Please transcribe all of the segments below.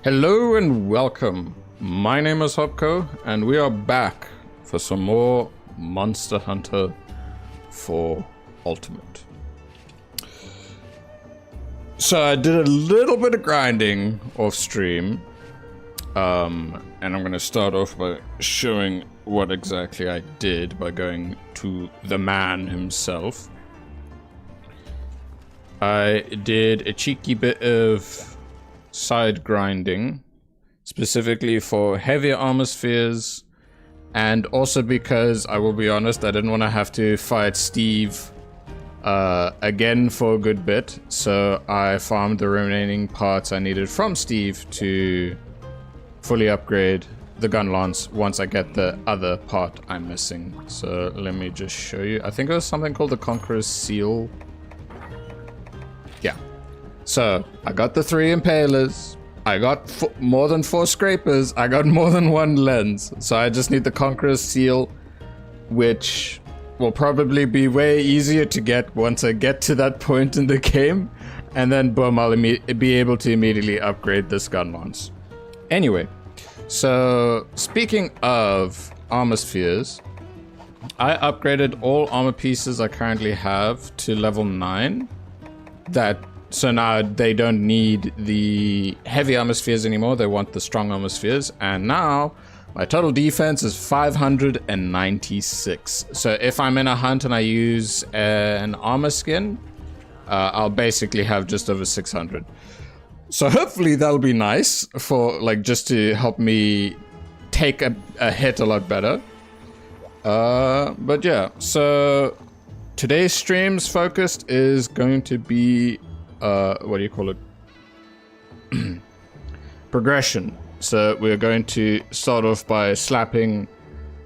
Hello and welcome. My name is Hopko, and we are back for some more Monster Hunter 4 Ultimate. So I did a little bit of grinding off stream, and I'm going to start off by showing what exactly I did by going to the man himself. I did a cheeky bit of side grinding, specifically for heavier armor spheres, and also because, I will be honest, I didn't want to have to fight Steve again for a good bit, so I farmed the remaining parts I needed from Steve to fully upgrade the Gunlance once I get the other part I'm missing. So let me just show you. I think it was something called the Conqueror's Seal. Yeah. So, I got the 3 impalers, I got more than 4 scrapers, I got more than 1 lens. So I just need the Conqueror's Seal, which will probably be way easier to get once I get to that point in the game. And then boom, I'll be able to immediately upgrade this Gunlance. Anyway, so speaking of armor spheres, I upgraded all armor pieces I currently have to level 9. So now they don't need the heavy armor spheres anymore, they want the strong armor spheres, and now my total defense is 596. So if I'm in a hunt and I use an armor skin, I'll basically have just over 600. So hopefully that'll be nice for, like, just to help me take a hit a lot better. But yeah, so today's stream's focus is going to be what do you call it? Progression. So we're going to start off by slapping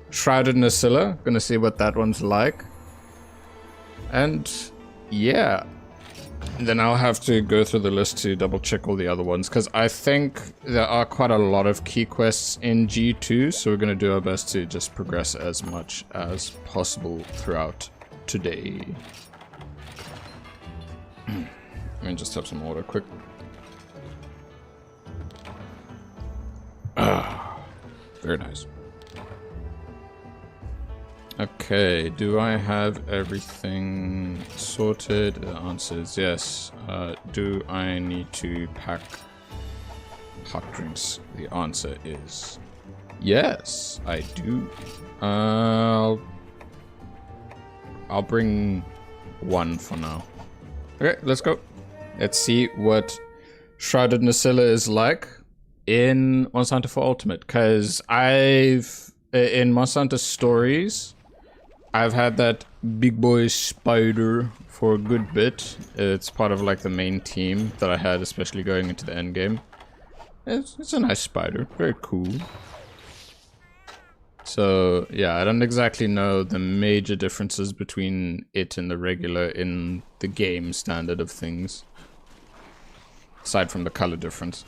Shrouded Nasilla. Gonna see what that one's like. And yeah. Then I'll have to go through the list to double check all the other ones, because I think there are quite a lot of key quests in G2, so we're gonna do our best to just progress as much as possible throughout today. Let me just have some water quick. Very nice. Okay, do I have everything sorted? The answer is yes. Do I need to pack hot drinks? The answer is yes, I do. I'll bring 1 for now. Okay, let's go. Let's see what Shrouded Nasilla is like in Monster Hunter 4 Ultimate, because in Monster Hunter Stories, I've had that big boy spider for a good bit. It's part of, like, the main team that I had, especially going into the end game. It's a nice spider, very cool. So yeah, I don't exactly know the major differences between it and the regular in the game standard of things. Aside from the color difference.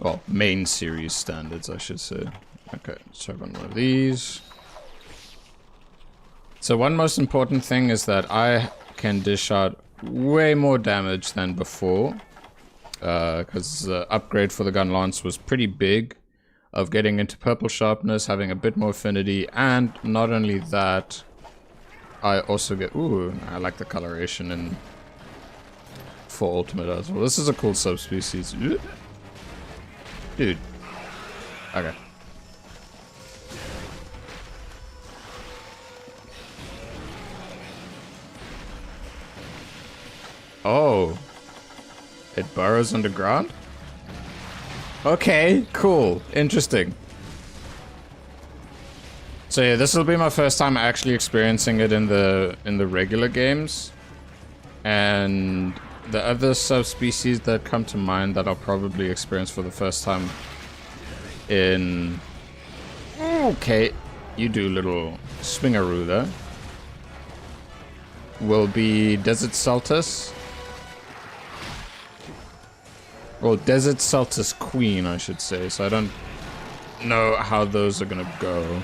Well, main series standards, I should say. Okay, let's check on one of these. So one most important thing is that I can dish out way more damage than before. Because the upgrade for the Gunlance was pretty big. Of getting into purple sharpness, having a bit more affinity, and not only that, I also get... Ooh, I like the coloration in 4 Ultimate as well. This is a cool subspecies. Dude. Okay. Oh. It burrows underground? Okay, cool. Interesting. So yeah, this will be my first time actually experiencing it in the regular games. And the other subspecies that come to mind that I'll probably experience for the first time in... Okay, you do little swingaroo there. Will be Desert Celtis. Well, Desert Celtis Queen, I should say, so I don't know how those are gonna go.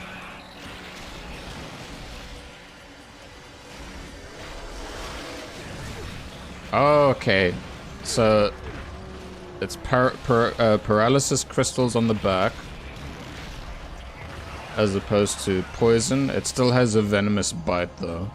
Okay, so It's paralysis crystals on the back, as opposed to poison. It still has a venomous bite though.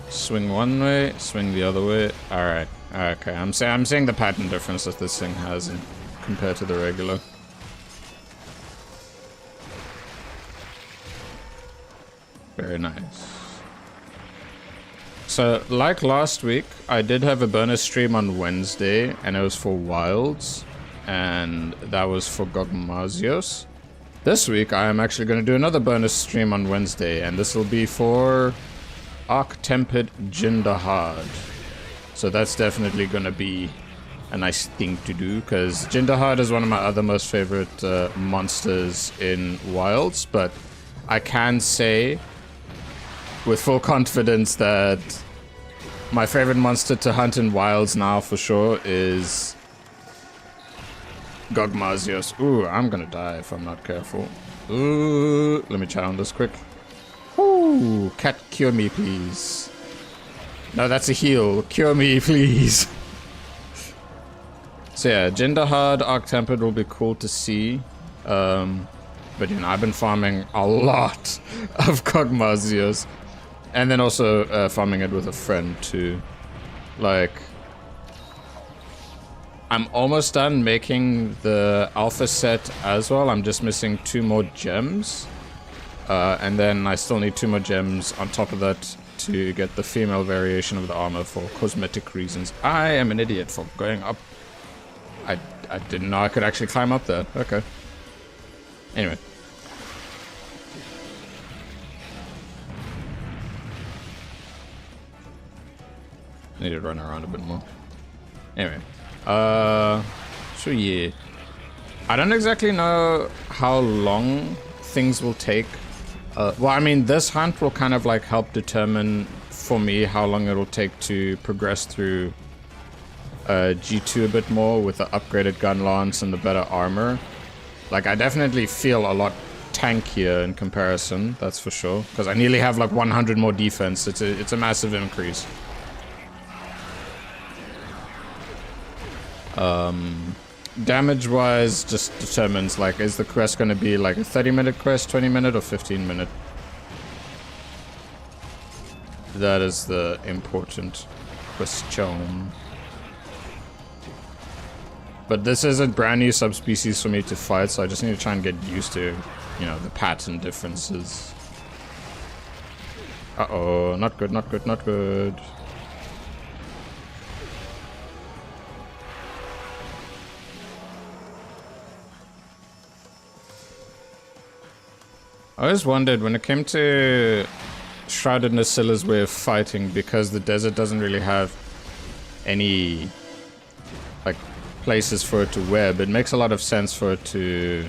Swing one way, swing the other way. Alright. Okay, I'm seeing the pattern difference that this thing has compared to the regular. Very nice. So, like last week, I did have a bonus stream on Wednesday, and it was for Wilds, and that was for Gogmazios. This week, I am actually going to do another bonus stream on Wednesday, and this will be for Arc-Tempered Jindahad. So that's definitely going to be a nice thing to do, because Jindahad is one of my other most favorite monsters in Wilds, but I can say with full confidence that my favorite monster to hunt in Wilds now for sure is Gogmazios. Ooh, I'm gonna die if I'm not careful. Ooh, let me challenge this quick. Ooh, cat, cure me, please. No, that's a heal. Cure me, please. So yeah, Jindahad Arc-Tempered will be cool to see. But you know, I've been farming a lot of Gogmazios. And then also farming it with a friend too. Like, I'm almost done making the alpha set as well. I'm just missing 2 more gems. And then I still need 2 more gems on top of that to get the female variation of the armor for cosmetic reasons. I am an idiot for going up. I didn't know I could actually climb up there. Okay. Anyway. Need to run around a bit more. Anyway. So yeah. I don't exactly know how long things will take. Well, I mean, this hunt will kind of like help determine for me how long it'll take to progress through G2 a bit more with the upgraded Gunlance and the better armor. Like, I definitely feel a lot tankier in comparison, that's for sure. Because I nearly have like 100 more defense. It's a massive increase. Damage-wise, just determines, like, is the quest going to be like a 30-minute quest, 20-minute, or 15-minute? That is the important question. But this is a brand new subspecies for me to fight, so I just need to try and get used to, you know, the pattern differences. Uh-oh, not good, not good, not good. I always wondered when it came to Shrouded Nacilla's way of fighting, because the desert doesn't really have any like places for it to web, it makes a lot of sense for it to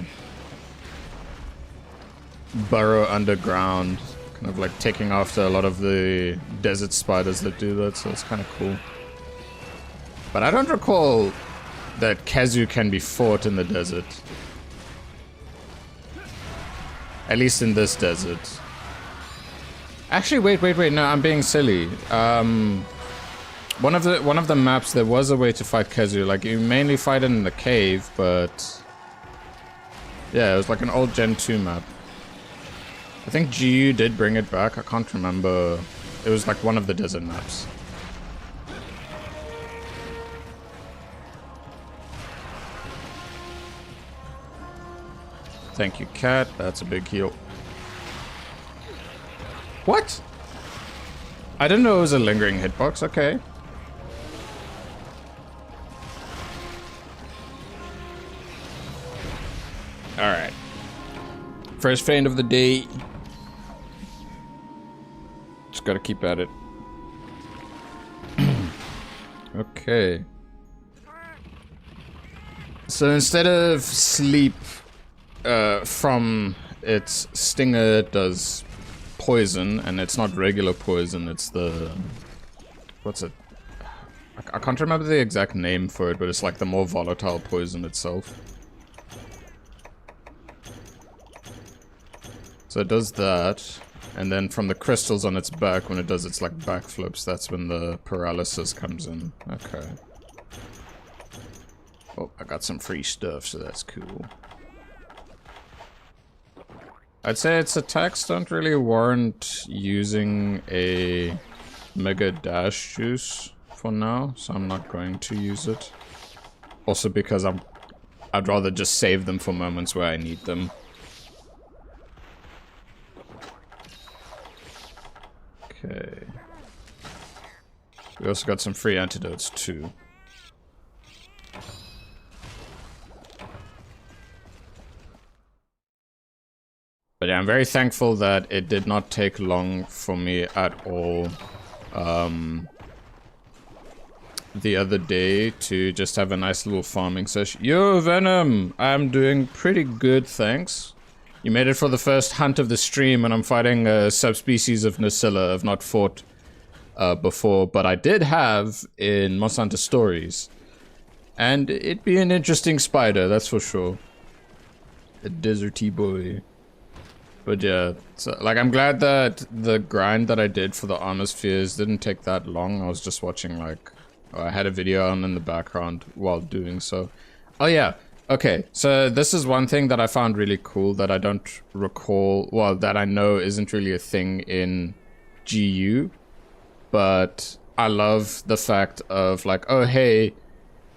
burrow underground, kind of like taking after a lot of the desert spiders that do that, so it's kind of cool. But I don't recall that Kazu can be fought in the desert. At least in this desert. Actually, wait, no, I'm being silly. One of the maps, there was a way to fight Kazu. Like, you mainly fight it in the cave, but yeah, it was like an old Gen 2 map. I think GU did bring it back. I can't remember. It was like one of the desert maps. Thank you, cat. That's a big heal. What? I didn't know it was a lingering hitbox. Okay. Alright. First feint of the day. Just gotta keep at it. Okay. So instead of sleep, from its stinger, it does poison, and it's not regular poison, it's the... what's it? I can't remember the exact name for it, but it's like the more volatile poison itself. So it does that, and then from the crystals on its back, when it does its like backflips, that's when the paralysis comes in. Okay. Oh, I got some free stuff, so that's cool. I'd say its attacks don't really warrant using a Mega Dash juice for now, so I'm not going to use it. Also because I'd rather just save them for moments where I need them. Okay. We also got some free antidotes too. But yeah, I'm very thankful that it did not take long for me at all the other day to just have a nice little farming session. Yo, Venom! I'm doing pretty good, thanks. You made it for the first hunt of the stream, and I'm fighting a subspecies of Nacilla. I've not fought before, but I did have in MHStories. And it'd be an interesting spider, that's for sure. A deserty boy. But yeah, so, like, I'm glad that the grind that I did for the armor spheres didn't take that long. I was just watching, like, I had a video on in the background while doing so. Oh yeah, okay, so this is one thing that I found really cool that I don't recall, well, that I know isn't really a thing in GU, but I love the fact of, like, oh hey,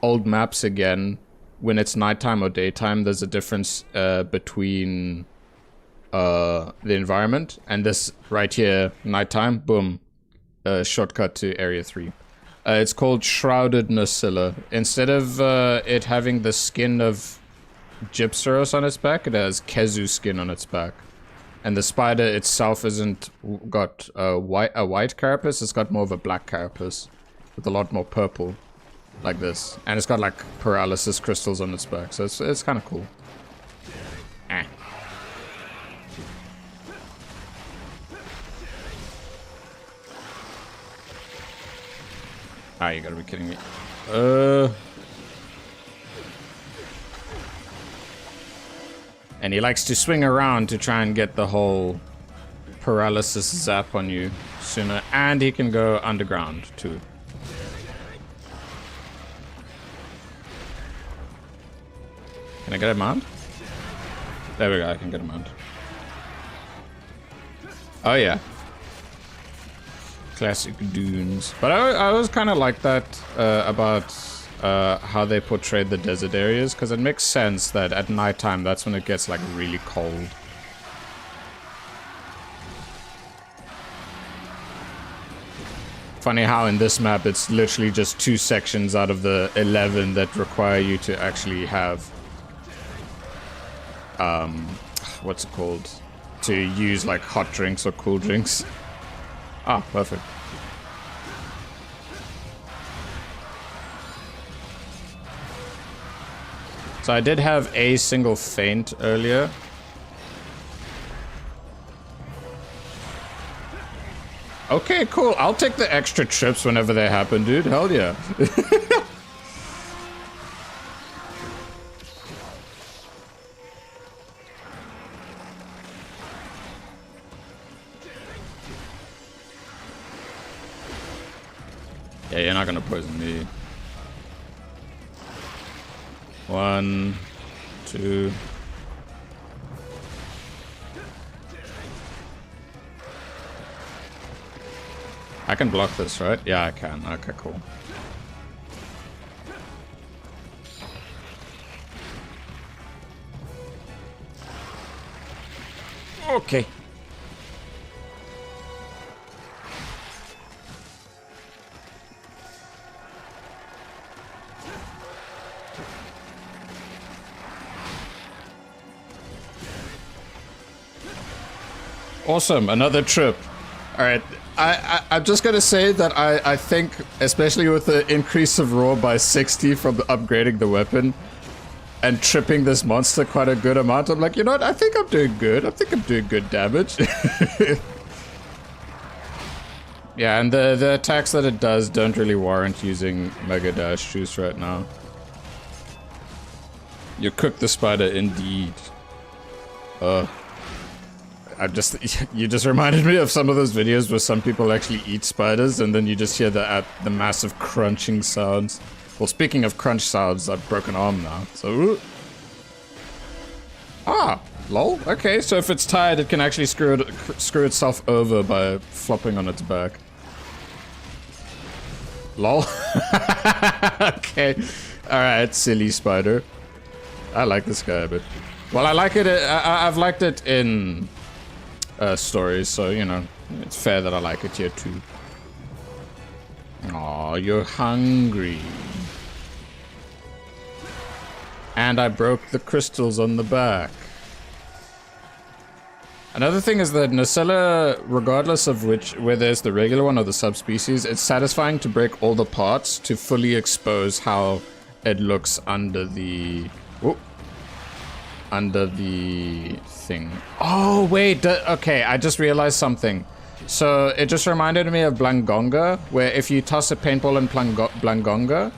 old maps again. When it's nighttime or daytime, there's a difference between the environment, and this right here, nighttime, boom, shortcut to area 3. It's called Shrouded Nacilla. Instead of it having the skin of Gypceros on its back, it has Kezu skin on its back. And the spider itself isn't got a white carapace, it's got more of a black carapace with a lot more purple, like this. And it's got like paralysis crystals on its back, so it's kind of cool. Ah, you gotta be kidding me. And he likes to swing around to try and get the whole paralysis zap on you sooner. And he can go underground, too. Can I get him out? There we go, I can get him out. Oh, yeah. Classic dunes. But I always kind of like that about how they portrayed the desert areas, because it makes sense that at nighttime that's when it gets like really cold. Funny how in this map it's literally just 2 sections out of the 11 that require you to actually have what's it called? To use like hot drinks or cool drinks. Ah, perfect. So I did have a single feint earlier. Okay, cool. I'll take the extra trips whenever they happen, dude. Hell yeah. Yeah, you're not gonna poison me. 1, 2. I can block this, right? Yeah, I can. Okay, cool. Okay. Awesome, another trip. Alright, I'm just gonna say that I think, especially with the increase of roar by 60 from upgrading the weapon and tripping this monster quite a good amount, I'm like, you know what, I think I'm doing good. I think I'm doing good damage. Yeah, and the attacks that it does don't really warrant using Mega Dash Juice right now. You cook the spider indeed. you just reminded me of some of those videos where some people actually eat spiders and then you just hear the massive crunching sounds. Well, speaking of crunch sounds, I've broken arm now, so... Ooh. Ah, lol. Okay, so if it's tired, it can actually screw itself over by flopping on its back. Lol. Okay. Alright, silly spider. I like this guy a bit. Well, I like it. I've liked it in stories, so, you know, it's fair that I like it here too. Aw, you're hungry. And I broke the crystals on the back. Another thing is that Nacella, regardless of whether it's the regular one or the subspecies, it's satisfying to break all the parts to fully expose how it looks under the... Whoop, under the thing. Oh, wait. Okay, I just realized something. So it just reminded me of Blangonga, where if you toss a paintball in Blangonga,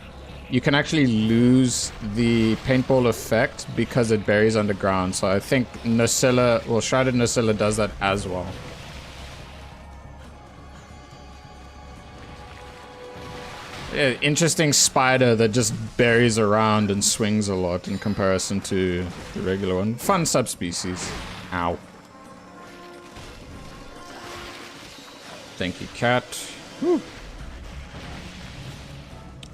you can actually lose the paintball effect because it buries underground. So I think Nacella, well, Shrouded Nacella does that as well. Yeah, interesting spider that just buries around and swings a lot in comparison to the regular one. Fun subspecies. Ow. Thank you, cat. Whew.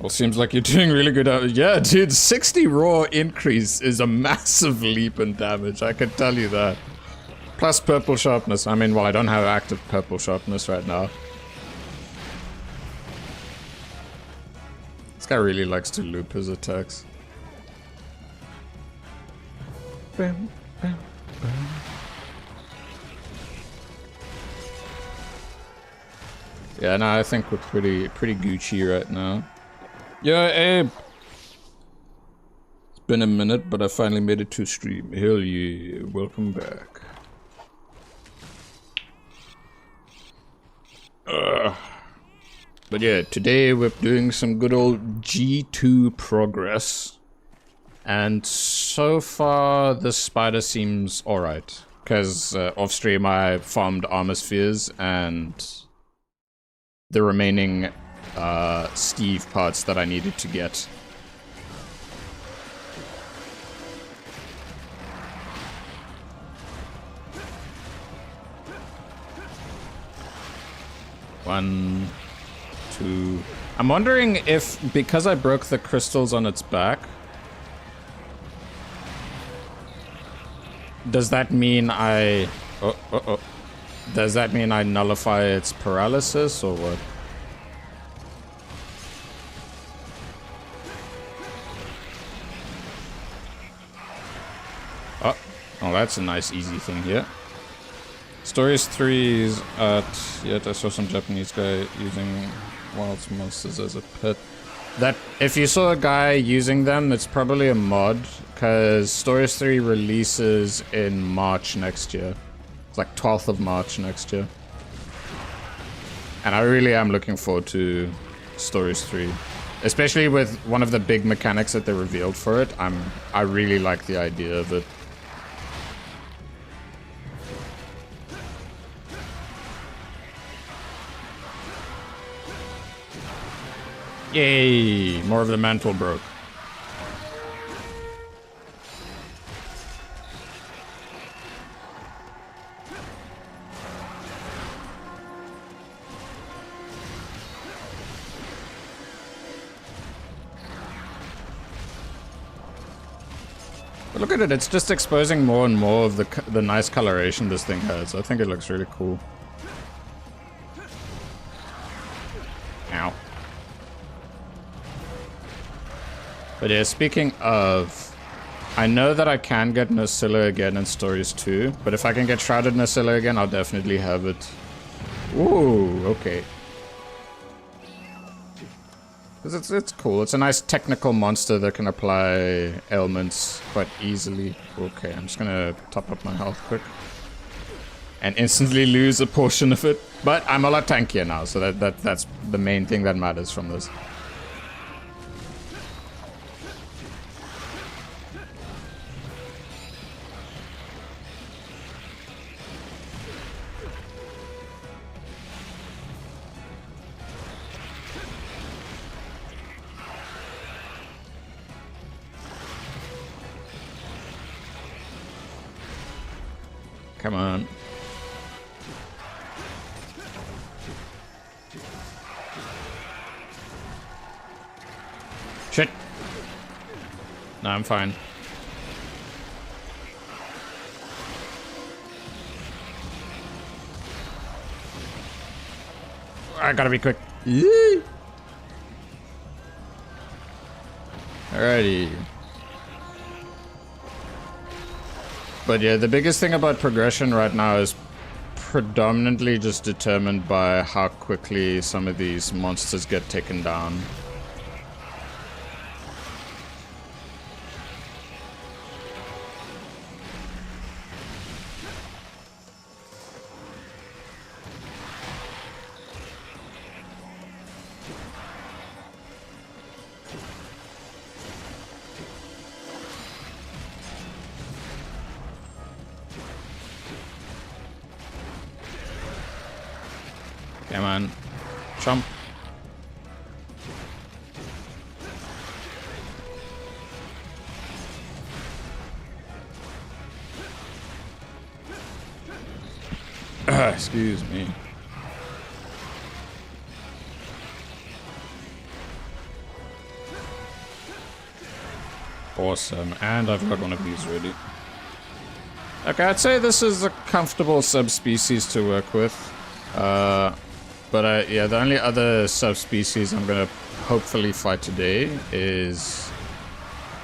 Well, seems like you're doing really good. Yeah, dude, 60 raw increase is a massive leap in damage. I can tell you that. Plus purple sharpness. I mean, well, I don't have active purple sharpness right now. This guy really likes to loop his attacks. Bam, bam, bam. Yeah, no, I think we're pretty Gucci right now. Yeah, Abe. It's been a minute, but I finally made it to stream. Hell yeah, welcome back. But yeah, today we're doing some good old G2 progress. And so far, the spider seems alright. Because off stream I farmed armor spheres and the remaining Steve parts that I needed to get. One, two. I'm wondering if, because I broke the crystals on its back, does that mean I... Does that mean I nullify its paralysis or what? Oh, that's a nice easy thing here. Stories 3 is at... Yet I saw some Japanese guy using wild monsters as a pet. That, if you saw a guy using them, it's probably a mod, because Stories 3 releases in March next year. It's like 12th of March next year. And I really am looking forward to Stories 3. Especially with one of the big mechanics that they revealed for it. I really like the idea of it. Yay! More of the mantle broke. But look at it, it's just exposing more and more of the nice coloration this thing has. I think it looks really cool. Ow. But yeah, speaking of, I know that I can get Nacella again in Stories 2, but if I can get Shrouded Nacella again, I'll definitely have it. Ooh, okay. Because it's cool. It's a nice technical monster that can apply ailments quite easily. Okay, I'm just gonna top up my health quick. And instantly lose a portion of it. But I'm a lot tankier now, so that's the main thing that matters from this. Come on. Shit. No, I'm fine. I gotta be quick. Yee! Alrighty. But yeah, the biggest thing about progression right now is predominantly just determined by how quickly some of these monsters get taken down. Come on. Chomp. Excuse me. Awesome. And I've got one of these ready. Okay, I'd say this is a comfortable subspecies to work with. But yeah, the only other subspecies I'm gonna hopefully fight today is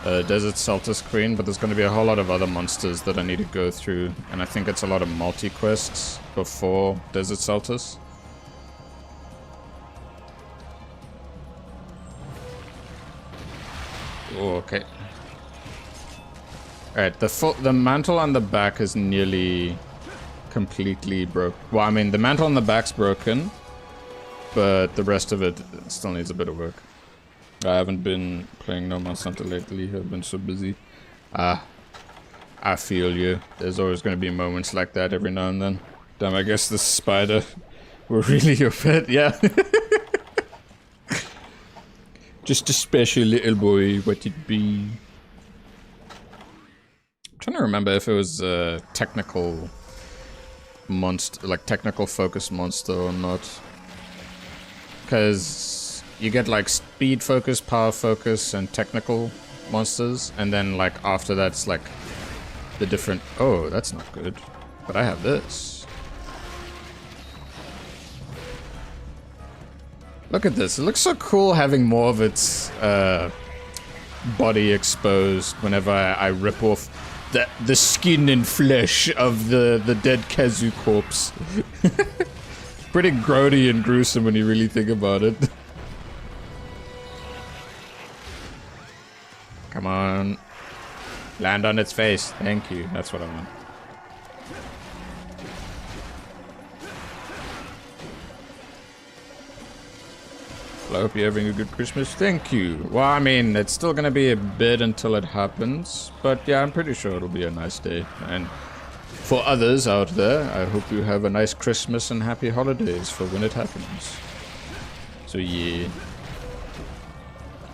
Desert Saltus Queen, but there's gonna be a whole lot of other monsters that I need to go through, and I think it's a lot of multi-quests before Desert Saltus. Oh, okay. Alright, the mantle on the back is nearly completely broke. Well, I mean, the mantle on the back's broken, but the rest of it still needs a bit of work. I haven't been playing No Man's Hunter lately. I've been so busy. I feel you. There's always going to be moments like that every now and then. Damn, I guess the spider were really your pet. Yeah. Just a special little boy. What it be? I'm trying to remember if it was a technical monster, like technical focus monster or not. Because you get like speed focus, power focus, and technical monsters, and then like after that's like the different. Oh, that's not good. But I have this. Look at this. It looks so cool having more of its body exposed whenever I rip off the skin and flesh of the dead Kazu corpse. Pretty grody and gruesome when you really think about it. Come on. Land on its face. Thank you. That's what I want. Well, I hope you're having a good Christmas. Thank you. Well, I mean, it's still gonna be a bit until it happens, but yeah, I'm pretty sure it'll be a nice day. And for others out there, I hope you have a nice Christmas and happy holidays for when it happens. So yeah.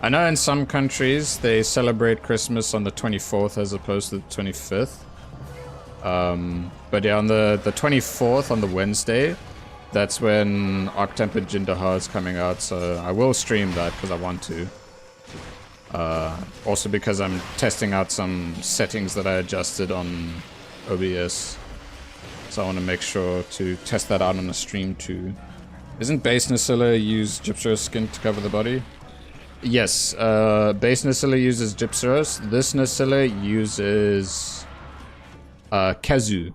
I know in some countries they celebrate Christmas on the 24th as opposed to the 25th. But yeah, on the 24th, on the Wednesday, that's when Arc-Tempered Jindaha is coming out, so I will stream that because I want to. Also because I'm testing out some settings that I adjusted on OBS. So I want to make sure to test that out on the stream too. Isn't base Nacilla use Gypsyros skin to cover the body? Yes, base Nacilla uses Gypsyros. This Nacilla uses Kazu.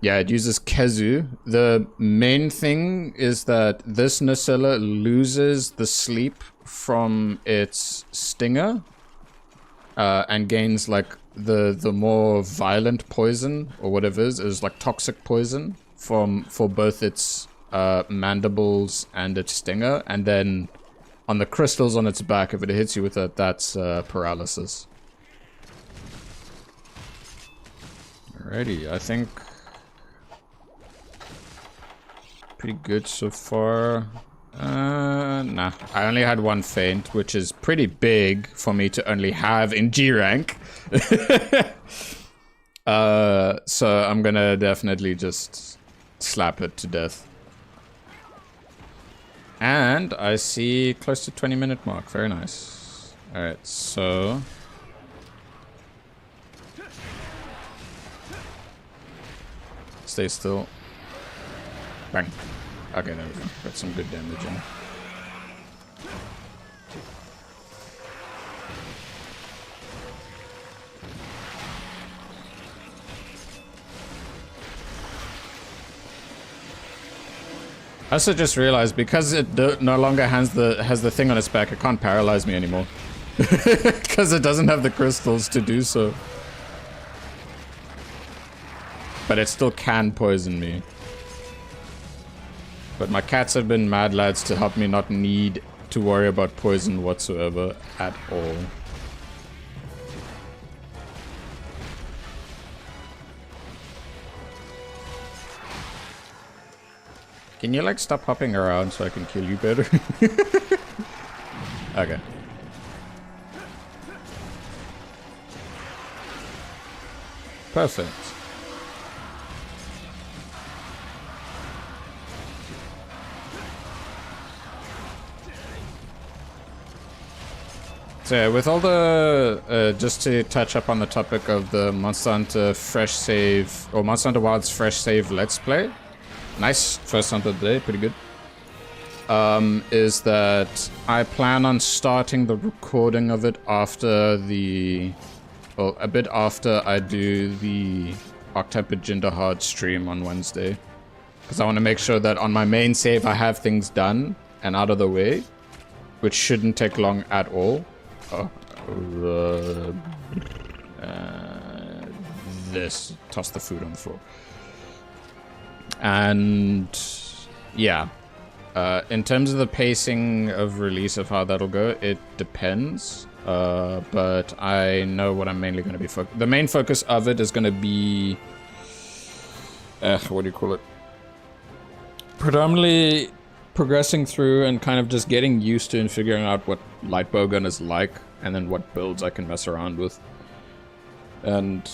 Yeah, it uses Kazu. The main thing is that this Nacilla loses the sleep from its stinger and gains like the more violent poison or whatever it is like toxic poison for both its mandibles and its stinger, and then on the crystals on its back, if it hits you with it, that's paralysis. Alrighty, I think pretty good so far. Nah. I only had one feint, which is pretty big for me to only have in G rank. So I'm gonna definitely just slap it to death. And I see close to 20-minute mark. Very nice. Alright, so... Stay still. Bang. Okay, there we go. Got some good damage in. I also just realized because it no longer has the thing on its back, it can't paralyze me anymore. Because it doesn't have the crystals to do so. But it still can poison me. But my cats have been mad lads to help me not need to worry about poison whatsoever at all. Can you like stop hopping around so I can kill you better? Okay. Perfect. So yeah, with all the, just to touch up on the topic of the Monster Hunter Fresh Save, or Monster Hunter Wilds Fresh Save Let's Play. Nice first hunt of the day, pretty good. Is that I plan on starting the recording of it after the... Well, a bit after I do the October Jinder Hard stream on Wednesday. Because I want to make sure that on my main save I have things done and out of the way. Which shouldn't take long at all. Oh. This. Toss the food on the floor. And yeah, in terms of the pacing of release of how that'll go, it depends. But I know what I'm mainly going to be the main focus of it is going to be what do you call it? Predominantly progressing through and kind of just getting used to and figuring out what light bowgun is like, and then what builds I can mess around with. And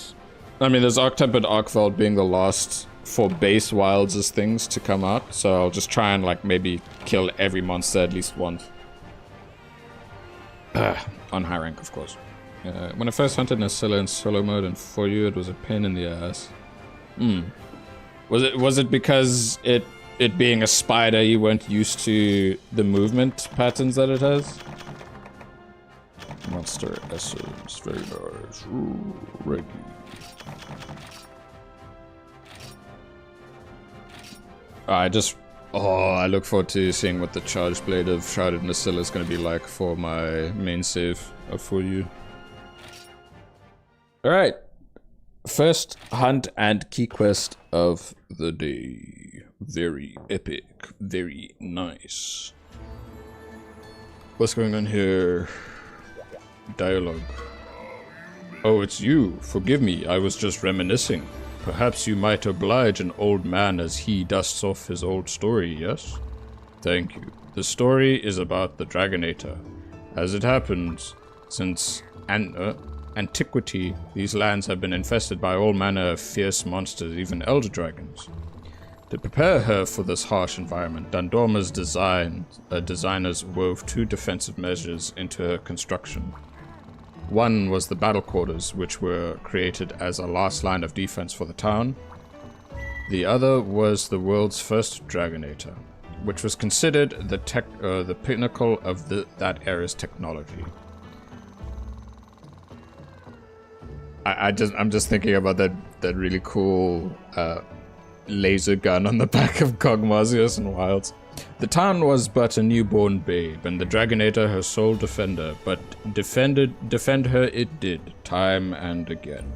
I mean, there's Octep and Arkveld being the last for base wilds as things to come out, so I'll just try and like maybe kill every monster at least once. On high rank, of course. When I first hunted Nasilla in solo mode and for you, it was a pain in the ass. Was it because it being a spider, you weren't used to the movement patterns that it has? Monster essence, very nice. Ooh, ready. I look forward to seeing what the Charge Blade of Shrouded Nasilla is going to be like for my main save for you. Alright. First hunt and key quest of the day. Very epic. Very nice. What's going on here? Dialogue. Oh, it's you. Forgive me, I was just reminiscing. Perhaps you might oblige an old man as he dusts off his old story, yes? Thank you. The story is about the Dragonator. As it happens, since antiquity, these lands have been infested by all manner of fierce monsters, even elder dragons. To prepare her for this harsh environment, Dandorma's designers wove two defensive measures into her construction. One was the battle quarters, which were created as a last line of defense for the town. The other was the world's first Dragonator, which was considered the pinnacle of that era's technology. I'm just thinking about that really cool laser gun on the back of Kog'Mazios and Wilds. The town was but a newborn babe, and the Dragonator her sole defender, but defend her it did, time and again.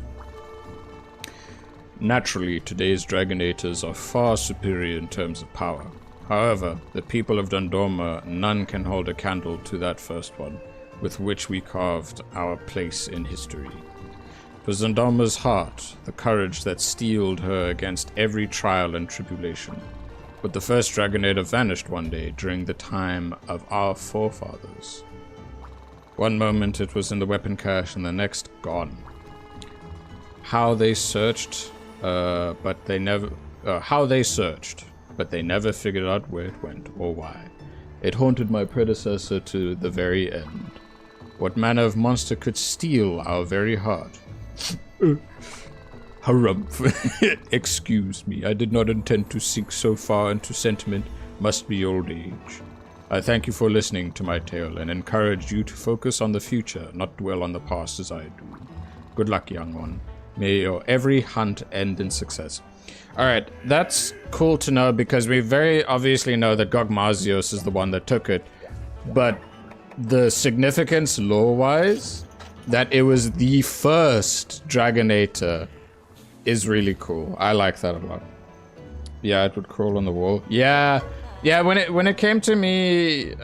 Naturally, today's Dragonators are far superior in terms of power. However, the people of Dandorma, none can hold a candle to that first one, with which we carved our place in history. It was Dandorma's heart, the courage that steeled her against every trial and tribulation. But the first Dragonator vanished one day during the time of our forefathers. One moment it was in the weapon cache and the next gone. How they searched, but they never figured out where it went or why. It haunted my predecessor to the very end. What manner of monster could steal our very heart? Harumph. Excuse me, I did not intend to sink so far into sentiment. Must be old age. I thank you for listening to my tale and encourage you to focus on the future, not dwell on the past as I do. Good luck, young one. May your every hunt end in success. Alright, that's cool to know because we very obviously know that Gogmazios is the one that took it. But the significance lore-wise, that it was the first Dragonator, is really cool. I like that a lot. Yeah, it would crawl on the wall. Yeah, when it came to me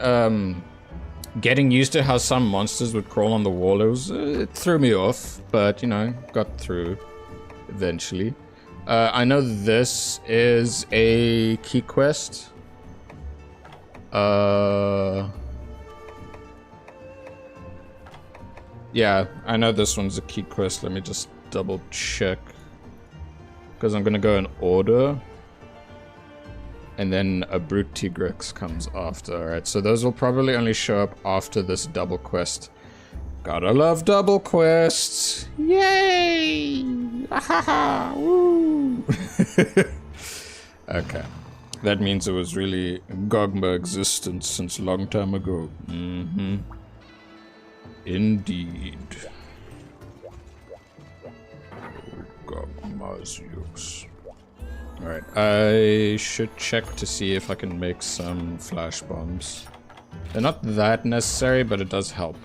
getting used to how some monsters would crawl on the wall, it threw me off, but you know, got through eventually. I know this is a key quest. Yeah, I know this one's a key quest. Let me just double check. Because I'm gonna go in order. And then a Brute Tigrex comes after. Alright, so those will probably only show up after this double quest. Gotta love double quests! Yay! Ahaha! Woo! Okay. That means it was really Gogma existence since a long time ago. Mm-hmm. Indeed. Gogmazios. Alright, I should check to see if I can make some flash bombs. They're not that necessary, but it does help.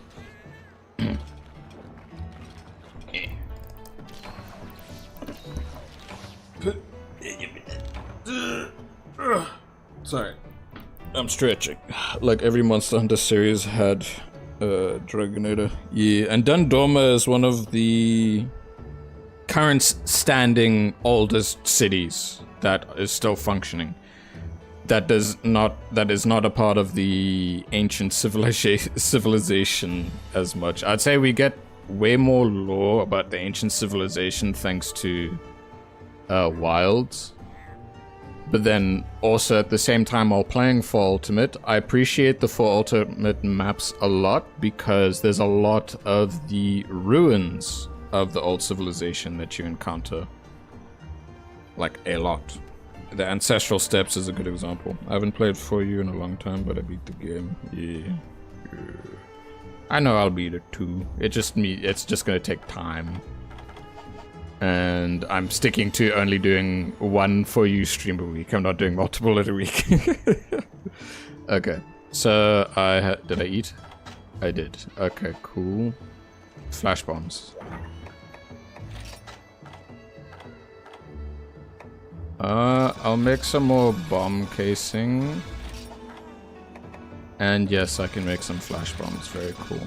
Sorry. I'm stretching. Like every Monster Hunter series had Dragonator. Yeah, and Dundoma is one of the current standing oldest cities that is still functioning. That is not a part of the ancient civilization as much. I'd say we get way more lore about the ancient civilization thanks to Wilds. But then also at the same time while playing For Ultimate, I appreciate the For Ultimate maps a lot because there's a lot of the ruins of the old civilization that you encounter. Like a lot. The Ancestral Steps is a good example. I haven't played 4U in a long time, but I beat the game. Yeah. I know I'll beat it too. It's just gonna take time. And I'm sticking to only doing one 4U stream a week. I'm not doing multiple in a week. Okay. So did I eat? I did. Okay, cool. Flash bombs. I'll make some more bomb casing. And yes, I can make some flash bombs. Very cool.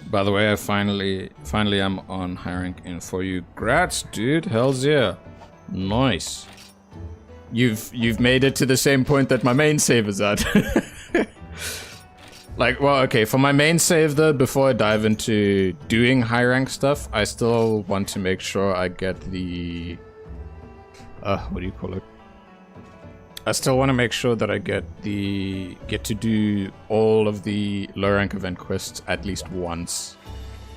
By the way, I finally am on high rank in 4U. Grats, dude. Hells yeah. Nice. You've made it to the same point that my main save is at. Like, well, okay, for my main save though, before I dive into doing high rank stuff, I still want to make sure I get the what do you call it? I still want to make sure that I get to do all of the low rank event quests at least once,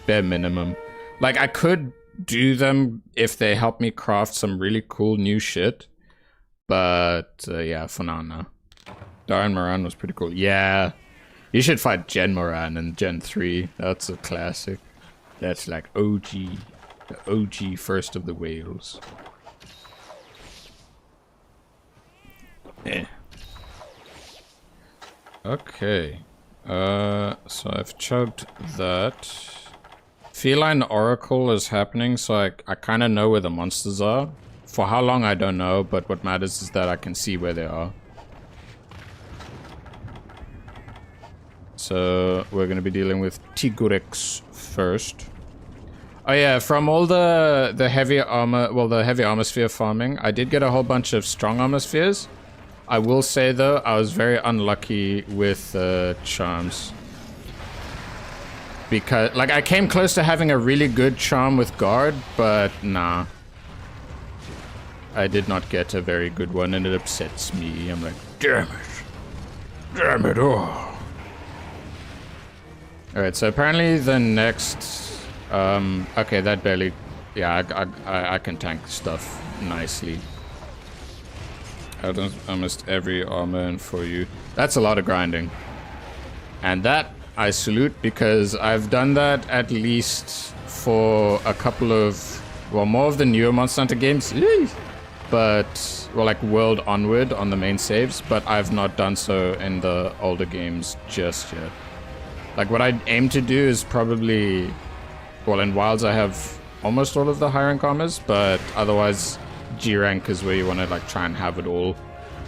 bare minimum. Like I could do them if they help me craft some really cool new shit, but yeah, for now, no. Darren Moran was pretty cool. Yeah, you should fight Gen Moran in Gen 3. That's a classic. That's like OG, the OG first of the whales. Eh. Okay. So I've chugged that. Feline Oracle is happening, so I kind of know where the monsters are. For how long, I don't know, but what matters is that I can see where they are. So we're going to be dealing with Tigrex first. Oh yeah, from all the heavy armor, well, the heavy armor sphere farming, I did get a whole bunch of strong armor spheres. I will say though, I was very unlucky with charms. Because, like, I came close to having a really good charm with guard, but nah. I did not get a very good one, and it upsets me. I'm like, damn it. Damn it all. Alright, so apparently the next... okay, that barely... Yeah, I can tank stuff nicely. Almost every armor and for you. That's a lot of grinding. And that... I salute, because I've done that at least for a couple of, well, more of the newer Monster Hunter games, but, well, like World Onward on the main saves, but I've not done so in the older games just yet. Like, what I aim to do is probably, well, in Wilds I have almost all of the high rank armors, but otherwise G rank is where you want to, like, try and have it all,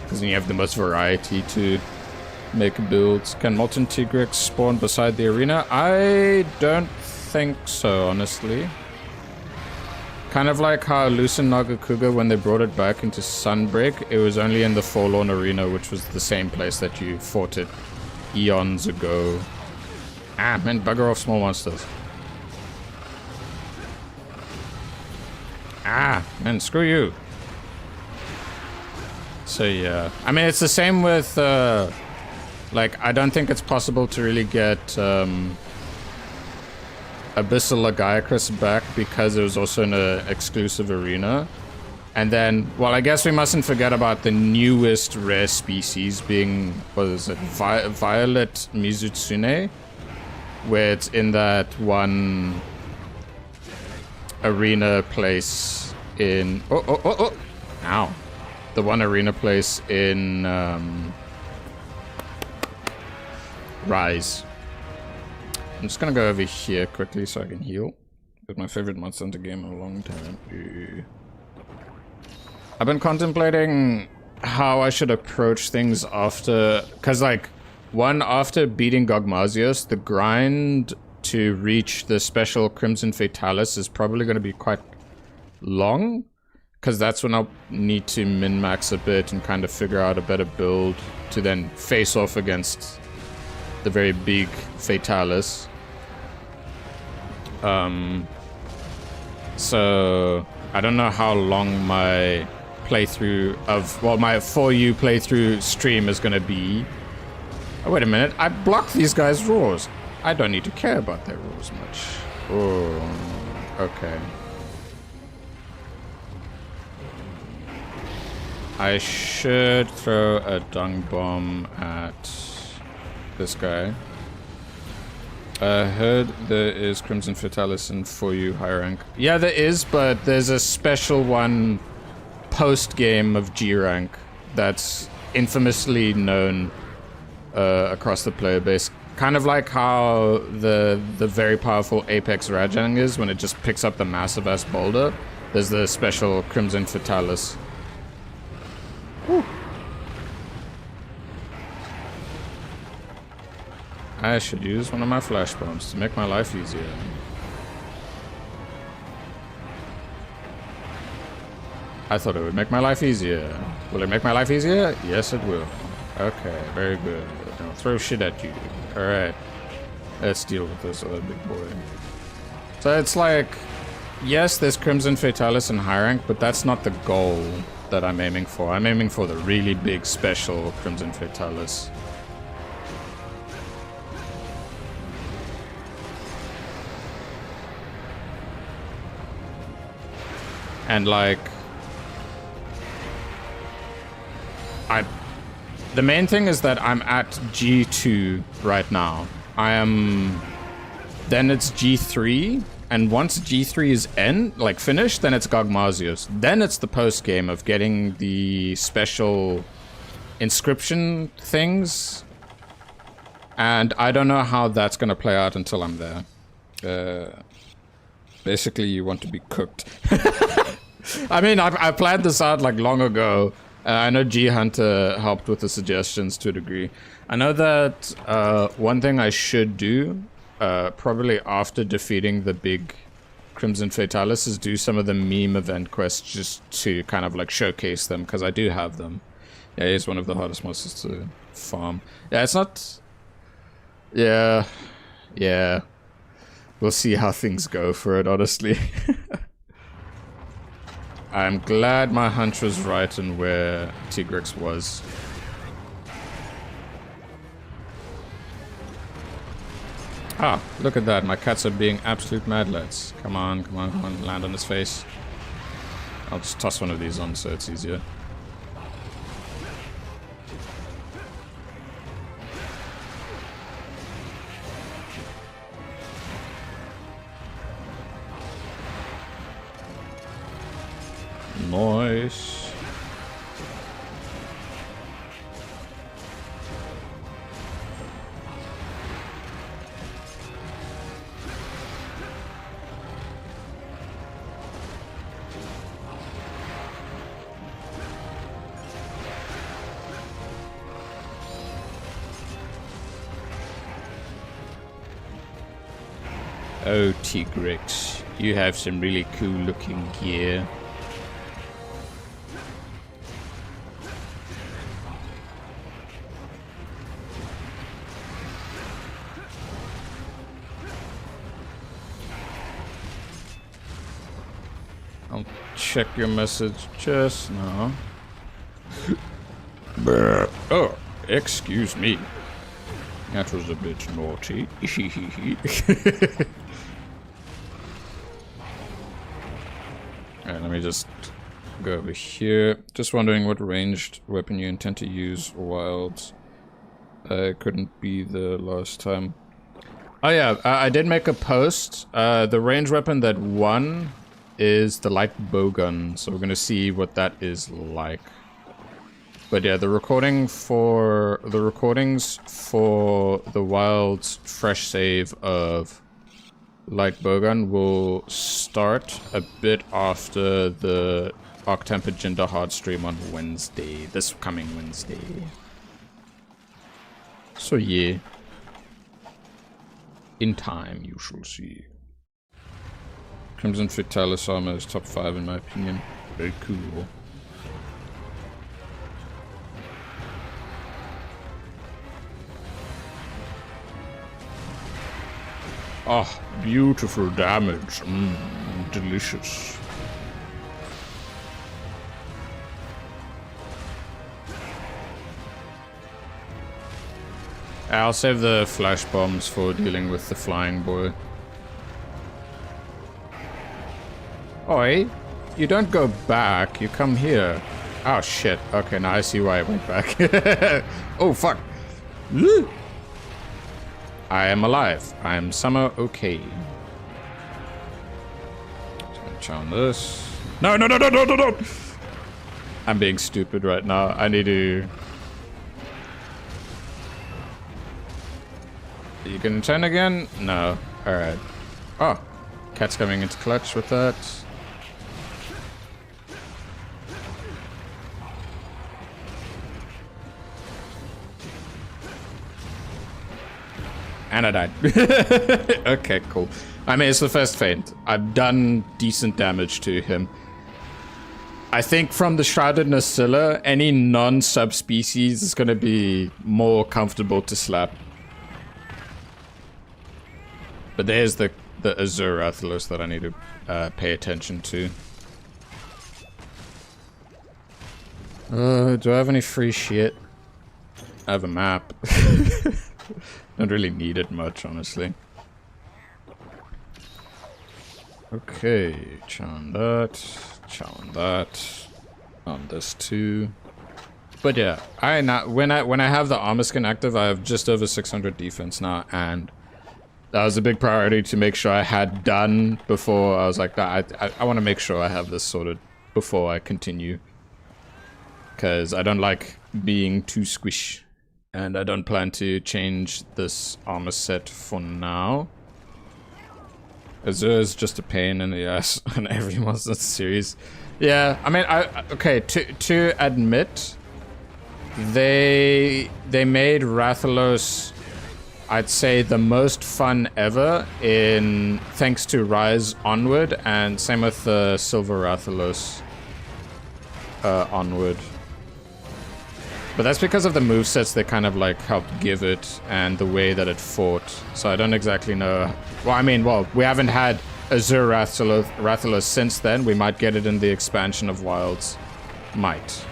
because then you have the most variety to make builds. Can Molten Tigrex spawn beside the arena? I don't think so, honestly. Kind of like how Lucent Nagakuga, when they brought it back into Sunbreak, it was only in the Forlorn Arena, which was the same place that you fought it eons ago. Ah, man, bugger off small monsters. Ah, man, screw you. So yeah, I mean, it's the same with like, I don't think it's possible to really get Abyssal Lagiacrus back because it was also in an exclusive arena. And then, well, I guess we mustn't forget about the newest rare species being, what is it, Violet Mizutsune, where it's in that one arena place in... Ow. The one arena place in... Rise. I'm just gonna go over here quickly so I can heal. It's my favorite Monster Hunter game in a long time. I've been contemplating how I should approach things after... Because, like, after beating Gogmazios, the grind to reach the special Crimson Fatalis is probably going to be quite long. Because that's when I'll need to min-max a bit and kind of figure out a better build to then face off against the very big Fatalis. So I don't know how long my playthrough of, well, my 4U playthrough stream is gonna be. Oh, wait a minute, I blocked these guys' roars. I don't need to care about their roars much. Oh, okay. I should throw a dung bomb at this guy. I heard there is Crimson Fatalis in 4U high rank. Yeah, there is, but there's a special one post-game of G rank that's infamously known across the player base. Kind of like how the very powerful Apex Rajang is when it just picks up the massive ass boulder. There's the special Crimson Fatalis. Whew. I should use one of my flash bombs to make my life easier. I thought it would make my life easier. Will it make my life easier? Yes, it will. Okay, very good. Don't throw shit at you. Alright. Let's deal with this other big boy. So it's like, yes, there's Crimson Fatalis in high rank, but that's not the goal that I'm aiming for. I'm aiming for the really big special Crimson Fatalis. And like, the main thing is that I'm at G2 right now. Then it's G3, and once G3 is finished, then it's Gogmazios. Then it's the post game of getting the special inscription things, and I don't know how that's gonna play out until I'm there. Basically, you want to be cooked. I mean, I planned this out like long ago. I know G Hunter helped with the suggestions to a degree. I know that one thing I should do, probably after defeating the big Crimson Fatalis, is do some of the meme event quests just to kind of like showcase them, because I do have them. Yeah, he's one of the hardest monsters to farm. Yeah, it's not... Yeah. Yeah. We'll see how things go for it, honestly. I'm glad my hunch was right in where Tigrex was. Ah, look at that. My cats are being absolute mad lads. Come on, come on, come on. Land on his face. I'll just toss one of these on so it's easier. Nice. Oh, Tigrex, you have some really cool looking gear. I'll check your message just now. Oh, excuse me. That was a bit naughty. Alright, let me just go over here. Just wondering what ranged weapon you intend to use, Wilds. Couldn't be the last time. Oh yeah, I did make a post. The ranged weapon that won is the light bowgun, so we're gonna see what that is like. But yeah, the recordings for the Wild's fresh save of light bowgun will start a bit after the Octemper Jinder hard stream on Wednesday, this coming Wednesday. So yeah, in time you shall see. Crimson Fatalis armor is top 5 in my opinion. Very cool. Oh, beautiful damage. Delicious. I'll save the flash bombs for dealing with the flying boy. Oi, you don't go back, you come here. Oh shit, okay, now I see why I went back. Oh fuck. I am alive. I am somehow okay. Chow on this. No, no, no, no, no, no, no! I'm being stupid right now. I need to... You can turn again? No. Alright. Oh. Cat's coming into clutch with that. And I died. Okay, cool. I mean, it's the first feint. I've done decent damage to him. I think from the Shrouded Nacilla, any non-subspecies is going to be more comfortable to slap. But there's the Azure Rathalos that I need to pay attention to. Do I have any free shit? I have a map. Don't really need it much, honestly. Okay, chow on that, on this too. But yeah, when I have the armor skin active, I have just over 600 defense now, and that was a big priority to make sure I had done before. I was like, I want to make sure I have this sorted before I continue, because I don't like being too squish. And I don't plan to change this armor set for now. Azure is just a pain in the ass on every monster series. Yeah, I mean, okay, to admit, they made Rathalos, I'd say, the most fun ever in thanks to Rise Onward, and same with the Silver Rathalos Onward. But that's because of the movesets they kind of like helped give it and the way that it fought. So I don't exactly know. Well, I mean, we haven't had Azure Rathalos since then. We might get it in the expansion of Wilds. Might.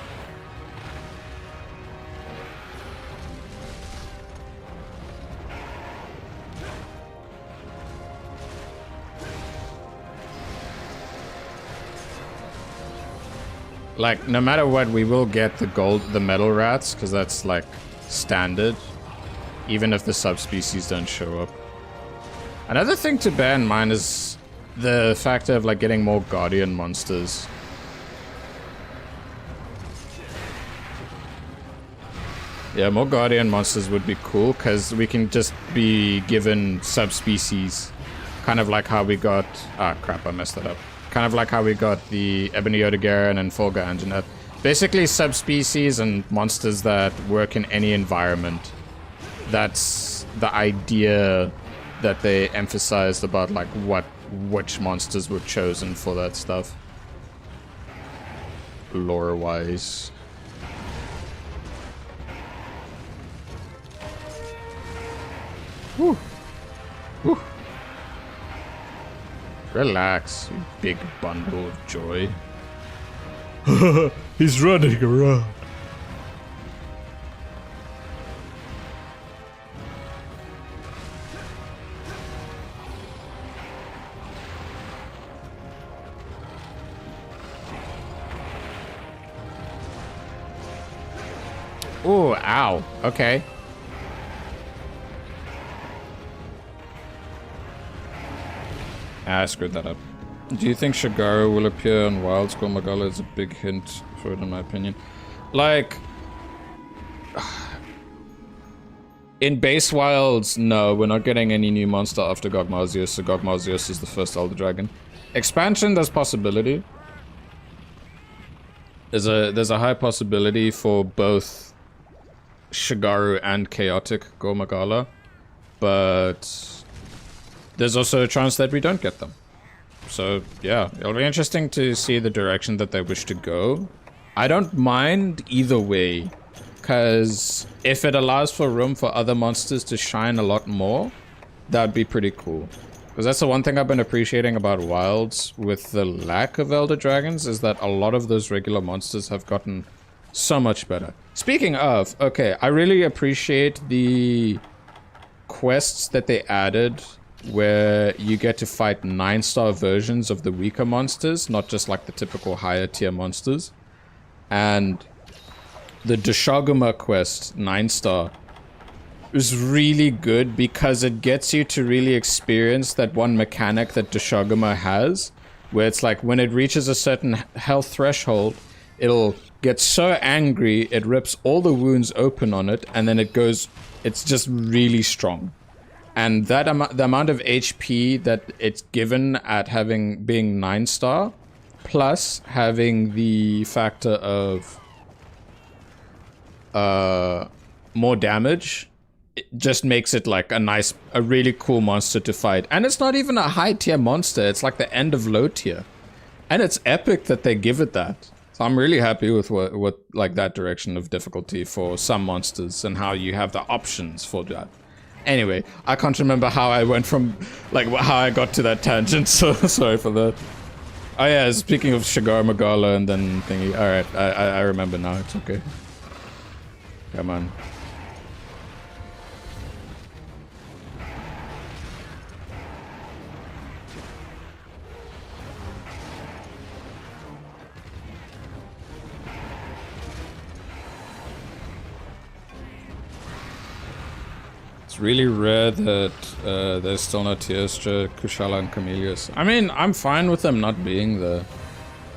Like, no matter what, we will get the metal rats, because that's, like, standard. Even if the subspecies don't show up. Another thing to bear in mind is the factor of, like, getting more guardian monsters. Yeah, more guardian monsters would be cool, because we can just be given subspecies. Kind of like how we got... Ah, crap, I messed that up. Kind of like how we got the Ebony Odogaran and Folga Anjanet. Basically subspecies and monsters that work in any environment. That's the idea that they emphasized about like which monsters were chosen for that stuff. Lore-wise. Whew. Whew. Relax, you big bundle of joy. He's running around. Ooh, ow. Okay. I screwed that up. Do you think Shagaru will appear on Wilds? Gormagala is a big hint for it, in my opinion. Like... in base Wilds, no, we're not getting any new monster after Gogmazios, so Gogmazios is the first Elder Dragon. Expansion, there's possibility. There's a high possibility for both Shagaru and Chaotic Gormagala, but... there's also a chance that we don't get them. So, yeah, it'll be interesting to see the direction that they wish to go. I don't mind either way, because if it allows for room for other monsters to shine a lot more, that'd be pretty cool. Because that's the one thing I've been appreciating about Wilds with the lack of Elder Dragons, is that a lot of those regular monsters have gotten so much better. Speaking of, okay, I really appreciate the quests that they added where you get to fight 9-star versions of the weaker monsters, not just like the typical higher tier monsters. And the Deshaguma quest, 9-star, is really good because it gets you to really experience that one mechanic that Deshaguma has, where it's like when it reaches a certain health threshold, it'll get so angry it rips all the wounds open on it, and then it goes, it's just really strong. And that the amount of HP that it's given at being 9-star, plus having the factor of more damage, it just makes it like a really cool monster to fight. And it's not even a high tier monster, it's like the end of low tier. And it's epic that they give it that. So I'm really happy with what like that direction of difficulty for some monsters and how you have the options for that. Anyway, I can't remember how I went from, like, how I got to that tangent, so sorry for that. Oh yeah, speaking of Shigar Magala and then thingy. Alright, I remember now, it's okay. Come on. It's really rare that there's still no Teostra, Kushala, and Camellius. I mean, I'm fine with them not being there.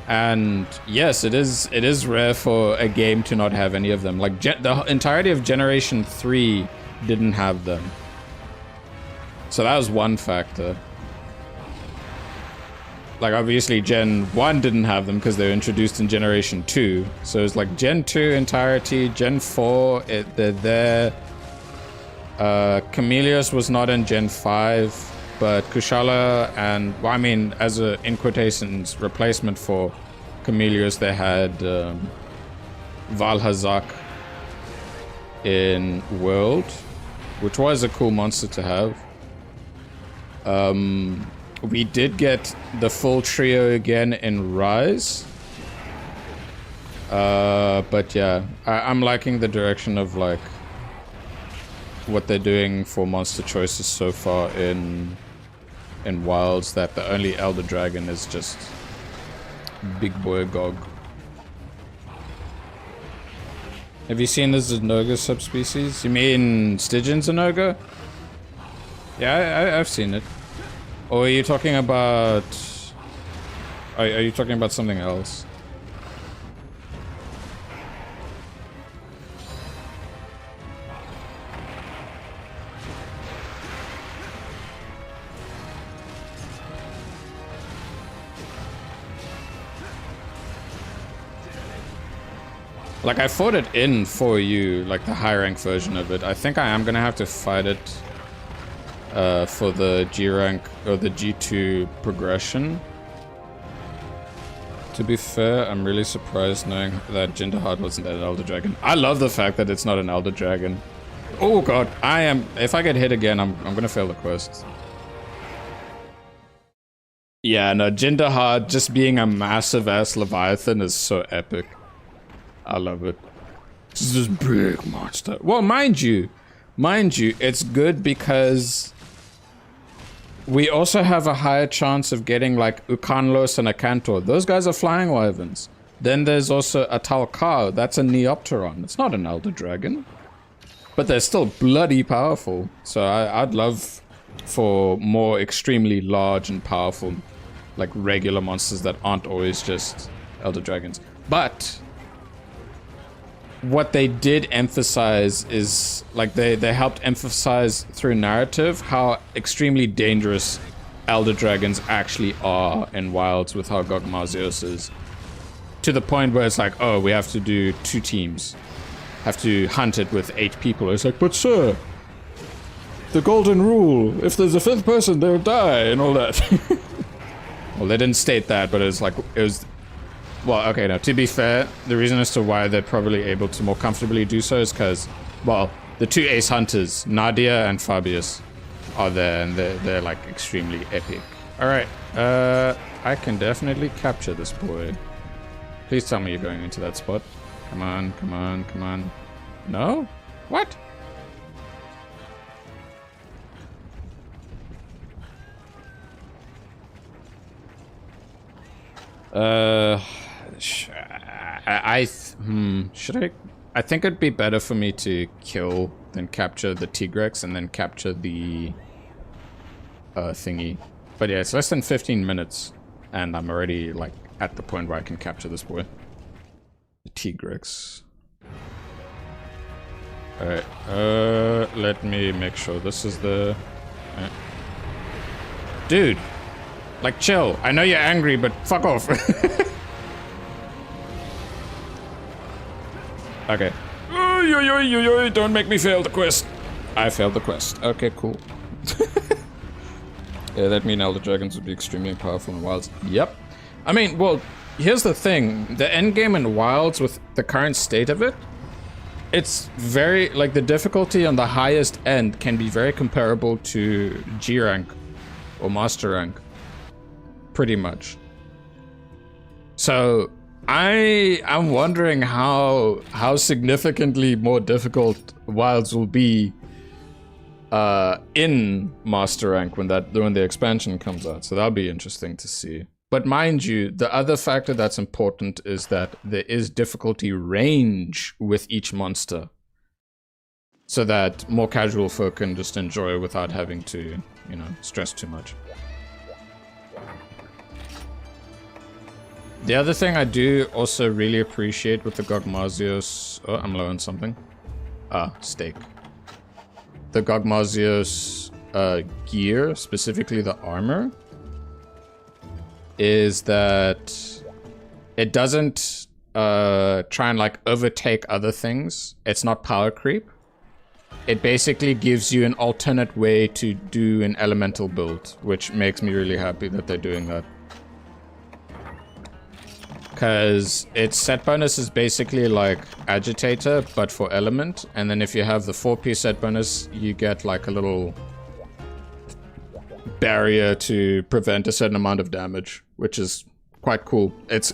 And yes, it is rare for a game to not have any of them. Like, the entirety of Generation 3 didn't have them. So that was one factor. Like, obviously, Gen 1 didn't have them because they were introduced in Generation 2. So it's like Gen 2 entirety, Gen 4, they're there. Camellius was not in Gen 5, but Kushala and, well, I mean, as a, in quotations, replacement for Camellius, they had Valhazak in World, which was a cool monster to have. We did get the full trio again in Rise. But yeah, I'm liking the direction of like what they're doing for monster choices so far in Wilds, that the only Elder Dragon is just Big Boy Gog. Have you seen the Zenoga subspecies? You mean Stygian Zenoga? Yeah, I've seen it. Or are you talking about... Are you talking about something else? Like, I fought it in 4U, like the high rank version of it. I think I am gonna have to fight it for the G rank or the G2 progression. To be fair, I'm really surprised knowing that Jinderheart wasn't an Elder Dragon. I love the fact that it's not an Elder Dragon. Oh god, if I get hit again, I'm gonna fail the quest. Yeah, no, Jinderheart just being a massive ass Leviathan is so epic. I love it. This is this big monster. Well, mind you, it's good because we also have a higher chance of getting like Ukanlos and Akantor. Those guys are flying wyverns. Then there's also a Talkar. That's a Neopteron. It's not an Elder Dragon, but they're still bloody powerful. So I'd love for more extremely large and powerful, like regular monsters that aren't always just Elder Dragons. But what they did emphasize is, like, they helped emphasize through narrative how extremely dangerous Elder Dragons actually are in Wilds with how Gogmazios is. To the point where it's like, oh, we have to do 2 teams. Have to hunt it with 8 people. It's like, but sir, the golden rule, if there's a 5th person, they'll die and all that. Well, they didn't state that, but it's like, it was... Well, okay, no, to be fair, the reason as to why they're probably able to more comfortably do so is because, well, the 2 ace hunters, Nadia and Fabius, are there, and they're like extremely epic. Alright, I can definitely capture this boy. Please tell me you're going into that spot. Come on, come on, come on. No? What? Should I? I think it'd be better for me to kill than capture the Tigrex and then capture the thingy. But yeah, it's less than 15 minutes and I'm already like at the point where I can capture this boy. The Tigrex. Alright, let me make sure this is the... Dude! Like, chill. I know you're angry, but fuck off. Okay. Don't make me fail the quest. I failed the quest. Okay, cool. Yeah, that mean Elder Dragons would be extremely powerful in Wilds. Yep. I mean, well, here's the thing. The endgame in Wilds, with the current state of it, it's very, like, the difficulty on the highest end can be very comparable to G rank or Master rank. Pretty much. So I'm wondering how significantly more difficult Wilds will be in Master rank when the expansion comes out. So that'll be interesting to see. But mind you, the other factor that's important is that there is difficulty range with each monster, so that more casual folk can just enjoy without having to, you know, stress too much. The other thing I do also really appreciate with the Gogmazios... Oh, I'm low on something. Steak. The Gogmazios gear, specifically the armor, is that it doesn't try and like overtake other things. It's not power creep. It basically gives you an alternate way to do an elemental build, which makes me really happy that they're doing that. Because its set bonus is basically like Agitator, but for element. And then if you have the 4-piece set bonus, you get like a little barrier to prevent a certain amount of damage, which is quite cool. It's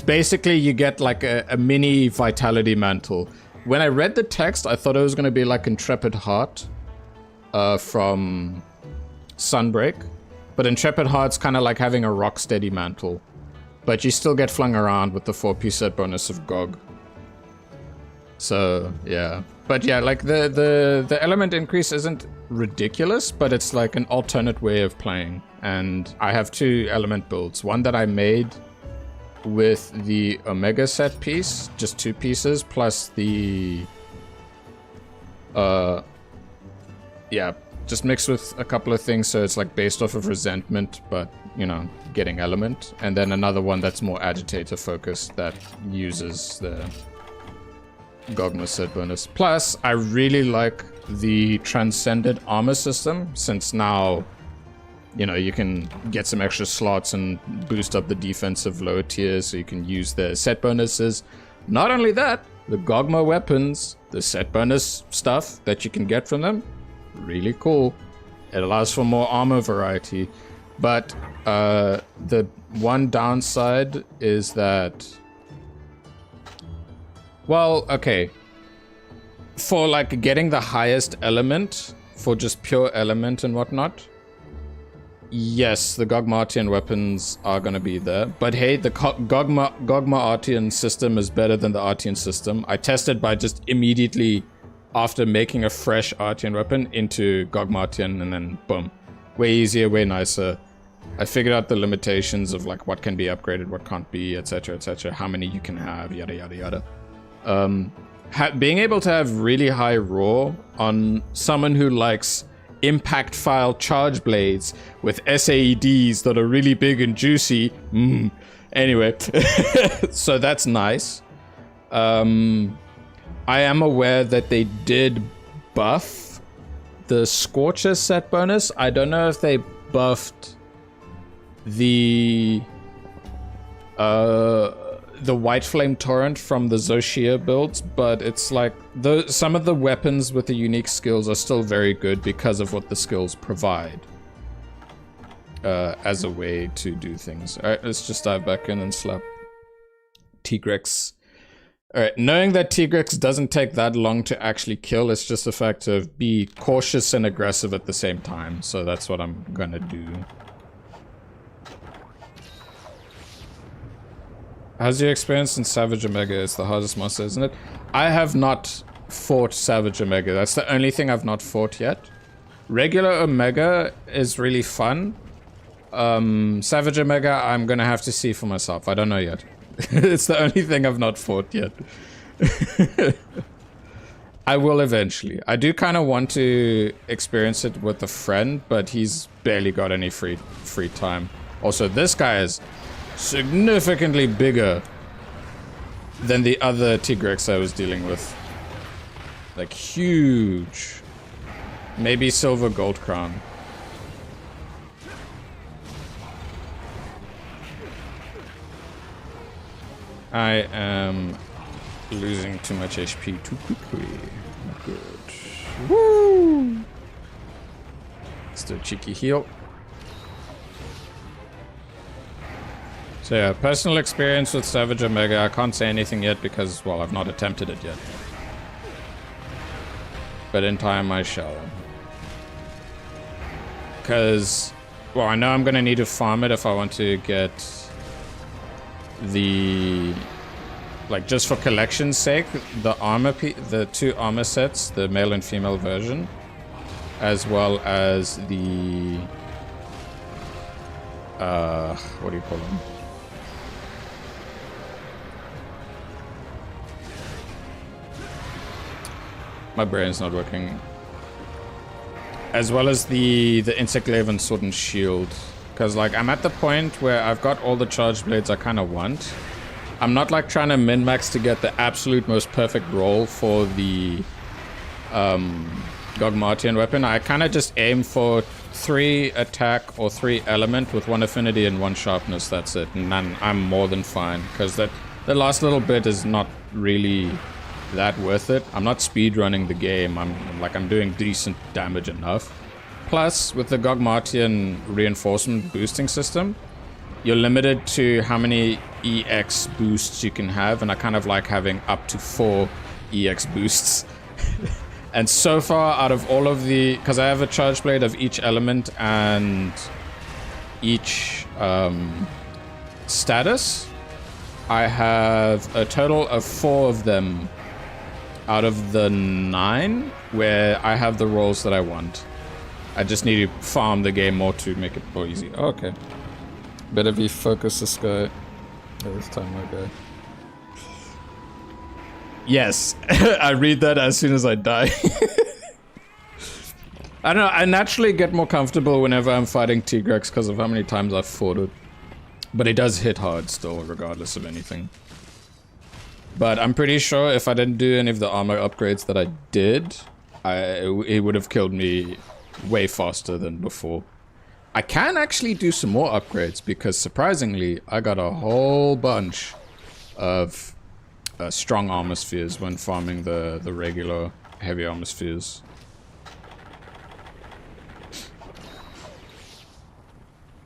basically you get like a mini vitality mantle. When I read the text, I thought it was going to be like Intrepid Heart from Sunbreak. But Intrepid Heart's kind of like having a rock steady mantle. But you still get flung around with the 4-piece set bonus of GOG. So, yeah. But yeah, like the element increase isn't ridiculous, but it's like an alternate way of playing. And I have 2 element builds. One that I made with the Omega set piece, just 2 pieces, plus the... yeah, just mixed with a couple of things, so it's like based off of resentment, but, you know, getting element. And then another one that's more agitator focused that uses the Gogma set bonus. Plus, I really like the Transcended Armor system, since now, you know, you can get some extra slots and boost up the defensive lower tiers, so you can use the set bonuses. Not only that, the Gogma weapons, the set bonus stuff that you can get from them, really cool. It allows for more armor variety. But the one downside is that, well, okay, for like getting the highest element, for just pure element and whatnot, yes, the Gogma Artian weapons are going to be there. But hey, the Gogma Artian system is better than the Artian system. I tested by just immediately, after making a fresh Artian weapon, into Gogma Artian, and then boom. Way easier, way nicer. I figured out the limitations of like what can be upgraded, what can't be, etc, etc, how many you can have, yada yada yada. Being able to have really high raw on someone who likes impact file charge blades with SAEDs that are really big and juicy. Anyway, so that's nice. I am aware that they did buff the Scorcher set bonus. I don't know if they buffed the White Flame Torrent from the Zoshia builds, but it's like some of the weapons with the unique skills are still very good because of what the skills provide as a way to do things. Alright, let's just dive back in and slap Tigrex. Alright, knowing that Tigrex doesn't take that long to actually kill, it's just a fact of be cautious and aggressive at the same time, so that's what I'm gonna do. How's your experience in Savage Omega? It's the hardest monster, isn't it? I have not fought Savage Omega. That's the only thing I've not fought yet. Regular Omega is really fun. Savage Omega, I'm gonna have to see for myself. I don't know yet. It's the only thing I've not fought yet. I will eventually. I do kind of want to experience it with a friend, but he's barely got any free time. Also, this guy is significantly bigger than the other Tigrex I was dealing with. Like, huge. Maybe silver gold crown. I am losing too much HP too quickly. Not good. Woo! Let's do a cheeky heal. So yeah, personal experience with Savage Omega. I can't say anything yet because, well, I've not attempted it yet. But in time I shall. Because, well, I know I'm going to need to farm it if I want to get the, like, just for collection's sake, the armor, the 2 armor sets, the male and female version, as well as the, what do you call them? My brain's not working. As well as the Insect Glaive and Sword and Shield. Because, like, I'm at the point where I've got all the charge blades I kind of want. I'm not, like, trying to min-max to get the absolute most perfect roll for the Gogmatian weapon, I kind of just aim for 3 attack or 3 element with 1 affinity and 1 sharpness. That's it, and then I'm more than fine, because the last little bit is not really that worth it. I'm not speed running the game. I'm doing decent damage enough. Plus, with the Gogmatian reinforcement boosting system, you're limited to how many EX boosts you can have, and I kind of like having up to 4 EX boosts. And so far, out of all of the... because I have a charge blade of each element and each status, I have a total of 4 of them out of the 9 where I have the rolls that I want. I just need to farm the game more to make it more easy. Oh, okay. Better be focus this guy. This time, okay. Yes, I read that as soon as I die. I don't know, I naturally get more comfortable whenever I'm fighting Tigrex because of how many times I've fought it. But it does hit hard still, regardless of anything. But I'm pretty sure if I didn't do any of the armor upgrades that I did, it would have killed me way faster than before. I can actually do some more upgrades because surprisingly, I got a whole bunch of strong armor spheres when farming the regular heavy armor spheres.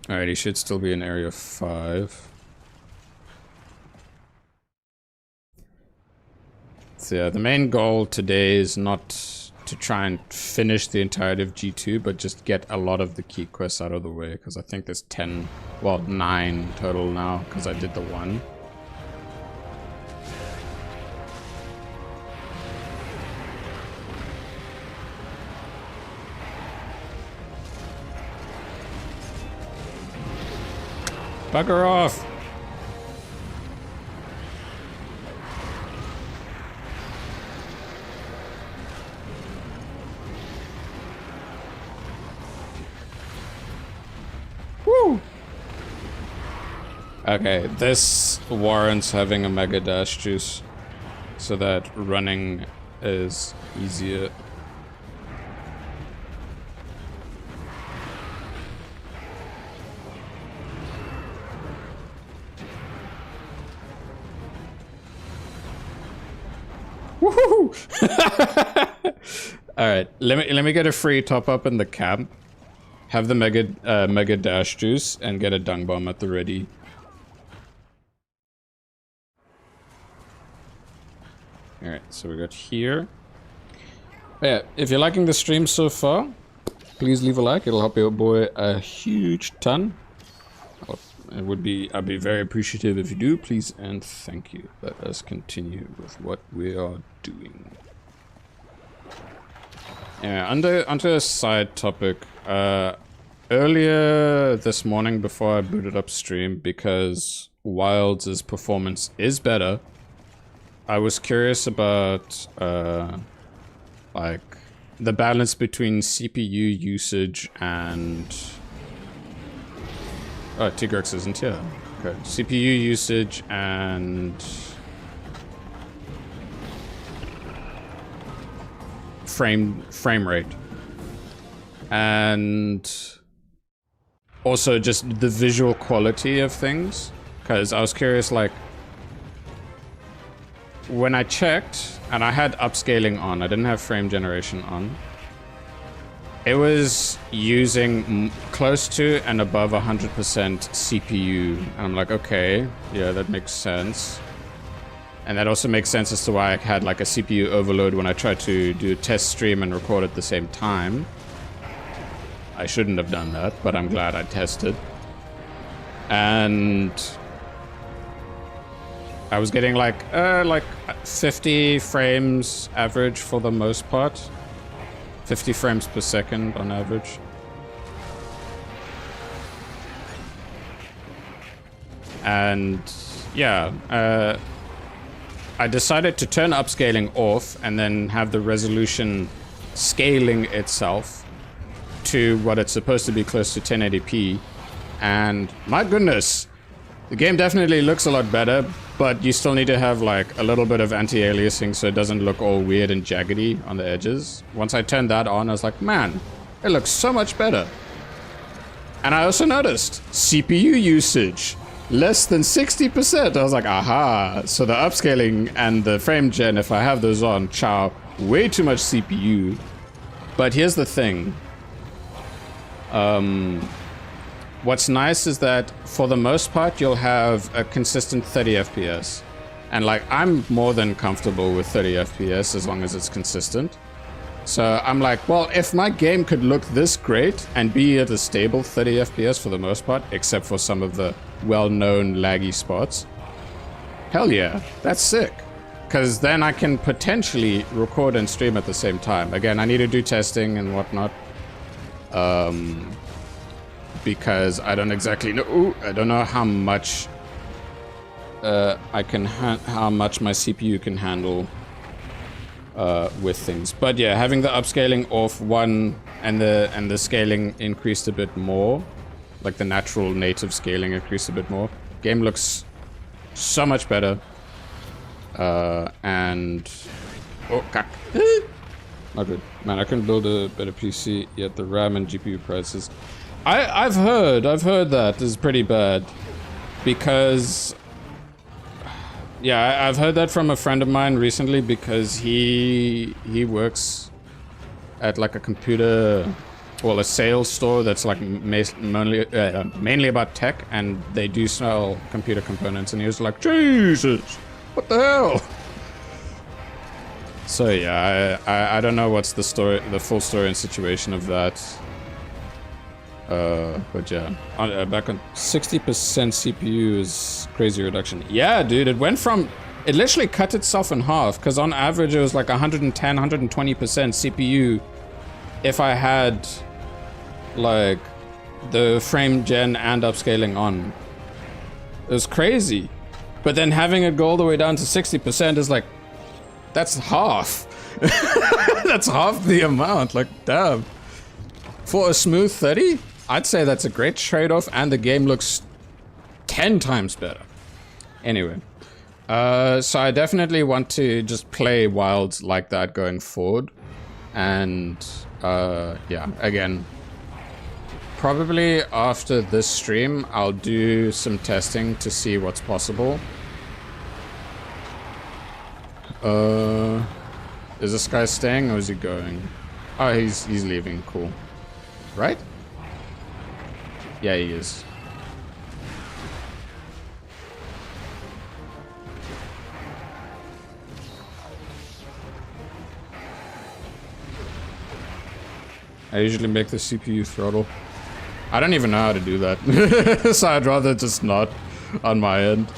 Alright, he should still be in area 5. So yeah, the main goal today is not to try and finish the entirety of G2, but just get a lot of the key quests out of the way, because I think there's 10, well, 9 total now, because I did the 1. Bugger off! Woo! Okay, this warrants having a Mega Dash juice so that running is easier. Woohoo! All right, let me get a free top up in the camp. Have the mega dash juice and get a dung bomb at the ready. All right, so we got here. But yeah, if you're liking the stream so far, please leave a like. It'll help your boy a huge ton. I'd be very appreciative if you do, please and thank you. Let us continue with what we are doing. Yeah, onto a side topic. Earlier this morning, before I booted up stream, because Wilds' performance is better, I was curious about like the balance between CPU usage and oh, Tigrex isn't here. Okay, CPU usage and frame rate, and also just the visual quality of things. Because I was curious, like when I checked, and I had upscaling on, I didn't have frame generation on. It was using close to and above 100% CPU. And I'm like, okay, yeah, that makes sense. And that also makes sense as to why I had like a CPU overload when I tried to do a test stream and record at the same time. I shouldn't have done that, but I'm glad I tested. And I was getting like 50 frames average for the most part. 50 frames per second on average. And yeah, I decided to turn upscaling off and then have the resolution scaling itself to what it's supposed to be, close to 1080p. And my goodness, the game definitely looks a lot better. but you still need to have like a little bit of anti-aliasing so it doesn't look all weird and jaggedy on the edges. Once I turned that on, I was like, man, it looks so much better. And I also noticed CPU usage less than 60%. I was like, aha. So the upscaling and the frame gen, if I have those on, chow way too much CPU. But here's the thing. What's nice is that for the most part, you'll have a consistent 30 FPS. And like, I'm more than comfortable with 30 FPS as long as it's consistent. So I'm like, well, if my game could look this great and be at a stable 30 FPS for the most part, except for some of the well-known laggy spots, hell yeah, that's sick. Because then I can potentially record and stream at the same time. Again, I need to do testing and whatnot. Because I don't exactly know. Ooh, I don't know how much how much my CPU can handle with things. But yeah, having the upscaling off one and the scaling increased a bit more, like the natural native scaling increased a bit more. Game looks so much better. And oh, cack. Not good, man. I couldn't build a better PC yet. The RAM and GPU prices. I've heard that is pretty bad, because yeah, I've heard that from a friend of mine recently, because he works at like a computer, well, a sales store that's like mainly about tech, and they do sell computer components, and he was like, Jesus, what the hell? So yeah, I don't know what's the story, the full story and situation of that. But yeah, back on 60% CPU is crazy reduction. Yeah, dude, it went from, it literally cut itself in half, because on average it was like 110, 120% CPU if I had like the frame gen and upscaling on. It was crazy. But then having it go all the way down to 60% is like, that's half. That's half the amount, like damn. For a smooth 30? I'd say that's a great trade-off, and the game looks 10 times better. Anyway, so I definitely want to just play Wilds like that going forward. And yeah, again, probably after this stream, I'll do some testing to see what's possible. Is this guy staying or is he going? Oh, he's leaving, cool. Right? Yeah, he is. I usually make the CPU throttle. I don't even know how to do that. So I'd rather just not on my end.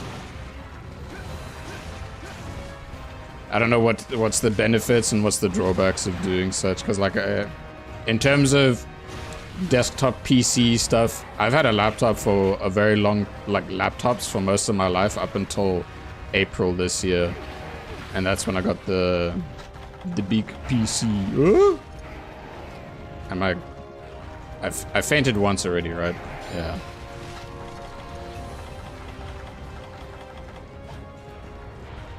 I don't know what's the benefits and what's the drawbacks of doing such, because like in terms of desktop PC stuff, I've had a laptop for a very long, like laptops for most of my life up until April this year, and that's when I got the big PC. Am I fainted once already, right? Yeah.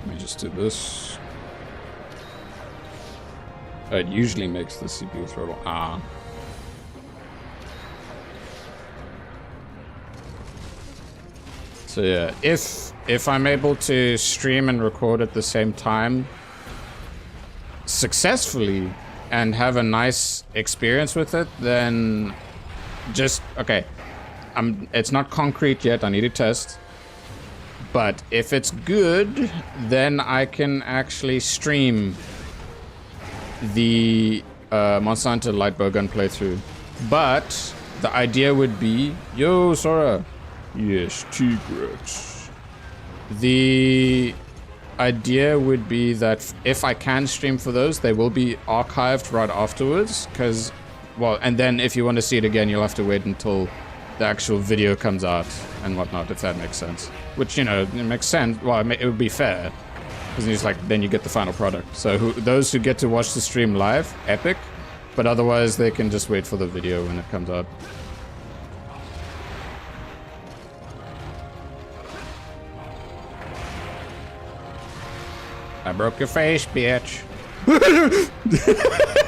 Let me just do this. It usually makes the CPU throttle. Ah. So yeah, if I'm able to stream and record at the same time successfully and have a nice experience with it, then just okay. It's not concrete yet. I need to test. But if it's good, then I can actually stream the Monster Hunter Lightbow Gun playthrough. But the idea would be, yo, Sora. Yes, Tigrex. The idea would be that if I can stream for those, they will be archived right afterwards. Because, well, and then if you want to see it again, you'll have to wait until the actual video comes out and whatnot, if that makes sense. Which, you know, it makes sense. Well, it would be fair. Because it's like, then you get the final product. So those who get to watch the stream live, epic. But otherwise, they can just wait for the video when it comes out. I broke your face, bitch.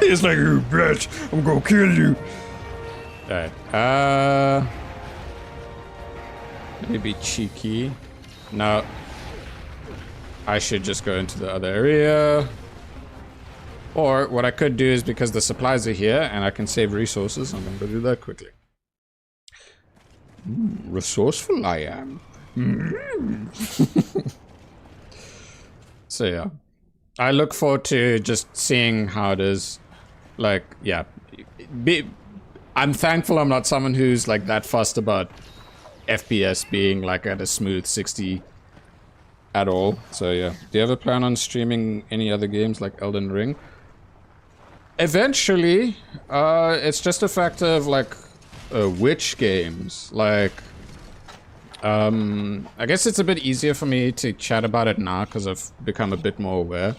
It's like, you bitch, I'm gonna kill you. Alright, let me be cheeky. No. I should just go into the other area. Or what I could do is, because the supplies are here and I can save resources, I'm gonna do that quickly. Resourceful I am. So yeah. I look forward to just seeing how it is. Like, yeah. I'm thankful I'm not someone who's like that fussed about FPS being like at a smooth 60 at all. So yeah. Do you ever plan on streaming any other games like Elden Ring? Eventually. It's just a factor of like which games. Like, I guess it's a bit easier for me to chat about it now because I've become a bit more aware.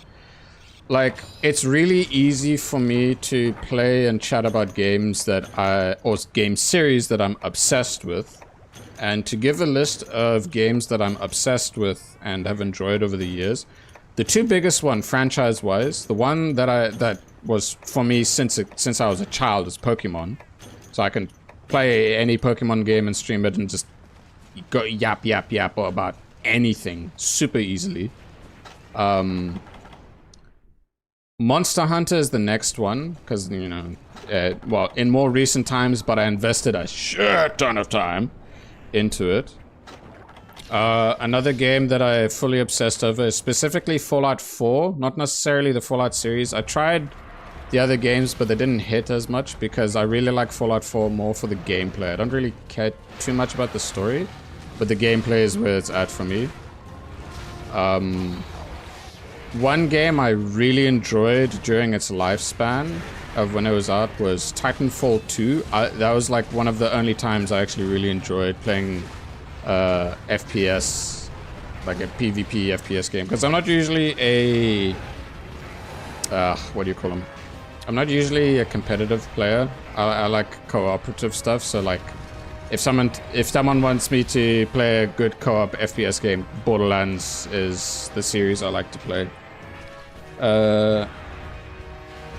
Like, it's really easy for me to play and chat about games that or game series that I'm obsessed with. And to give a list of games that I'm obsessed with and have enjoyed over the years, the two biggest one, franchise-wise, the one that was for me since I was a child is Pokemon. So I can play any Pokemon game and stream it and just go yap about anything super easily. Monster Hunter is the next one, because, you know, well, in more recent times, but I invested a shit ton of time into it. Another game that I fully obsessed over is specifically Fallout 4, not necessarily the Fallout series. I tried the other games, but they didn't hit as much because I really like Fallout 4 more for the gameplay. I don't really care too much about the story, but the gameplay is where it's at for me. One game I really enjoyed during its lifespan of when it was out was Titanfall 2. That was like one of the only times I actually really enjoyed playing FPS, like a PvP FPS game. Because I'm not usually a... what do you call them? I'm not usually a competitive player. I like cooperative stuff, so like... If someone wants me to play a good co-op FPS game, Borderlands is the series I like to play.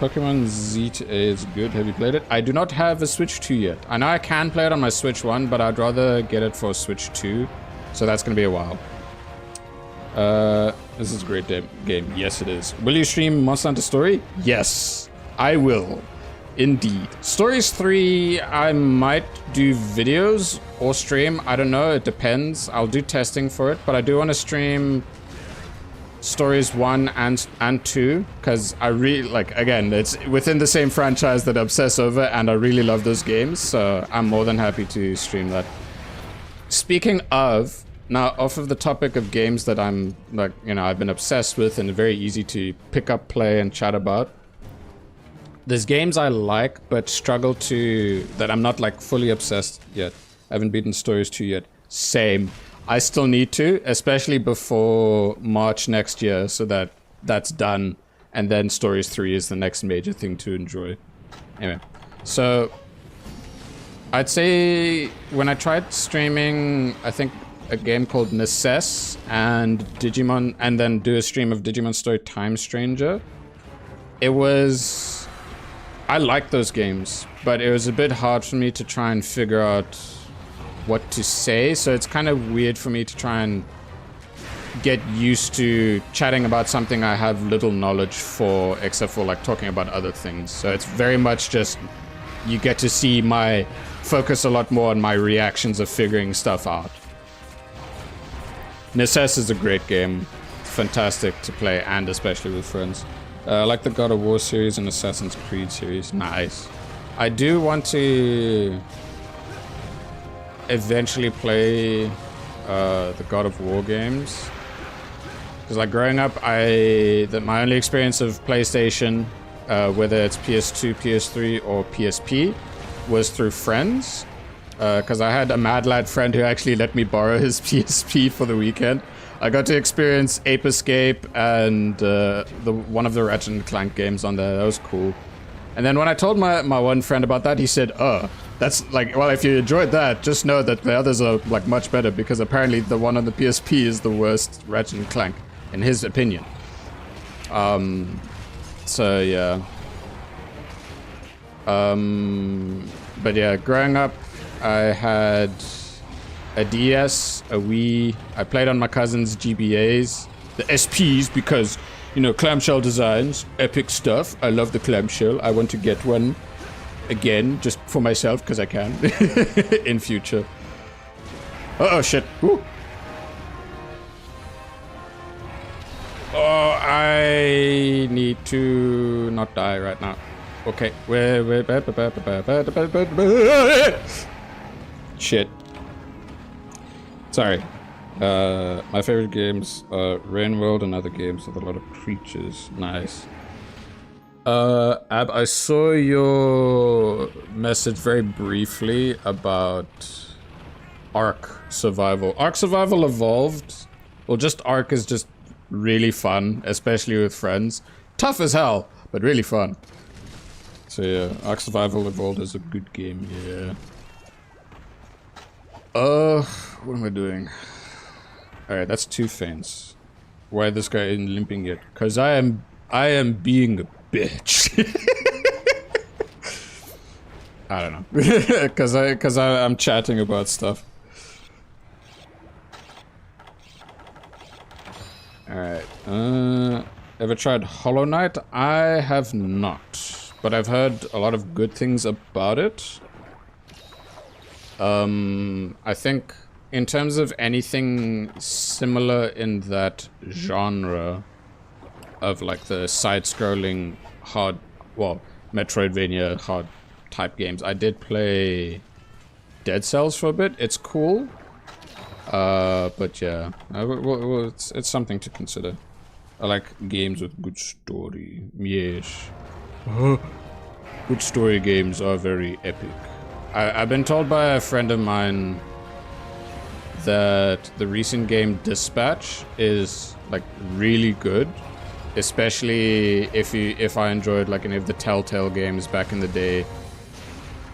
Pokemon Z to A is good. Have you played it? I do not have a Switch 2 yet. I know I can play it on my Switch 1, but I'd rather get it for Switch 2. So that's going to be a while. This is a great game. Yes, it is. Will you stream Monster Hunter Story? Yes, I will. Indeed. Stories 3, I might do videos or stream. I don't know. It depends. I'll do testing for it, but I do want to stream Stories 1 and 2 because I really like, again, it's within the same franchise that I obsess over and I really love those games, so I'm more than happy to stream that. Speaking of, now off of the topic of games that I'm like, you know, I've been obsessed with and very easy to pick up, play and chat about. There's games I like but struggle to, that I'm not like fully obsessed yet. I haven't beaten Stories 2 yet. Same. I still need to, especially before March next year, so that that's done. And then Stories 3 is the next major thing to enjoy. Anyway, so I'd say when I tried streaming, I think a game called Necess and Digimon, and then do a stream of Digimon Story Time Stranger, it was... I like those games, but it was a bit hard for me to try and figure out what to say, so it's kind of weird for me to try and get used to chatting about something I have little knowledge for, except for like talking about other things. So it's very much just, you get to see my focus a lot more on my reactions of figuring stuff out. Necess is a great game. It's fantastic to play, and especially with friends. I like the God of War series and Assassin's Creed series. Nice. I do want to eventually play the God of War games, because like growing up, my only experience of PlayStation, whether it's PS2, PS3 or PSP, was through friends, because I had a mad lad friend who actually let me borrow his PSP for the weekend. I got to experience Ape Escape and one of the Ratchet & Clank games on there. That was cool. And then when I told my one friend about that, he said, that's like, well, if you enjoyed that, just know that the others are like much better, because apparently the one on the PSP is the worst Ratchet & Clank, in his opinion. So yeah. But yeah, growing up, I had a DS, a Wii. I played on my cousin's GBAs, the SPs, because, you know, clamshell designs, epic stuff. I love the clamshell. I want to get one again, just for myself, because I can, in future. Uh-oh, shit. Woo. Oh, I need to not die right now. Okay, shit. Sorry. My favorite games are Rain World and other games with a lot of creatures. Nice. Ab, I saw your message very briefly about Ark Survival. Ark Survival Evolved, well, just Ark is just really fun, especially with friends. Tough as hell, but really fun. So yeah, Ark Survival Evolved is a good game, yeah. What am I doing? Alright, that's 2 feigns. Why this guy isn't limping yet? Cause I am being a bitch. I don't know. cause I'm chatting about stuff. Alright, ever tried Hollow Knight? I have not, but I've heard a lot of good things about it. I think in terms of anything similar in that genre of like the side-scrolling hard, well, Metroidvania hard type games, I did play Dead Cells for a bit. It's cool. But yeah, well, it's something to consider. I like games with good story. Yes. Good story games are very epic. I've been told by a friend of mine that the recent game Dispatch is like really good, especially if I enjoyed like any of the Telltale games back in the day.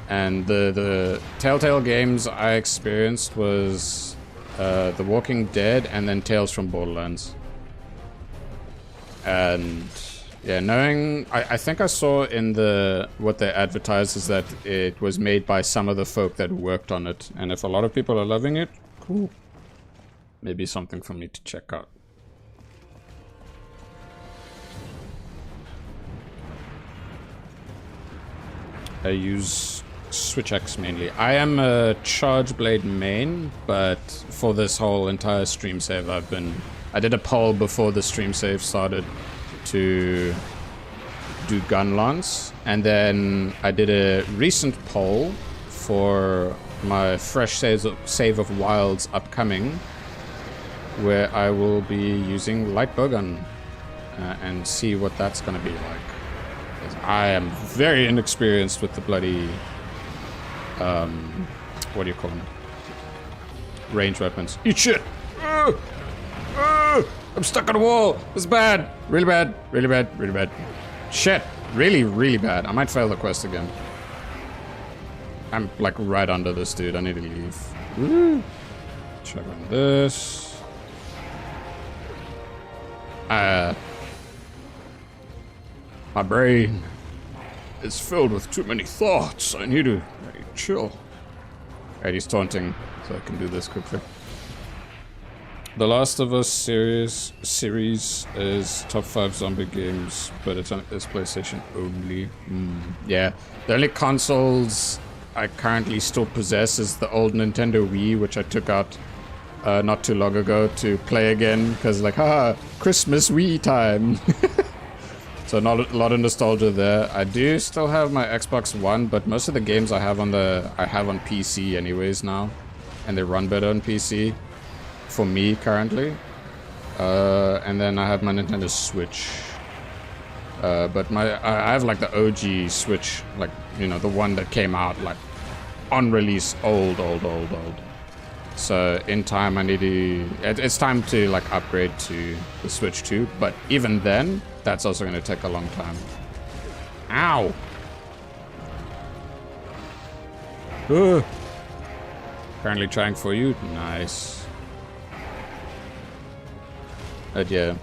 And the Telltale games I experienced was The Walking Dead and then Tales from Borderlands. And yeah, knowing, I think I saw in what they advertised is that it was made by some of the folk that worked on it. And if a lot of people are loving it, cool. Maybe something for me to check out. I use Switch X mainly. I am a Charge Blade main, but for this whole entire stream save I did a poll before the stream save started to do Gunlance, and then I did a recent poll for my fresh save of Wilds upcoming, where I will be using light bowgun and see what that's gonna be like. I am very inexperienced with the bloody what do you call them? Range weapons. Eat shit! I'm stuck on a wall! It's bad! Really bad, really bad, really bad. Shit! Really, really bad. I might fail the quest again. I'm like right under this dude. I need to leave. Woo. Check on this. My brain is filled with too many thoughts. I need to chill. Alright, he's taunting, so I can do this quickly. The Last of Us series is top 5 zombie games, but it's PlayStation only. Yeah, the only consoles I currently still possess is the old Nintendo Wii, which I took out not too long ago to play again, because like, haha, Christmas Wii time. So not a lot of nostalgia there. I do still have my Xbox One, but most of the games I have on PC anyways now, and they run better on PC for me currently. And then I have my Nintendo Switch. But I have like the OG Switch, like, you know, the one that came out like on release, old. So in time I need to, it's time to like upgrade to the Switch 2, but even then, that's also going to take a long time. Ow! Currently trying for you. Nice. But yeah.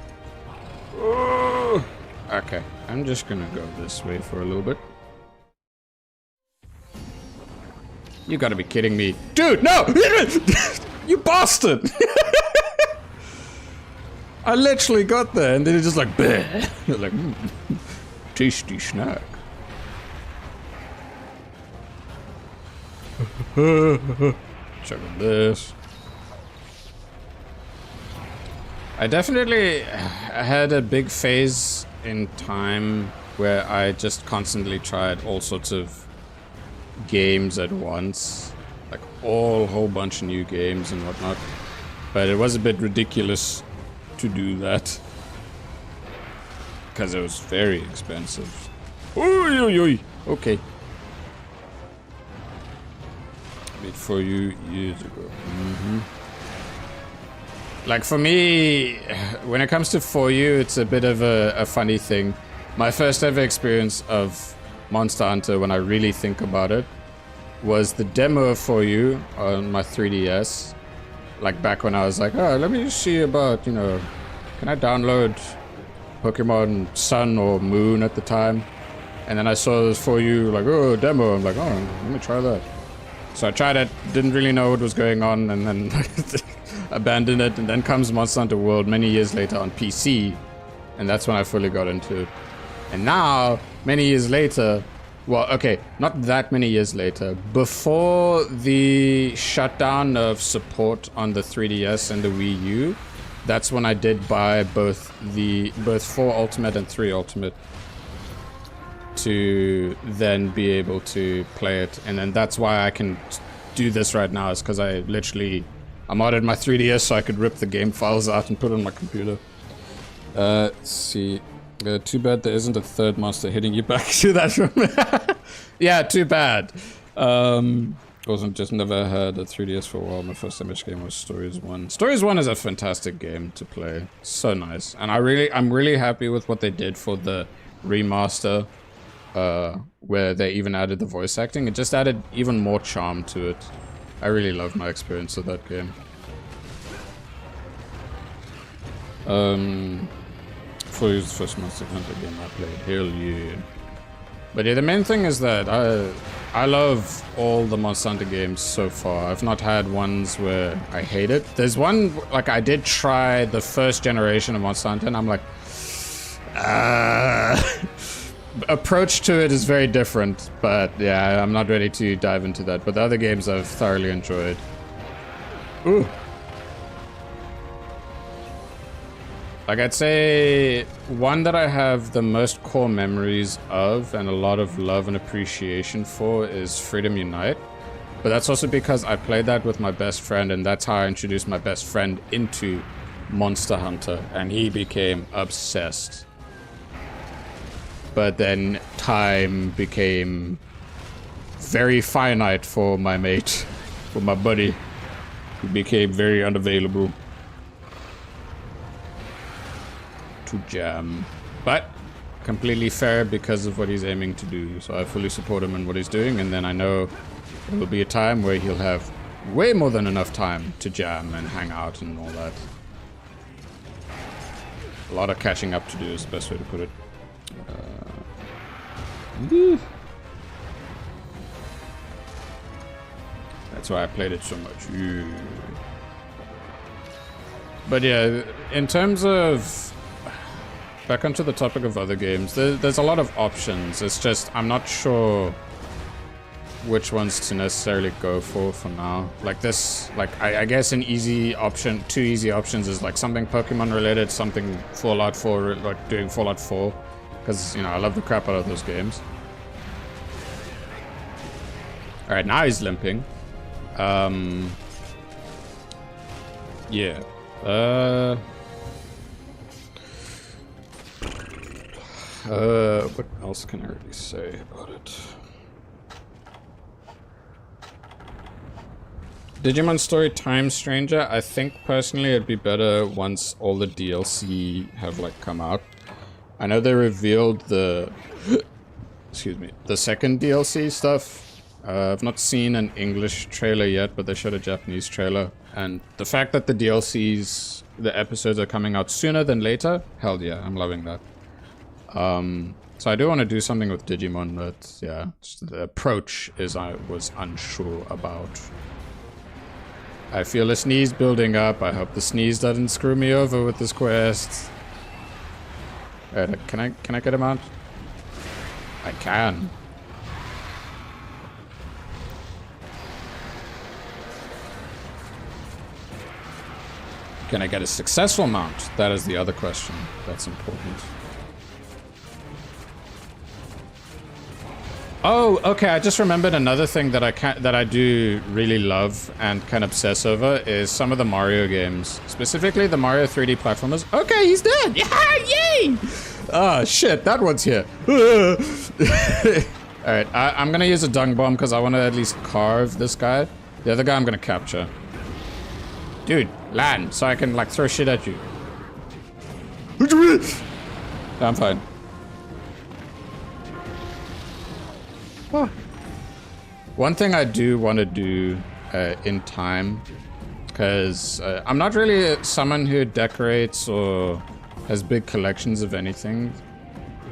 Okay, I'm just gonna go this way for a little bit. You gotta be kidding me. Dude, no! You bastard! I literally got there and then it's just like, bleh. You're like, tasty snack. Check on this. I definitely had a big phase in time where I just constantly tried all sorts of games at once. Like a whole bunch of new games and whatnot. But it was a bit ridiculous to do that. Because it was very expensive. Oy, oy, oy. Okay. MH4U years ago. Like for me, when it comes to 4U, it's a bit of a funny thing. My first ever experience of Monster Hunter, when I really think about it, was the demo of 4U on my 3DS. Like back when I was like, oh, let me see about, you know, can I download Pokemon Sun or Moon at the time? And then I saw this 4U, like, oh, demo. I'm like, oh, let me try that. So I tried it, didn't really know what was going on, and then abandoned it. And then comes Monster Hunter World many years later on PC, and that's when I fully got into it. And now, many years later, well, okay, not that many years later, before the shutdown of support on the 3DS and the Wii U, that's when I did buy both 4 Ultimate and 3 Ultimate to then be able to play it. And then that's why I can do this right now, is because I modded my 3DS so I could rip the game files out and put it on my computer. Let's see. Too bad there isn't a third monster hitting you back to that room. Yeah, too bad. Also, just never had a 3DS for a while. My first MH game was Stories 1. Stories 1 is a fantastic game to play. So nice. And I'm really happy with what they did for the remaster, where they even added the voice acting. It just added even more charm to it. I really loved my experience of that game. For the first Monster Hunter game I played. Hell yeah. But yeah, the main thing is that I love all the Monster Hunter games so far. I've not had ones where I hate it. There's one, like I did try the first generation of Monster Hunter and I'm like, approach to it is very different, but yeah, I'm not ready to dive into that. But the other games I've thoroughly enjoyed. Ooh. Like I'd say one that I have the most core memories of and a lot of love and appreciation for is Freedom Unite. But that's also because I played that with my best friend, and that's how I introduced my best friend into Monster Hunter, and he became obsessed. But then time became very finite for my mate, for my buddy, who became very unavailable to jam. But completely fair because of what he's aiming to do, so I fully support him in what he's doing, and then I know there will be a time where he'll have way more than enough time to jam and hang out and all that. A lot of catching up to do is the best way to put it. That's why I played it so much. But yeah, in terms of back onto the topic of other games, there's a lot of options. It's just I'm not sure which ones to necessarily go for now. Like this, like I guess an easy option, 2 easy options is like something Pokemon related, something Fallout 4, like doing Fallout 4, because you know I love the crap out of those games. All right, now he's limping. Yeah. What else can I really say about it? Digimon Story Time Stranger, I think personally it'd be better once all the DLC have like come out. I know they revealed the excuse me, the second DLC stuff. I've not seen an English trailer yet, but they showed a Japanese trailer. And the fact that the DLCs, the episodes are coming out sooner than later, hell yeah, I'm loving that. So I do want to do something with Digimon, but yeah, just the approach is I was unsure about. I feel a sneeze building up. I hope the sneeze doesn't screw me over with this quest. Can I get him out? I can. Can I get a successful mount? That is the other question. That's important. Oh, okay. I just remembered another thing that I do really love and can obsess over is some of the Mario games, specifically the Mario 3D platformers. Okay, he's dead. Yeah, yay! Ah, shit, that one's here. All right, I'm gonna use a dung bomb because I want to at least carve this guy. The other guy I'm gonna capture. Dude, land so I can like throw shit at you. I'm fine. Oh. One thing I do want to do in time, because I'm not really someone who decorates or has big collections of anything.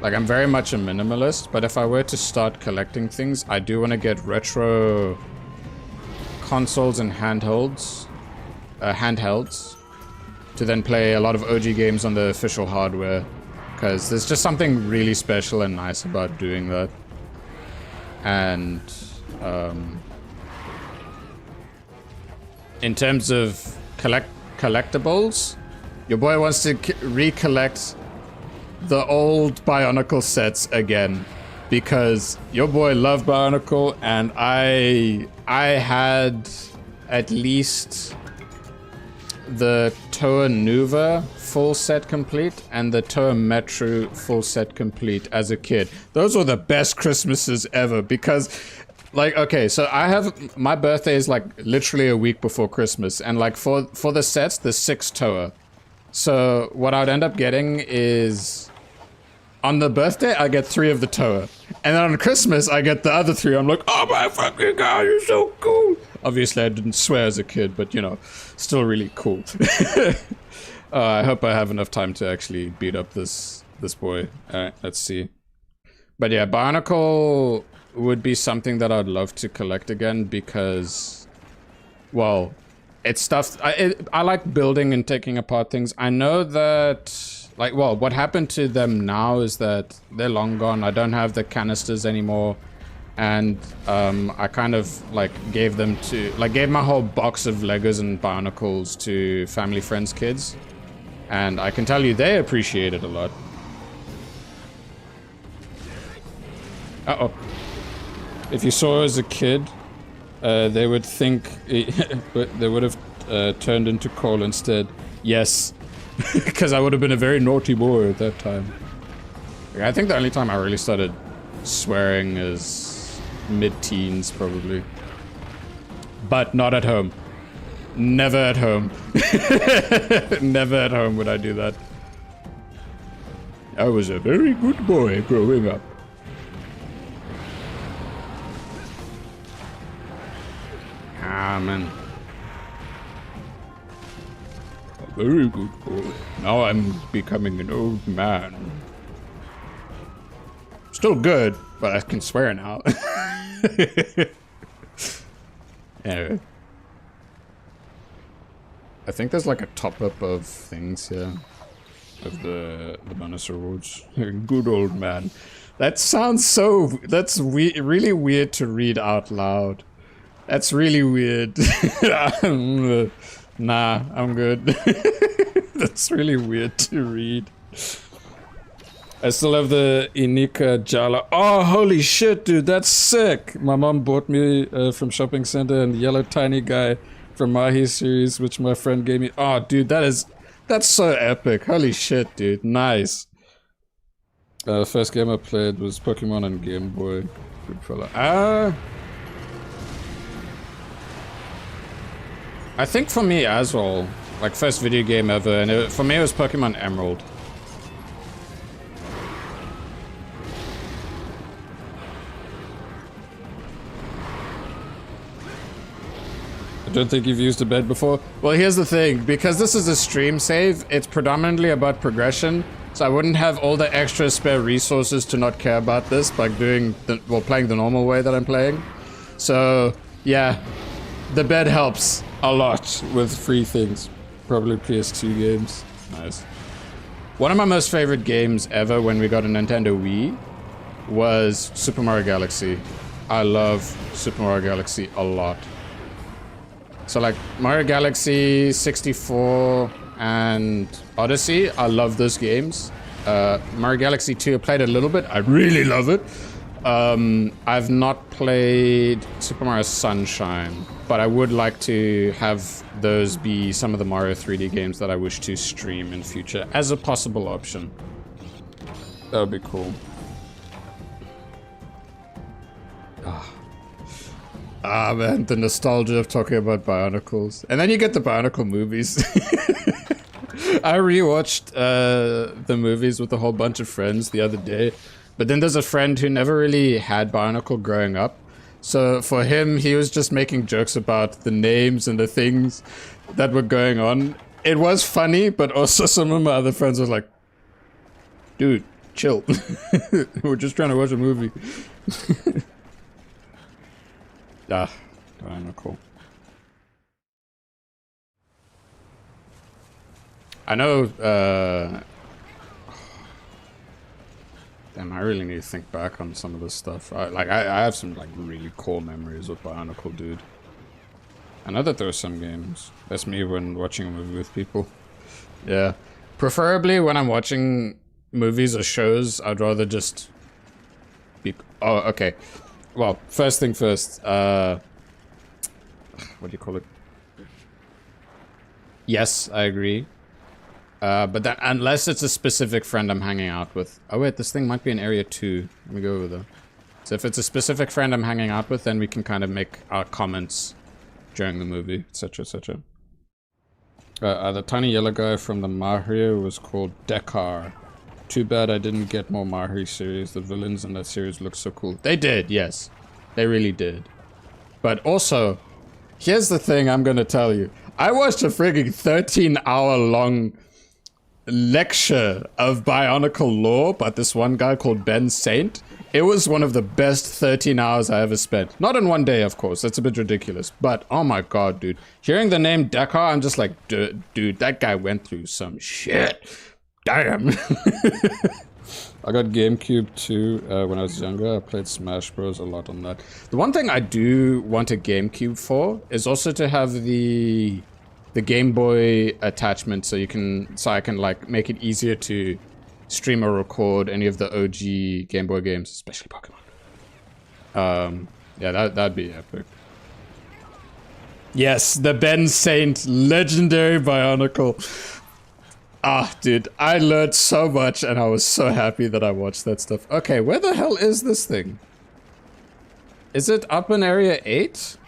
Like, I'm very much a minimalist, but if I were to start collecting things, I do want to get retro consoles and handhelds to then play a lot of OG games on the official hardware, because there's just something really special and nice about doing that. And in terms of collectibles, your boy wants to recollect the old Bionicle sets again, because your boy loved Bionicle, and I had at least the Toa Nuva full set complete and the Toa Metru full set complete as a kid. Those were the best Christmases ever, because like, okay, so I have, my birthday is like literally a week before Christmas, and like for the sets, there's 6 Toa. So what I'd end up getting is, on the birthday, I get 3 of the Toa. And then on Christmas, I get the other 3. I'm like, oh my fucking god, you're so cool. Obviously, I didn't swear as a kid, but you know, still really cool. I hope I have enough time to actually beat up this boy. Alright, let's see. But yeah, Bionicle would be something that I'd love to collect again, because, well, it's stuff, I like building and taking apart things. I know that, like, well, what happened to them now is that they're long gone. I don't have the canisters anymore. And I kind of like gave them to, like, gave my whole box of Legos and Bionicles to family, friends, kids. And I can tell you they appreciate it a lot. Uh-oh. If you saw as a kid, they would think, they would have turned into coal instead. Yes. Because I would have been a very naughty boy at that time. I think the only time I really started swearing is mid-teens, probably. But not at home. Never at home. Never at home would I do that. I was a very good boy growing up. Ah, man. A very good boy. Now I'm becoming an old man. Still good, but I can swear now. Anyway. I think there's like a top-up of things here. Of the bonus rewards. Good old man. That sounds so... That's really weird to read out loud. That's really weird. Nah, I'm good. That's really weird to read. I still have the Inika Jala. Oh, holy shit, dude, that's sick! My mom bought me from shopping center and the yellow tiny guy from MHStories, which my friend gave me. Oh, dude, that's so epic. Holy shit, dude. Nice. First game I played was Pokemon on Game Boy. Good fella. I think for me as well, like first video game ever, and for me it was Pokemon Emerald. Don't think you've used a bed before? Well, here's the thing. Because this is a stream save, it's predominantly about progression. So I wouldn't have all the extra spare resources to not care about this by doing the, well, playing the normal way that I'm playing. So, yeah. The bed helps a lot with free things. Probably PS2 games. Nice. One of my most favorite games ever when we got a Nintendo Wii was Super Mario Galaxy. I love Super Mario Galaxy a lot. So like Mario Galaxy 64 and Odyssey, I love those games. Mario Galaxy 2, I played a little bit. I really love it. I've not played Super Mario Sunshine, but I would like to have those be some of the Mario 3D games that I wish to stream in future as a possible option. That would be cool. Ah man, the nostalgia of talking about Bionicles. And then you get the Bionicle movies. I rewatched the movies with a whole bunch of friends the other day. But then there's a friend who never really had Bionicle growing up. So for him, he was just making jokes about the names and the things that were going on. It was funny, but also some of my other friends were like, dude, chill. We're just trying to watch a movie. Ah, Bionicle. I know, damn, I really need to think back on some of this stuff. I have some like really core memories with Bionicle, dude. I know that there are some games. That's me when watching a movie with people. Yeah. Preferably when I'm watching movies or shows, I'd rather just be... Oh, okay. Well, first thing first. What do you call it? Yes, I agree. But then, unless it's a specific friend I'm hanging out with. Oh wait, this thing might be in area 2. Let me go over there. So if it's a specific friend I'm hanging out with, then we can kind of make our comments during the movie, etc, etc. The tiny yellow guy from the Mario was called Dekar. Too bad I didn't get more Mario series. The villains in that series look so cool. They did, yes. They really did. But also, here's the thing I'm gonna tell you. I watched a frigging 13-hour long lecture of Bionicle lore by this one guy called Ben Saint. It was one of the best 13 hours I ever spent. Not in one day, of course. That's a bit ridiculous. But, oh my god, dude. Hearing the name Dekar, I'm just like, dude, that guy went through some shit. Damn. I got GameCube too when I was younger. I played Smash Bros. A lot on that. The one thing I do want a GameCube for is also to have the Game Boy attachment so I can like make it easier to stream or record any of the OG Game Boy games, especially Pokemon. Yeah, that'd be epic. Yes, the Ben Saint legendary Bionicle. Ah, dude, I learned so much and I was so happy that I watched that stuff. Okay, where the hell is this thing? Is it up in area 8?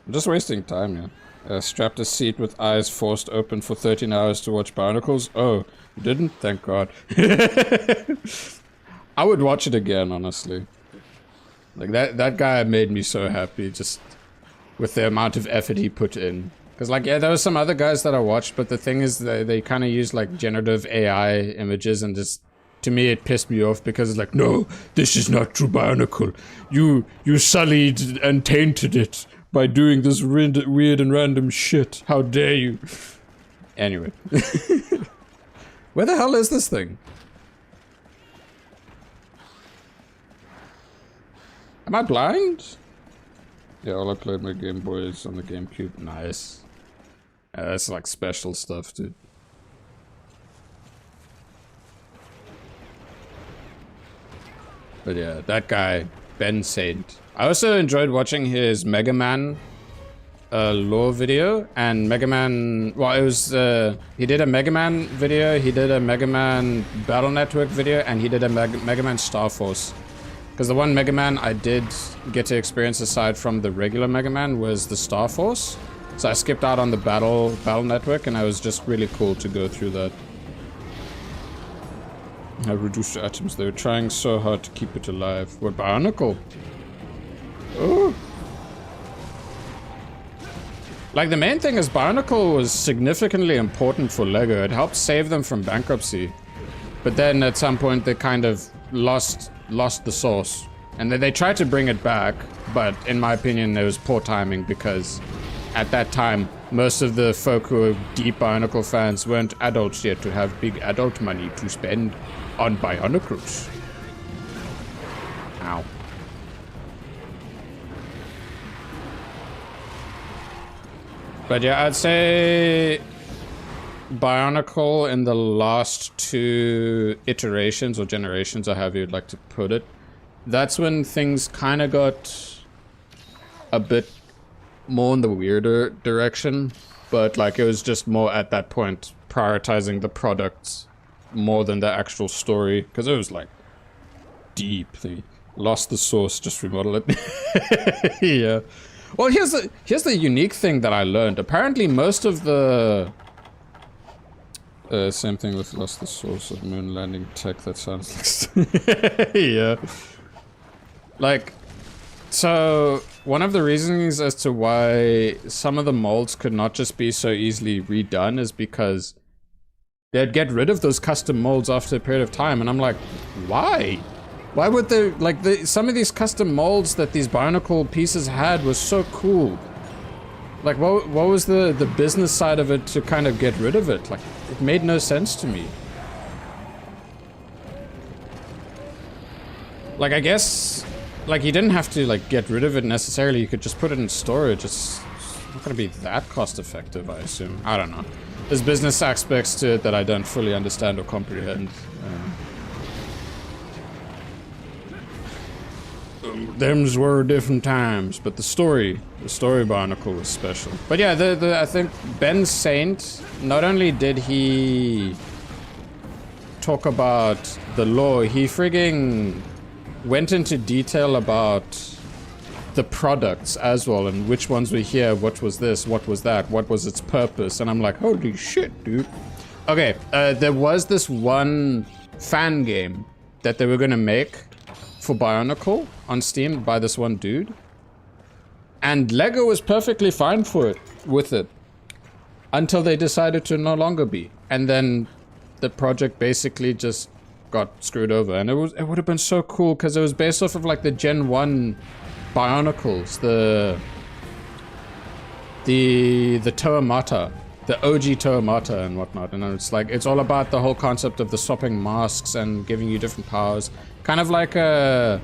I'm just wasting time, yeah. Strapped a seat with eyes forced open for 13 hours to watch Bionicles. Oh, you didn't? Thank God. I would watch it again, honestly. Like, that guy made me so happy, just with the amount of effort he put in. Because, like, yeah, there were some other guys that I watched, but the thing is, they kind of use, like, generative AI images, and just, to me, it pissed me off, because it's like, no, this is not true Bionicle. You sullied and tainted it by doing this weird and random shit. How dare you? Anyway. Where the hell is this thing? Am I blind? Yeah, all I played my Game Boy is on the GameCube. Nice. That's like special stuff, dude. But yeah, that guy, Ben Saint. I also enjoyed watching his Mega Man lore video, and Mega Man, well, it was, he did a Mega Man video, he did a Mega Man Battle Network video, and he did a Mega Man Star Force. Because the one Mega Man I did get to experience aside from the regular Mega Man was the Star Force. So I skipped out on the Battle Network, and it was just really cool to go through that. I reduced the atoms, they were trying so hard to keep it alive. We're Bionicle. Oh! Like, the main thing is Bionicle was significantly important for LEGO. It helped save them from bankruptcy. But then at some point they kind of lost the source. And then they tried to bring it back, but in my opinion it was poor timing because at that time most of the folk who were deep Bionicle fans weren't adults yet to have big adult money to spend on Bionicles. Ow. But yeah, I'd say Bionicle in the last 2 iterations or generations, or however you'd like to put it, that's when things kind of got a bit more in the weirder direction. But like, it was just more at that point prioritizing the products more than the actual story, because it was like deep. They lost the source, just remodel it. Yeah. Well, here's the unique thing that I learned. Apparently most of the same thing with lost the source of moon landing tech. That sounds like yeah. Like, so one of the reasons as to why some of the molds could not just be so easily redone is because they'd get rid of those custom molds after a period of time, and I'm like, why? Why would they, like, some of these custom molds that these Bionicle pieces had was so cool. Like, what was the business side of it to kind of get rid of it? Like, it made no sense to me. Like, I guess, like, you didn't have to, like, get rid of it necessarily. You could just put it in storage. It's not gonna be that cost effective, I assume. I don't know. There's business aspects to it that I don't fully understand or comprehend. Them's were different times, but the story Bionicle was special. But yeah, I think Ben Saint, not only did he talk about the lore, he frigging went into detail about the products as well, and which ones were here, what was this, what was that, what was its purpose, and I'm like, holy shit, dude. Okay, there was this one fan game that they were gonna make for Bionicle on Steam by this one dude, and LEGO was perfectly fine with it until they decided to no longer be, and then the project basically just got screwed over. And it would have been so cool because it was based off of like the Gen 1 Bionicles, the Toamata, the OG Toamata and whatnot, and it's like, it's all about the whole concept of the swapping masks and giving you different powers. Kind of like a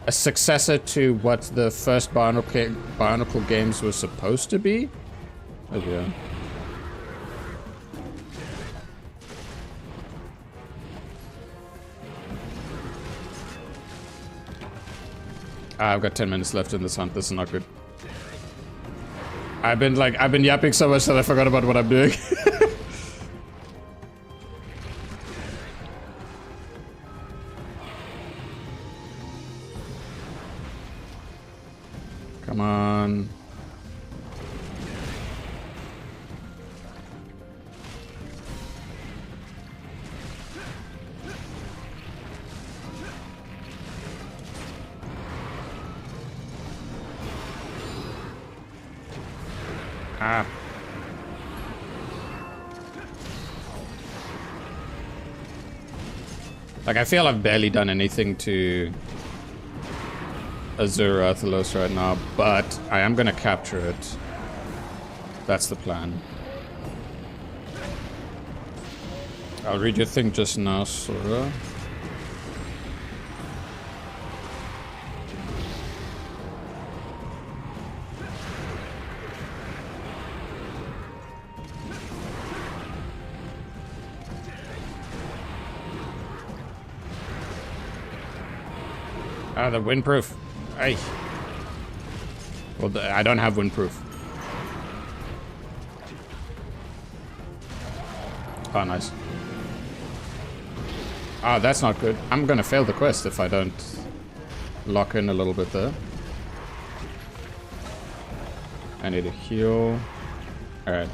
successor to what the first Bionicle games were supposed to be. Oh yeah. I've got 10 minutes left in this hunt. This is not good. I've been yapping so much that I forgot about what I'm doing. Come on. Ah. Like, I feel I've barely done anything to Azure Athelos right now, but I am gonna capture it. That's the plan. I'll read your thing just now, Sora. Ah, the windproof. Hey. Well, I don't have windproof. Oh, nice. Ah, that's not good. I'm gonna fail the quest if I don't lock in a little bit there. I need a heal. Alright.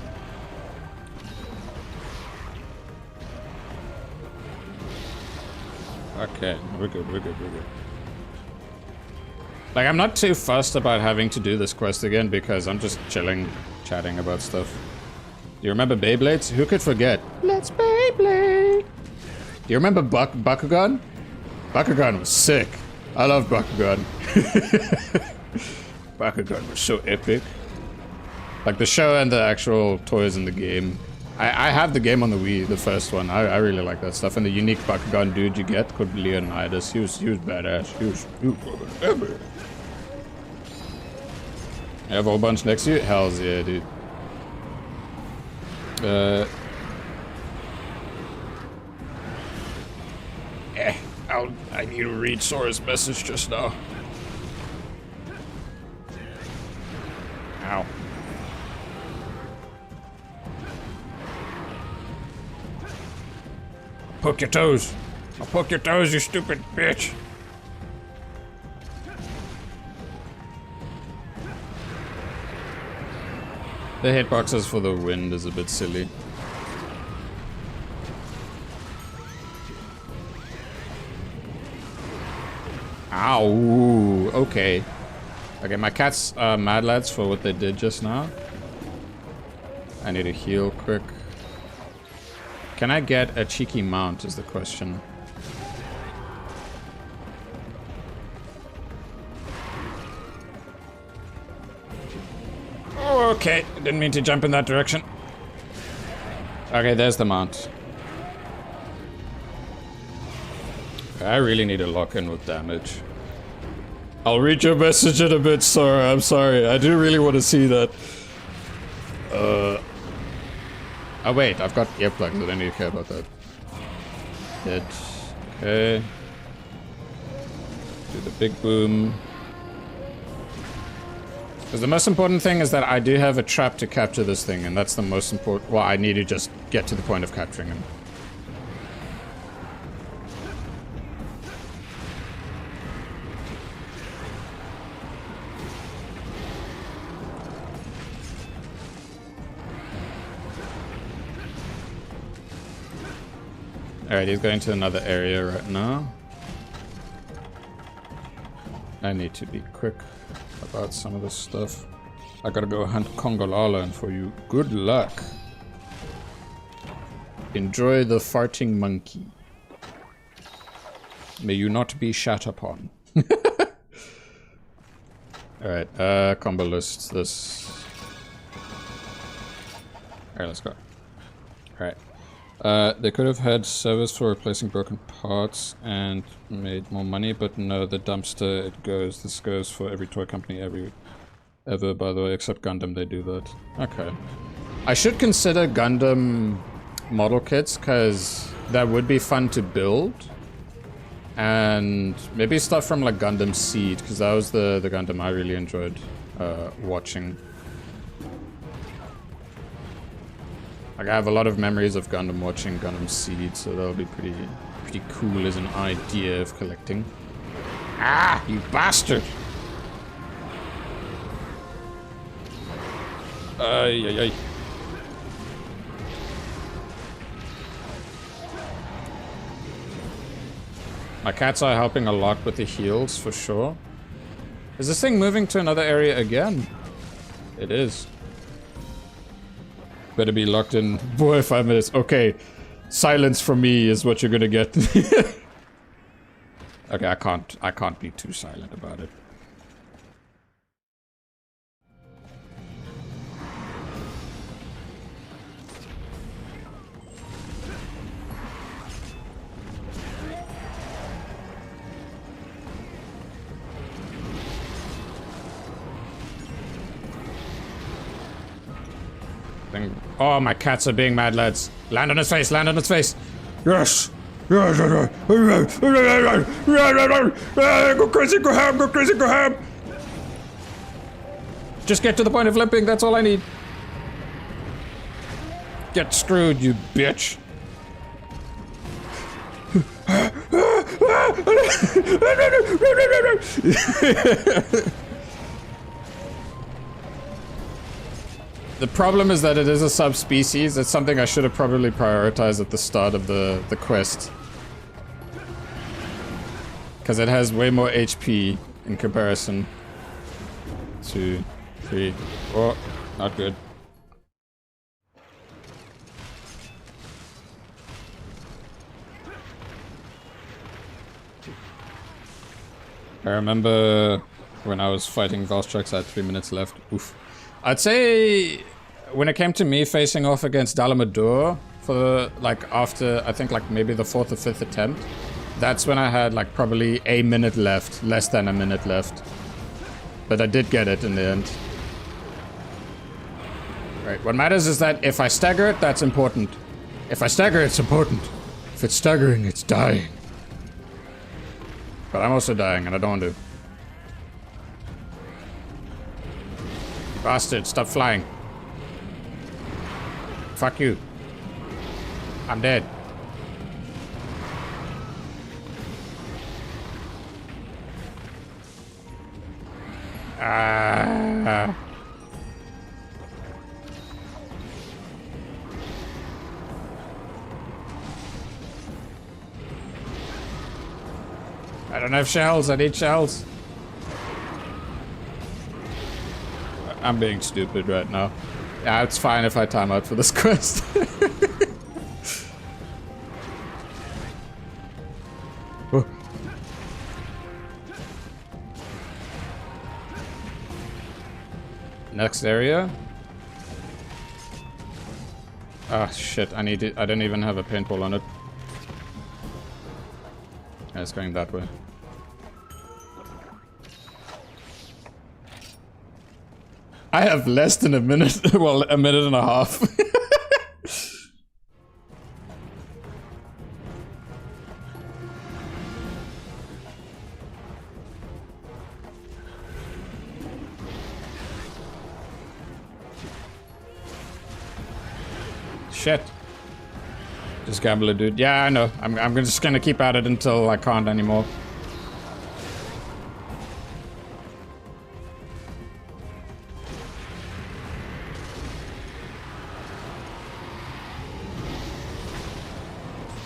Okay, we're good, we're good, we're good. Like, I'm not too fussed about having to do this quest again because I'm just chilling, chatting about stuff. Do you remember Beyblades? Who could forget? Let's Beyblade! Do you remember Bakugan? Bakugan was sick. I love Bakugan. Bakugan was so epic. Like the show and the actual toys in the game. I have the game on the Wii, the first one. I really like that stuff. And the unique Bakugan dude you get called Leonidas. He was badass. He was epic. You have a whole bunch next to you? Hells yeah, dude. I need to read Sora's message just now. Ow. Poke your toes. I'll poke your toes, you stupid bitch. The hitboxes for the wind is a bit silly. Ow, okay. Okay, my cat's mad lads for what they did just now. I need to heal quick. Can I get a cheeky mount is the question. Oh, okay, didn't mean to jump in that direction. Okay, there's the mount. I really need to lock in with damage. I'll read your message in a bit, Sora. I'm sorry. I do really want to see that. Oh wait, I've got earplugs. I don't need to care about that. Hit. Okay. Do the big boom. Because the most important thing is that I do have a trap to capture this thing, and that's the most important. Well, I need to just get to the point of capturing him. Alright, he's going to another area right now. I need to be quick about some of this stuff. I gotta go hunt Kongolala, and for you, good luck. Enjoy the farting monkey. May you not be shat upon. Alright, combo list this. Alright, let's go. Alright. They could have had service for replacing broken parts and made more money, but no, the dumpster, it goes. This goes for every toy company ever, by the way, except Gundam, they do that. Okay. I should consider Gundam model kits, because that would be fun to build. And maybe stuff from like Gundam Seed, because that was the Gundam I really enjoyed watching. Like, I have a lot of memories of Gundam watching Gundam Seed, so that'll be pretty cool as an idea of collecting. Ah, you bastard! Ay, ay, ay. My cats are helping a lot with the heals, for sure. Is this thing moving to another area again? It is. Better be locked in. Boy, 5 minutes. Okay. Silence from me is what you're gonna get. Okay, I can't be too silent about it. Oh, my cats are being mad, lads. Land on his face, land on his face. Yes! Yes! Go crazy, go ham, go crazy, go ham! Just get to the point of limping, that's all I need. Get screwed, you bitch. The problem is that it is a subspecies. It's something I should have probably prioritized at the start of the quest. Because it has way more HP in comparison. 2, 3. Oh, not good. I remember when I was fighting Valstrax, I had 3 minutes left. Oof. I'd say when it came to me facing off against Dalamador for like after, I think like maybe the 4th or 5th attempt, that's when I had like probably a minute left, less than a minute left. But I did get it in the end. Right, what matters is that if I stagger it, that's important. If I stagger, it's important. If it's staggering, it's dying. But I'm also dying, and I don't want to. You bastard, stop flying. Fuck you. I'm dead. I don't have shells, I need shells. I'm being stupid right now. Yeah, it's fine if I time out for this quest. Oh. Next area. Ah, shit, I need it. I don't even have a paintball on it. Yeah, it's going that way. I have less than a minute, well, a minute and a half. Shit. Just gambler, dude. Yeah, I know. I'm just gonna keep at it until I can't anymore.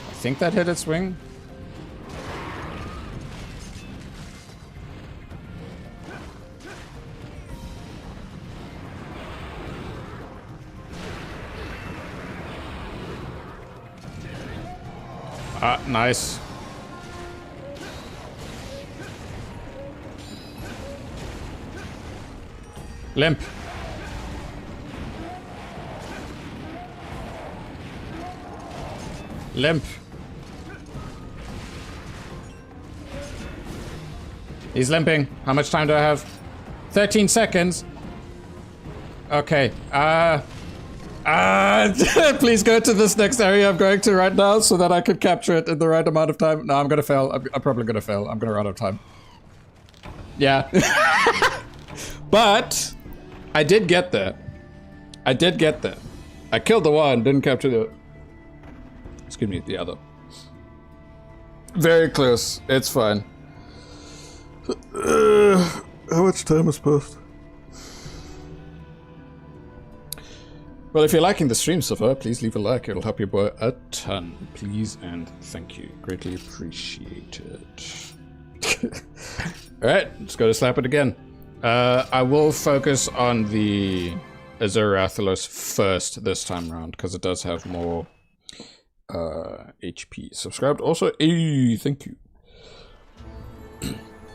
I think that hit its wing. Ah, nice. Limp. Limp. He's limping. How much time do I have? 13 seconds. Okay. Please go to this next area I'm going to right now so that I can capture it in the right amount of time. No, I'm gonna fail. I'm probably gonna fail. I'm gonna run out of time. Yeah. But I did get there. I did get there. I killed the one, didn't capture the... Excuse me, the other. Very close. It's fine. How much time has passed? Well, if you're liking the stream so far, please leave a like. It'll help your boy a ton. Please and thank you. Greatly appreciated. Alright, let's go to slap it again. I will focus on the Azurathelos first this time around, because it does have more HP. Subscribed also. Hey, thank you.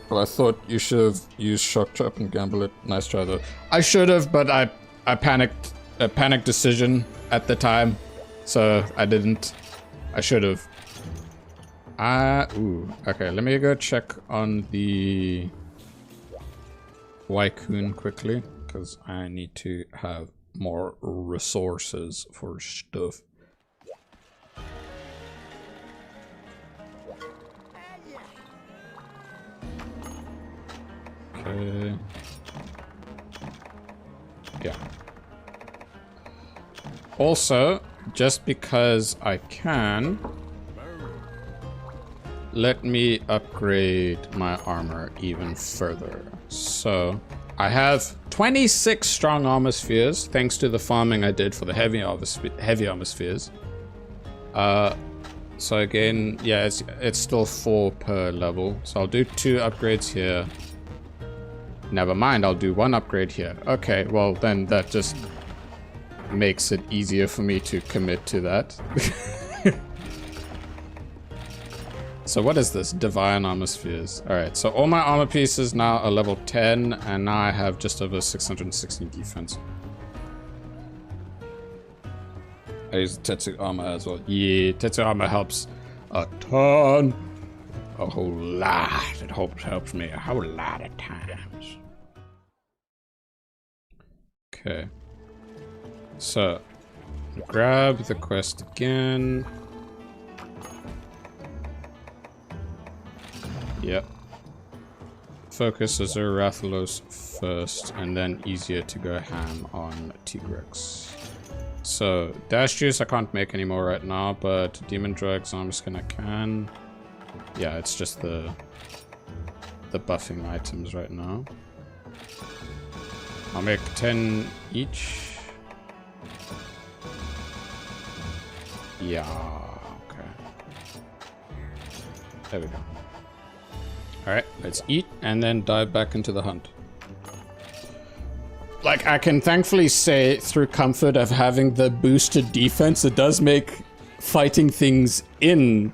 Well, I thought you should have used Shock Trap and Gamble it. Nice try though. I should have, but I panicked. A panic decision at the time, so I didn't. I should have. Ooh. Okay, let me go check on the Wycoon quickly, because I need to have more resources for stuff. Okay. Yeah. Also, just because I can, let me upgrade my armor even further. So, I have 26 strong armor spheres, thanks to the farming I did for the heavy armor spheres. So again, yeah, it's still 4 per level. So I'll do 2 upgrades here, Never mind, I'll do one upgrade here. Okay, well then that just makes it easier for me to commit to that. So what is this? Divine armor spheres. Alright, so all my armor pieces now are level 10, and now I have just over 616 defense. I use Tetsu armor as well. Yeah, Tetsu armor helps a ton. A whole lot. It helps me a whole lot of times. Okay. So, grab the quest again. Yep. Focus Azure Rathalos first, and then easier to go ham on Tigrex. So, Dash Juice I can't make anymore right now, but Demon Drugs, Armor Skin I can. Yeah, it's just the buffing items right now. I'll make 10 each. Yeah, okay. There we go. Alright, let's eat and then dive back into the hunt. Like, I can thankfully say, through comfort of having the boosted defense, it does make fighting things in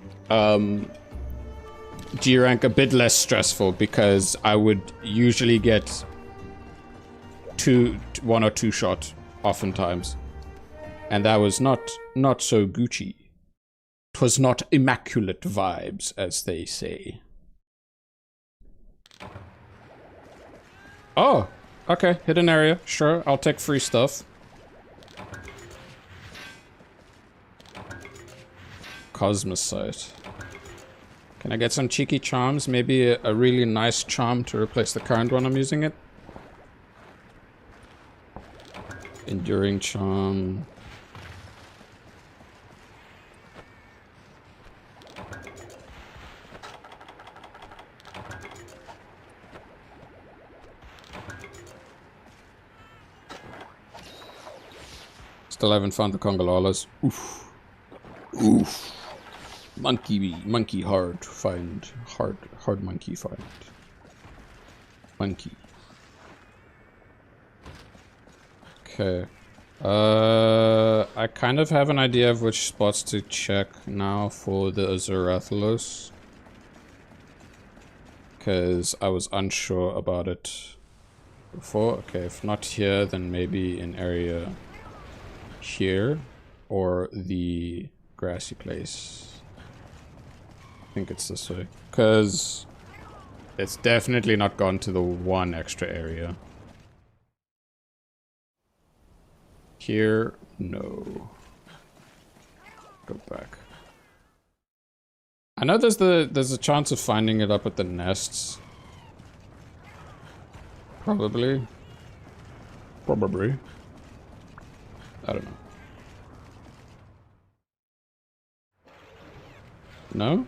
G rank a bit less stressful, because I would usually get one or two shot oftentimes, and that was not so Gucci. 'Twas not immaculate vibes, as they say. Oh, okay, hidden area. Sure, I'll take free stuff. Cosmosite. Can I get some cheeky charms? Maybe a really nice charm to replace the current one I'm using it? Enduring charm. Still haven't found the Congolalas. Oof. Oof. Monkey hard find. Hard monkey find. Monkey. Okay. I kind of have an idea of which spots to check now for the Azurathalos, because I was unsure about it before. Okay, if not here, then maybe in area here or the grassy place. I think it's this way, because it's definitely not gone to the one extra area. Here, no. Go back. I know there's a chance of finding it up at the nests. Probably. Probably. I don't know. No?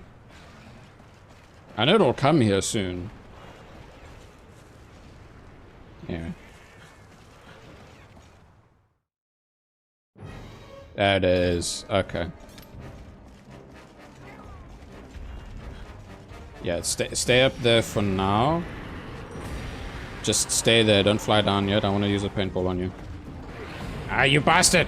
I know it'll come here soon. Yeah. That is okay. Yeah, stay up there for now. Just stay there, don't fly down yet. I want to use a paintball on you. Ah, you bastard!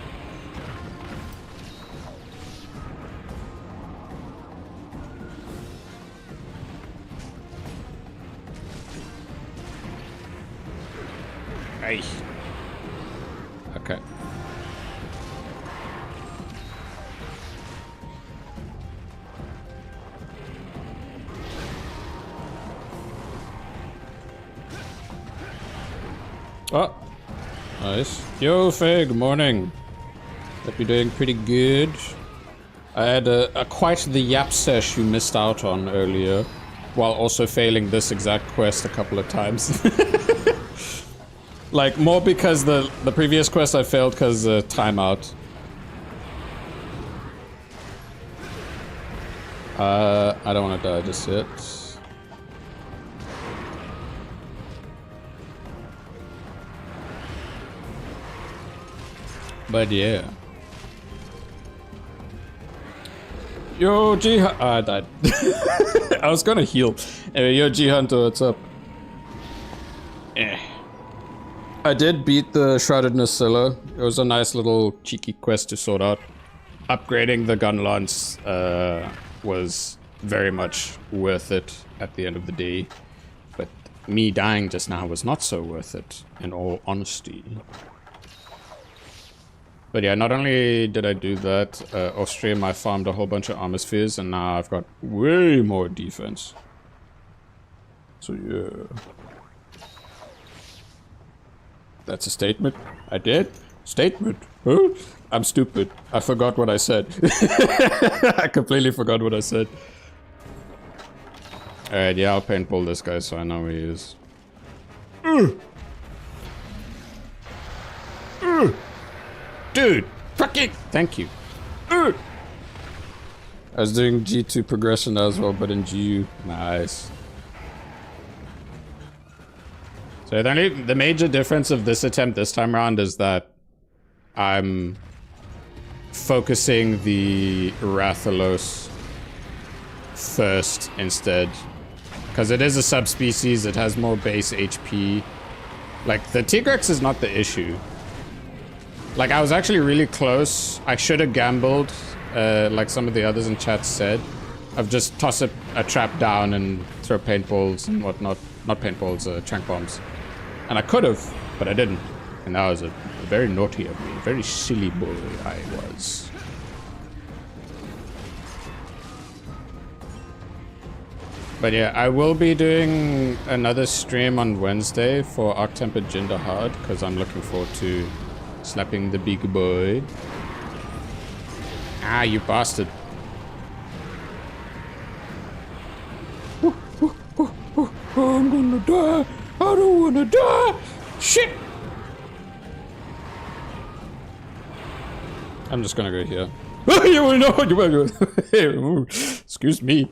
Hey. Okay. Oh, nice. Yo, Faye, good morning. Hope you're doing pretty good. I had a quite the yap sesh you missed out on earlier, while also failing this exact quest a couple of times. Like, more because the previous quest I failed because timeout. I don't want to die just yet. But yeah. Yo, G I died. I was gonna heal. Anyway, yo, G Hunter, what's up? Eh. I did beat the Shrouded Nacilla. It was a nice little cheeky quest to sort out. Upgrading the Gunlance was very much worth it at the end of the day. But me dying just now was not so worth it, in all honesty. But yeah, not only did I do that, off stream I farmed a whole bunch of armor spheres, and now I've got way more defense. So yeah. That's a statement. I did? Statement? Huh? I'm stupid. I forgot what I said. I completely forgot what I said. Alright, yeah, I'll paintball this guy so I know who he is. Dude! Fucking! Thank you. I was doing G2 progression as well, but in GU. Nice. So the major difference of this attempt this time around is that I'm focusing the Rathalos first instead. Because it is a subspecies, it has more base HP. Like, the Tigrex is not the issue. Like, I was actually really close. I should have gambled, like some of the others in chat said. I've just tossed a trap down and throw paintballs and whatnot. Not paintballs, trank bombs. And I could have, but I didn't. And that was a very naughty of me. Very silly boy I was. But yeah, I will be doing another stream on Wednesday for Arc-Tempered Jinder Hard, because I'm looking forward to slapping the big boy. Ah, you bastard. I'm gonna die. I don't wanna die. Shit. I'm just gonna go here. Excuse me.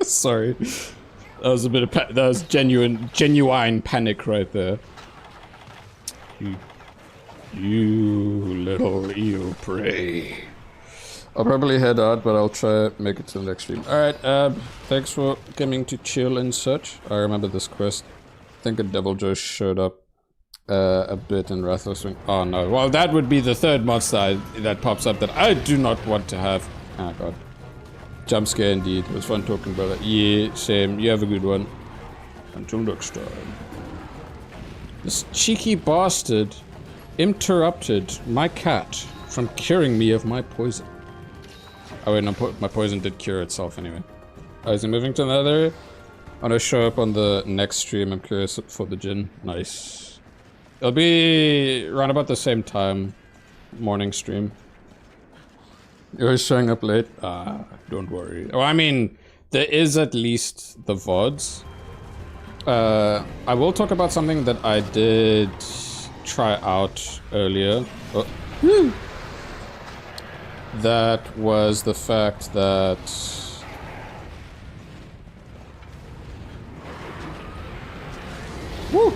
Sorry. That was a bit of that was genuine panic right there. You little eel prey. I'll probably head out, but I'll try make it to the next stream. Alright, thanks for coming to chill and such. I remember this quest. I think a Devil Joe showed up a bit in Rathalos Wing. Oh no, well that would be the third monster that pops up that I do not want to have. Oh god. Jump scare indeed. It was fun talking, brother. Yeah, same. You have a good one. Until next time. This cheeky bastard interrupted my cat from curing me of my poison. Oh wait, no, my poison did cure itself anyway. Oh, is he moving to another area? I'm gonna show up on the next stream. I'm curious for the gin. Nice. It'll be around about the same time. Morning stream. You're showing up late? Ah, don't worry. Well, I mean, there is at least the VODs. I will talk about something that I did try out earlier. Oh. That was the fact that woo,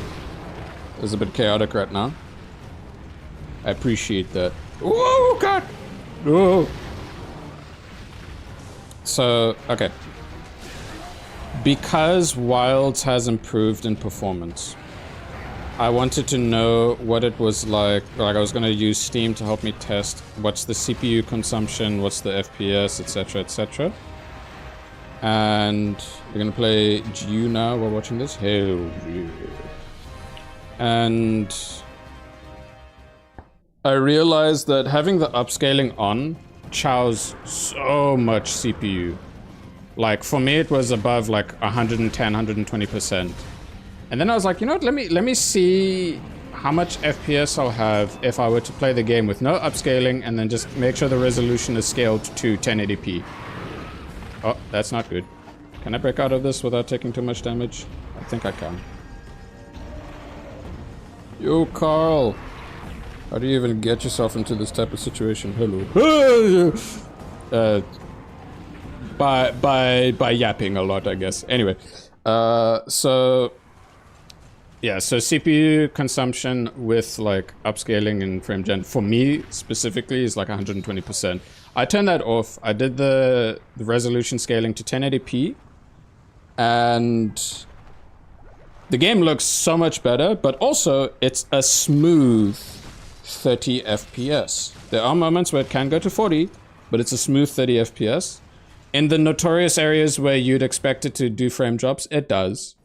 it's a bit chaotic right now. I appreciate that. Oh god! Oh. So, okay. Because Wilds has improved in performance, I wanted to know what it was like. Like, I was gonna use Steam to help me test what's the CPU consumption, what's the FPS, etc, etc. And we're gonna play GU now while watching this. Hell yeah. And I realized that having the upscaling on chows so much CPU. Like, for me it was above like 110, 120%. And then I was like, you know what, let me see how much FPS I'll have if I were to play the game with no upscaling and then just make sure the resolution is scaled to 1080p. Oh, that's not good. Can I break out of this without taking too much damage? I think I can. Yo, Carl! How do you even get yourself into this type of situation? Hello. By yapping a lot, I guess. Anyway, so yeah, so CPU consumption with like upscaling and frame gen for me specifically is like 120%. I turned that off. I did the resolution scaling to 1080p, and The game looks so much better, but also it's a smooth 30 FPS. There are moments where it can go to 40, but it's a smooth 30 FPS. In the notorious areas where you'd expect it to do frame drops, it does.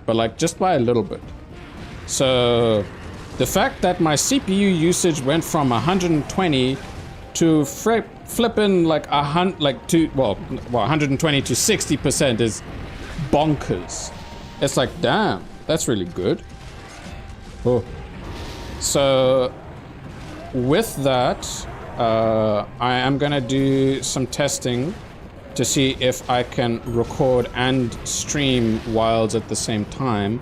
But like just by a little bit. So the fact that my CPU usage went from 120 to flipping like 120 to 60% is bonkers. It's like, damn, that's really good. Oh. So with that, I am gonna do some testing to see if I can record and stream wilds at the same time.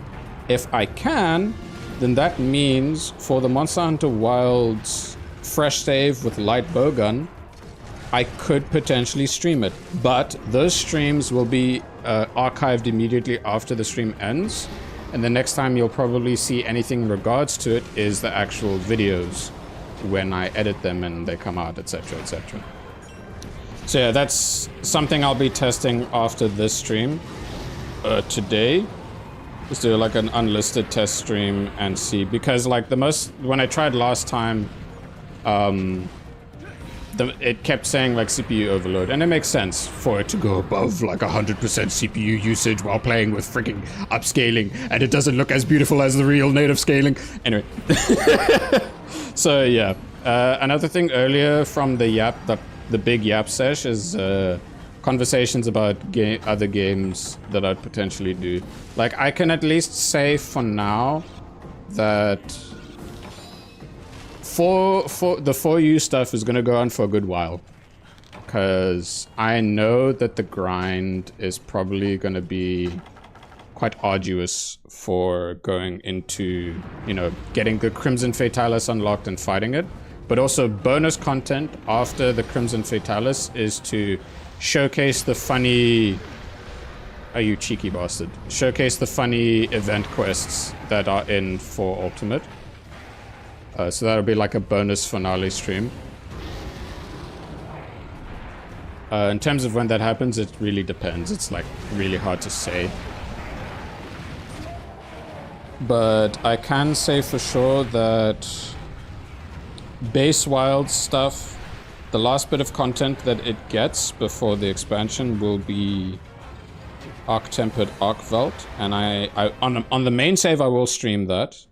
If I can, then that means for the Monster Hunter Wilds fresh save with light bowgun, I could potentially stream it. But those streams will be archived immediately after the stream ends. And the next time you'll probably see anything in regards to it is the actual videos when I edit them and they come out, etc, etc. So yeah, that's something I'll be testing after this stream. Today, let's do like an unlisted test stream and see, because like when I tried last time, it kept saying like CPU overload, and it makes sense for it to go above like 100% CPU usage while playing with freaking upscaling, and it doesn't look as beautiful as the real native scaling. Anyway, so yeah, another thing earlier from the big Yap sesh is conversations about other games that I'd potentially do. Like, I can at least say for now that for the 4U stuff is gonna go on for a good while, because I know that the grind is probably gonna be quite arduous for going into, you know, getting the Crimson Fatalis unlocked and fighting it. But also bonus content after the Crimson Fatalis is to showcase the funny... Oh, you cheeky bastard. Showcase the funny event quests that are in for Ultimate. So that'll be like a bonus finale stream. In terms of when that happens, it really depends. It's like really hard to say. But I can say for sure that base wild stuff, the last bit of content that it gets before the expansion will be Arc Tempered Arc Velt, and on the main save I will stream that.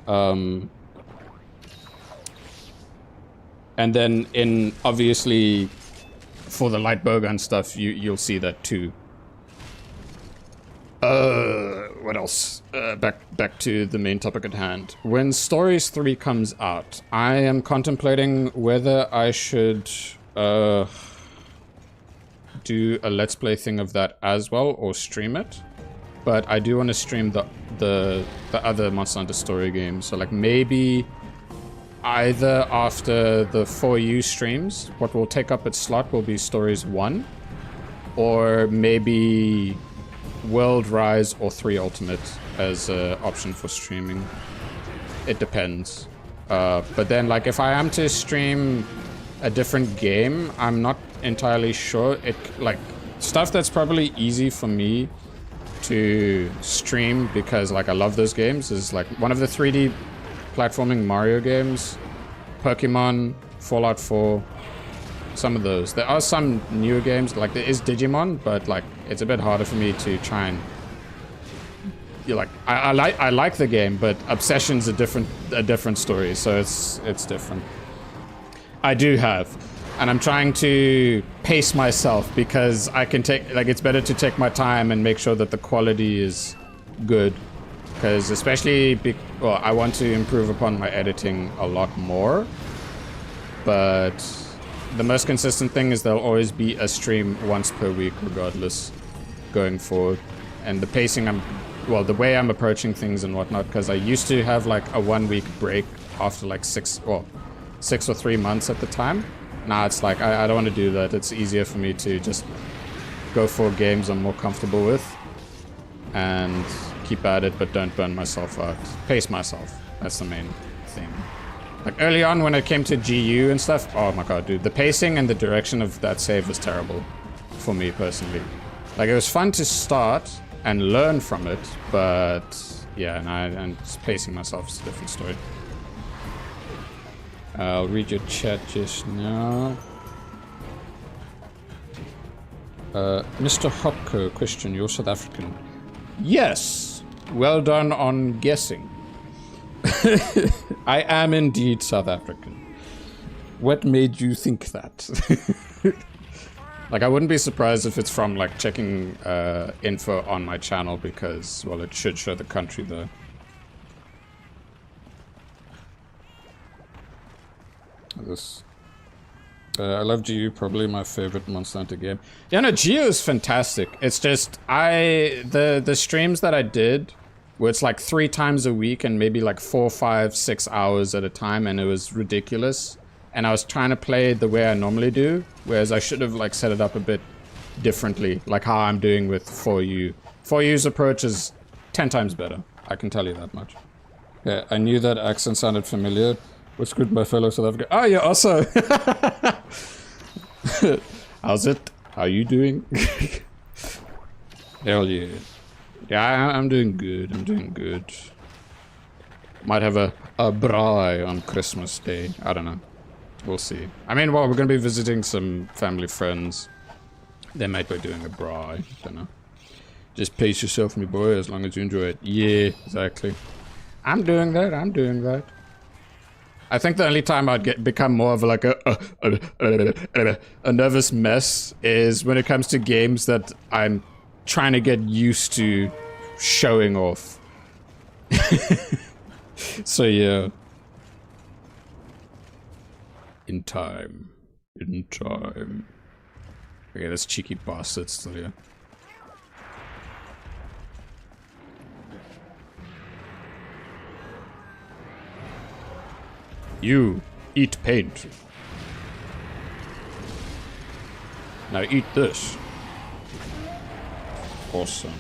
And then in obviously for the light bowgun stuff, you'll see that too. What else? Back to the main topic at hand. When Stories 3 comes out, I am contemplating whether I should do a Let's Play thing of that as well, or stream it. But I do want to stream the other Monster Hunter Story games. So like maybe either after the 4U streams, what will take up its slot will be Stories 1, or maybe World Rise or 3 Ultimate as an option for streaming. It depends. But then like if I am to stream a different game, I'm not entirely sure. It like stuff that's probably easy for me to stream because like I love those games is like one of the 3D platforming Mario games, Pokemon, Fallout 4, some of those. There are some newer games, like there is Digimon, but like it's a bit harder for me to try and I like the game, but Obsession's a different story, so it's different. I do have, and I'm trying to pace myself because I can take, like, it's better to take my time and make sure that the quality is good, because especially well, I want to improve upon my editing a lot more, but the most consistent thing is there'll always be a stream once per week regardless going forward. And the pacing, the way I'm approaching things and whatnot, because I used to have like a 1 week break after like 6 or 3 months at the time. Now it's like I don't want to do that. It's easier for me to just go for games I'm more comfortable with and keep at it, but don't burn myself out. Pace myself. That's the main thing. Like early on when it came to GU and stuff, oh my god, dude, the pacing and the direction of that save was terrible for me personally. Like it was fun to start and learn from it, but yeah, and I'm just placing myself as a different story. I'll read your chat just now. Mr. Hopko, question, you're South African. Yes, well done on guessing. I am indeed South African. What made you think that? Like, I wouldn't be surprised if it's from, like, checking info on my channel because, well, it should show the country there. This... I love GU, probably my favorite Monster Hunter game. Yeah, no, GU is fantastic. It's just, the streams that I did, where it's like 3 times a week and maybe like 4, 5, 6 hours at a time, and it was ridiculous. And I was trying to play it the way I normally do, whereas I should have like set it up a bit differently, like how I'm doing with 4U. 4U's approach is 10 times better, I can tell you that much. Yeah, I knew that accent sounded familiar. What's good, my fellow South African? Oh, yeah, also. How's it? How you doing? Hell yeah. Yeah, I'm doing good. I'm doing good. Might have a braai on Christmas Day. I don't know. We'll see. I mean, well, we're going to be visiting some family friends. They might be doing a braai. Don't know. Just pace yourself, my boy, as long as you enjoy it. Yeah, exactly. I'm doing that. I'm doing that. I think the only time I'd become more of like a nervous mess is when it comes to games that I'm trying to get used to showing off. So yeah. In time. In time. Okay, this cheeky bastard still here. You eat paint. Now eat this. Awesome.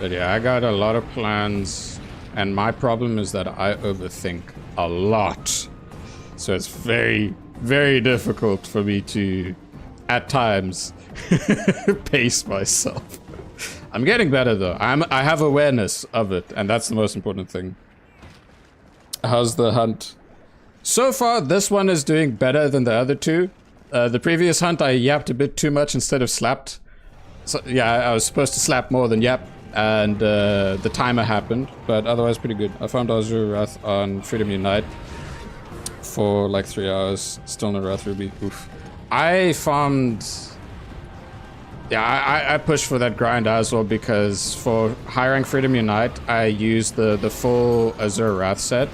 But yeah, I got a lot of plans, and my problem is that I overthink a lot. So it's very, very difficult for me to, at times, pace myself. I'm getting better though. I have awareness of it, and that's the most important thing. How's the hunt? So far, this one is doing better than the other two. The previous hunt, I yapped a bit too much instead of slapped. So, yeah, I was supposed to slap more than yap, and the timer happened, but otherwise pretty good. I found Azure Wrath on Freedom Unite for like 3 hours. Still no Wrath Ruby. Oof. I farmed... Yeah, I pushed for that grind as well, because for high rank Freedom Unite, I used the full Azure Wrath set.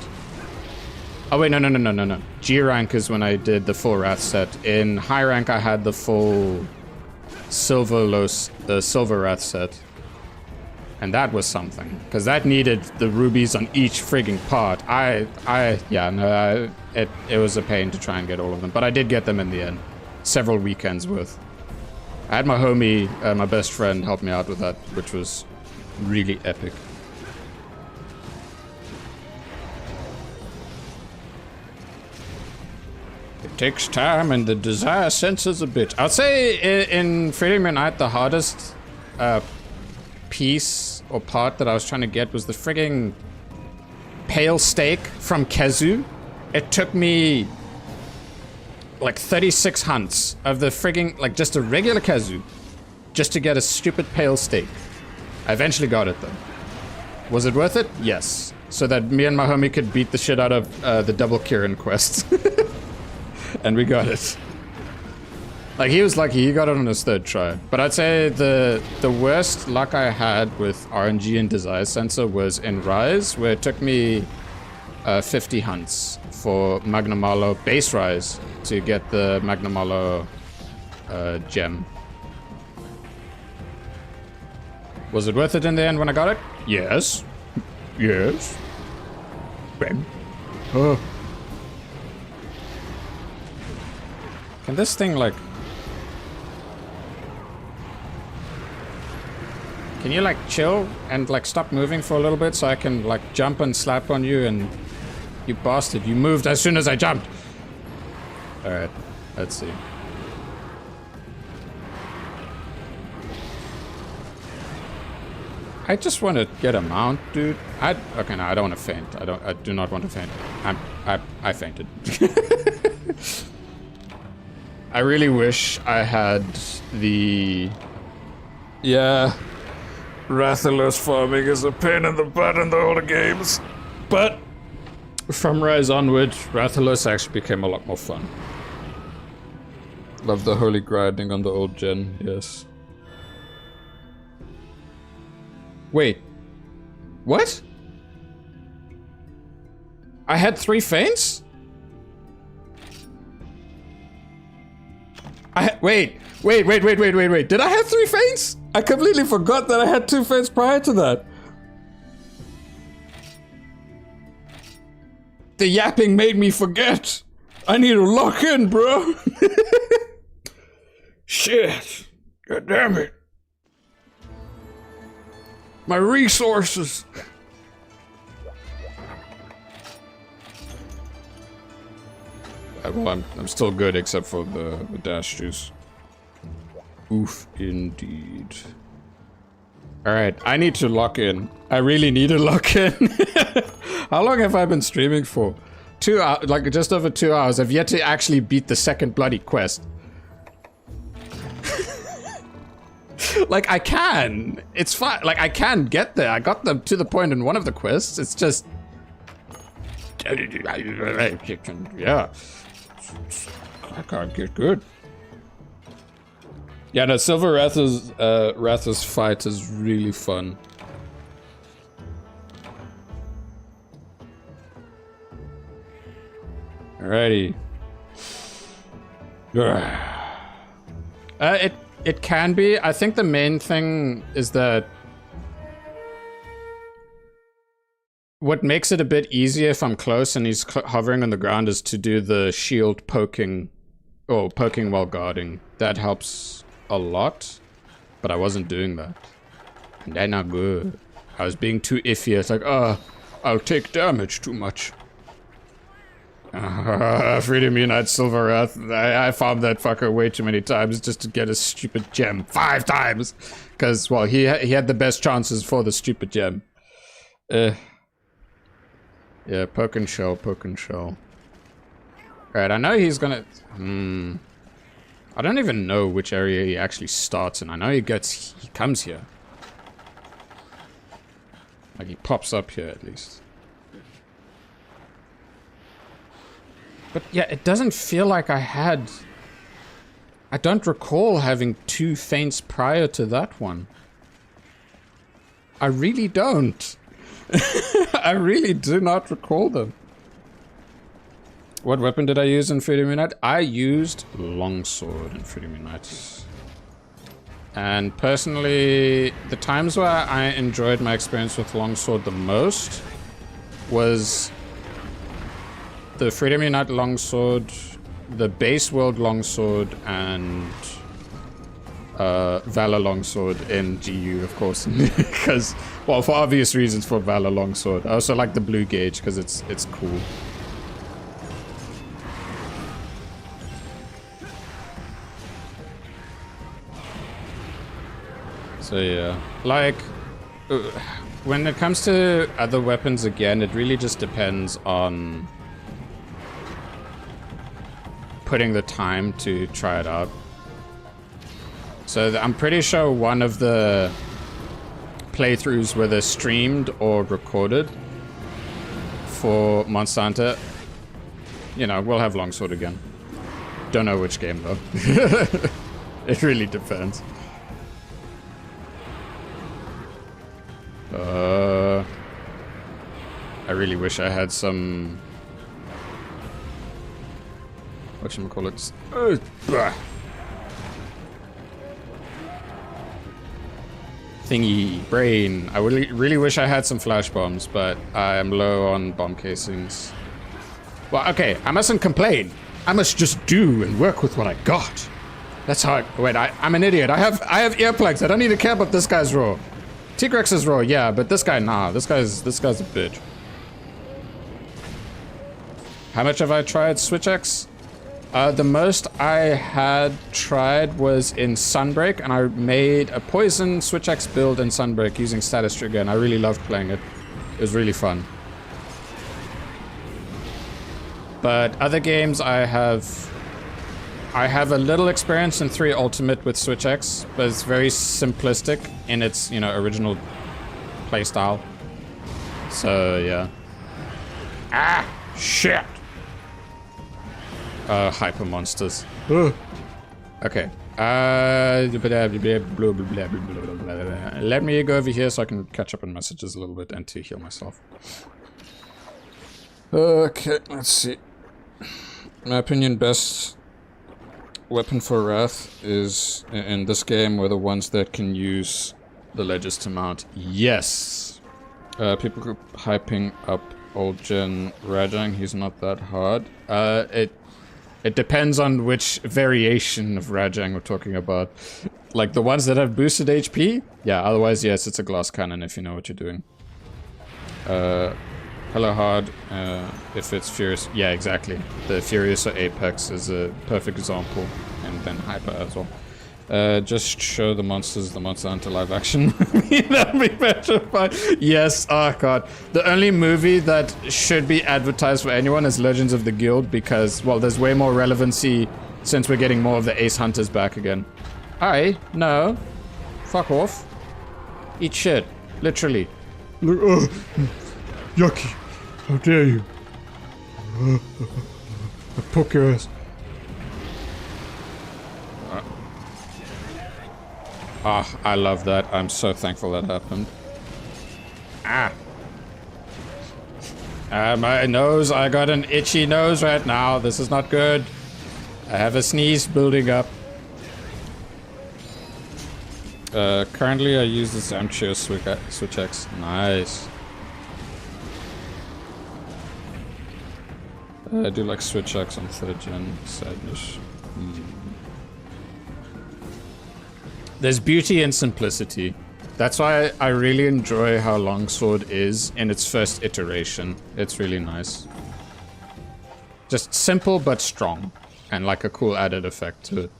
Oh wait, no. G rank is when I did the full Wrath set. In high rank, I had the full the Silver Wrath set. And that was something, because that needed the rubies on each frigging part. It was a pain to try and get all of them, but I did get them in the end. Several weekends worth. I had my homie, my best friend, help me out with that, which was really epic. It takes time and the desire senses a bit. I'd say in Freedom Unite, the hardest piece or part that I was trying to get was the frigging pale steak from Kezu. It took me like 36 hunts of the frigging, like just a regular Kezu, just to get a stupid pale steak. I eventually got it though. Was it worth it? Yes. So that me and my homie could beat the shit out of the double Kirin quest. And we got it. Like, he was lucky, he got it on his 3rd try. But I'd say the worst luck I had with RNG and Desire Sensor was in Rise, where it took me 50 hunts for Magnamalo base Rise to get the Magnamalo gem. Was it worth it in the end when I got it? Yes. Yes. Bang. Oh. Can this thing, like... Can you, like, chill and, like, stop moving for a little bit so I can, like, jump and slap on you and... You bastard, you moved as soon as I jumped! Alright, let's see. I just want to get a mount, dude. Okay, no, I don't want to faint. I do not want to faint. I fainted. I really wish I had the... Yeah. Rathalos farming is a pain in the butt in the older games. But from Rise onward, Rathalos actually became a lot more fun. Love the holy grinding on the old gen, yes. Wait. What? I had 3 feints? Wait. Did I have 3 feints? I completely forgot that I had 2 feints prior to that. The yapping made me forget. I need to lock in, bro. Shit. God damn it. My resources. Well, I'm still good except for the dash juice. Oof, indeed. Alright, I need to lock in. I really need to lock in. How long have I been streaming for? 2 hours, like just over 2 hours. I've yet to actually beat the second bloody quest. Like, I can. It's fine. Like, I can get there. I got them to the point in one of the quests. It's just... Yeah. I can't get good. Yeah, no, Silver Ratha's fight is really fun. Alrighty. It can be. I think the main thing is that what makes it a bit easier if I'm close and he's hovering on the ground is to do the shield poking, or poking while guarding. That helps a lot, but I wasn't doing that. And that's not good. I was being too iffy. It's like, I'll take damage too much. Freedom Unite Silver Wrath. I farmed that fucker way too many times just to get a stupid gem. 5 times! Because, well, he had the best chances for the stupid gem. Yeah, poke and shell, poke and shell. Alright, I know he's gonna... I don't even know which area he actually starts in. I know he comes here. Like, he pops up here, at least. But yeah, it doesn't feel like I had... I don't recall having 2 feints prior to that one. I really don't. I really do not recall them. What weapon did I use in Freedom Unite? I used Longsword in Freedom Unite. And personally, the times where I enjoyed my experience with Longsword the most was the Freedom Unite Longsword, the base world Longsword, and Valor Longsword in GU, of course. Because, well, for obvious reasons for Valor Longsword. I also like the blue gauge because it's cool. So yeah, like, when it comes to other weapons, again, it really just depends on putting the time to try it out. So I'm pretty sure one of the playthroughs, whether streamed or recorded for Monster Hunter, you know, we'll have Longsword again. Don't know which game though. It really depends. I really wish I had some... whatchamacallit? Thingy. Brain. I really wish I had some flash bombs, but I am low on bomb casings. Well, okay, I mustn't complain. I must just do and work with what I got. That's how I... Wait, I'm an idiot. I have earplugs. I don't need to care about this guy's roar. T-Rex's roar, yeah, but this guy, nah. This guy's a bitch. How much have I tried Switch X? The most I had tried was in Sunbreak, and I made a poison Switch Axe build in Sunbreak using Status Trigger, and I really loved playing it. It was really fun. But other games I have a little experience in 3 Ultimate with Switch Axe, but it's very simplistic in its, you know, original playstyle. So, yeah. Ah! Shit! Hyper monsters. Okay. Let me go over here so I can catch up on messages a little bit and to heal myself. Okay, let's see. In my opinion, best weapon for Wrath is in this game were the ones that can use the ledges to mount. Yes! People keep hyping up old gen Rajang. He's not that hard. It depends on which variation of Rajang we're talking about. Like the ones that have boosted HP? Yeah, otherwise, yes, it's a glass cannon if you know what you're doing. Hello hard, if it's Furious. Yeah, exactly. The Furious or Apex is a perfect example. And then Hyper as well. Just show the monster hunter live action. That'd be petrified. Yes, oh god. The only movie that should be advertised for anyone is Legends of the Guild because, well, there's way more relevancy since we're getting more of the ace hunters back again. No. Fuck off. Eat shit. Literally. Look, yucky. How dare you? I poke your ass. Ah, I love that. I'm so thankful that happened. My nose. I got an itchy nose right now. This is not good. I have a sneeze building up. Currently I use the Zamchio Switch Axe. Nice. I do like Switch Axe on 3rd gen. Sadness. There's beauty in simplicity. That's why I really enjoy how Longsword is in its first iteration. It's really nice. Just simple but strong. And like a cool added effect to it.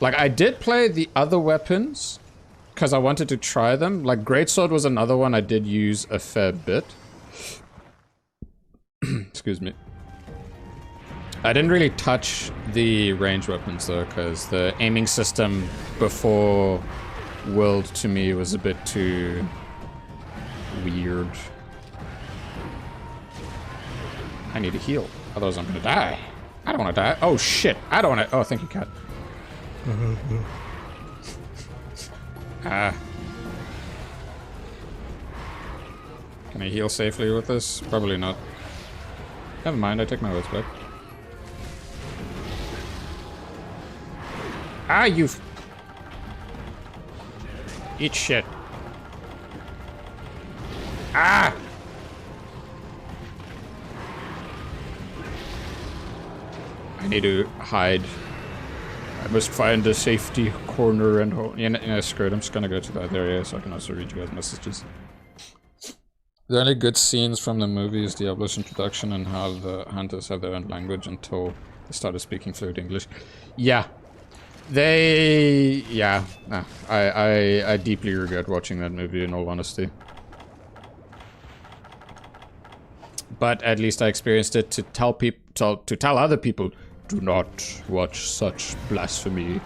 Like I did play the other weapons because I wanted to try them. Like Greatsword was another one I did use a fair bit. Excuse me. I didn't really touch the range weapons though, because the aiming system before World to me was a bit too weird. I need to heal, otherwise I'm gonna die. I don't want to die. Oh shit! I don't want to. Oh, thank you, cat. Can I heal safely with this? Probably not. Never mind. I take my words back. You eat shit. I need to hide. I must find a safety corner and hold. Yeah, screw it. I'm just gonna go to that area so I can also read you guys' messages. The only good scenes from the movie is Diablo's introduction and how the hunters have their own language until they started speaking fluent English. Yeah. I deeply regret watching that movie in all honesty. But at least I experienced it to tell other people, do not watch such blasphemy.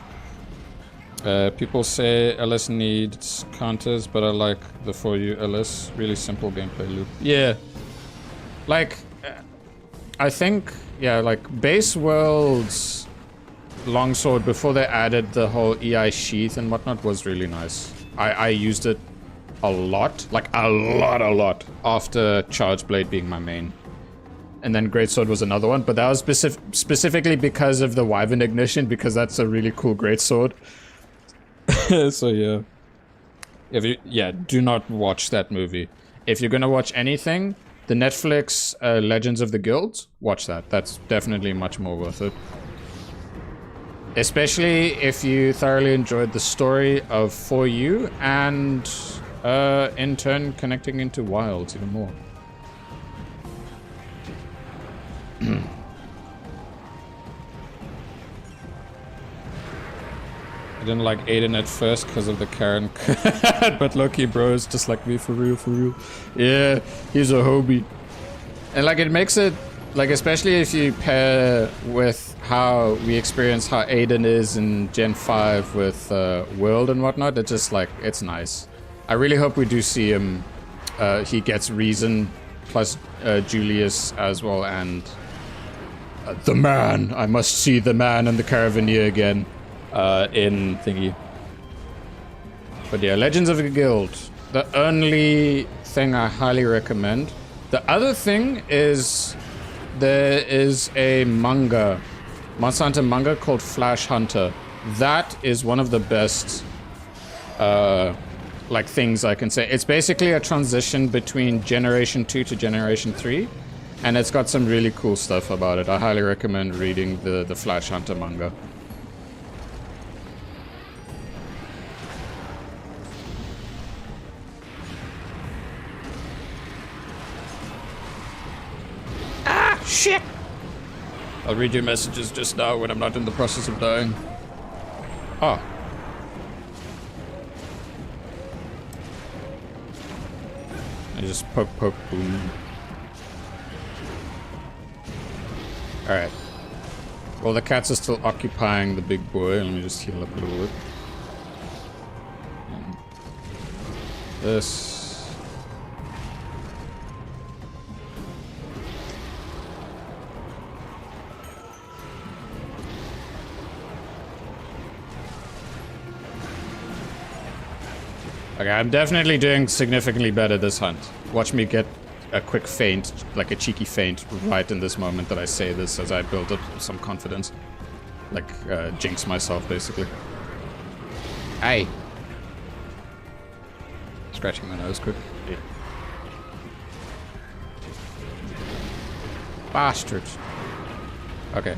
People say LS needs counters, but I like the 4U LS. Really simple gameplay loop. Yeah. Like, I think, yeah, like base worlds Longsword before they added the whole EI sheath and whatnot was really nice. I used it a lot, like a lot after Charge Blade being my main. And then Greatsword was another one, but that was specifically because of the Wyvern Ignition, because that's a really cool Greatsword. So yeah. Do not watch that movie. If you're gonna watch anything, the Netflix Legends of the Guild, watch that. That's definitely much more worth it. Especially if you thoroughly enjoyed the story of 4U and in turn connecting into Wilds even more. I didn't like Aiden at first because of the Karen, but Loki bro is just like me for real, for real. Yeah, he's a hobie. And like it makes it, like especially if you pair with how we experience how Aiden is in Gen 5 with World and whatnot, it's just like, it's nice. I really hope we do see him, he gets Reason plus Julius as well, and the man, I must see the man and the Caravaneer again. In thingy. But yeah, Legends of the Guild. The only thing I highly recommend. The other thing is there is a manga, Monster Hunter manga called Flash Hunter. That is one of the best like things I can say. It's basically a transition between Generation 2 to Generation 3. And it's got some really cool stuff about it. I highly recommend reading the Flash Hunter manga. Shit! I'll read your messages just now when I'm not in the process of dying. Oh. I just poke, poke, boom. Alright. Well, the cats are still occupying the big boy. Let me just heal up a little bit. And this. Okay, I'm definitely doing significantly better this hunt. Watch me get a quick feint, like a cheeky feint, right in this moment that I say this as I build up some confidence. Like, jinx myself, basically. Hey! Scratching my nose quick. Yeah. Bastards. Okay,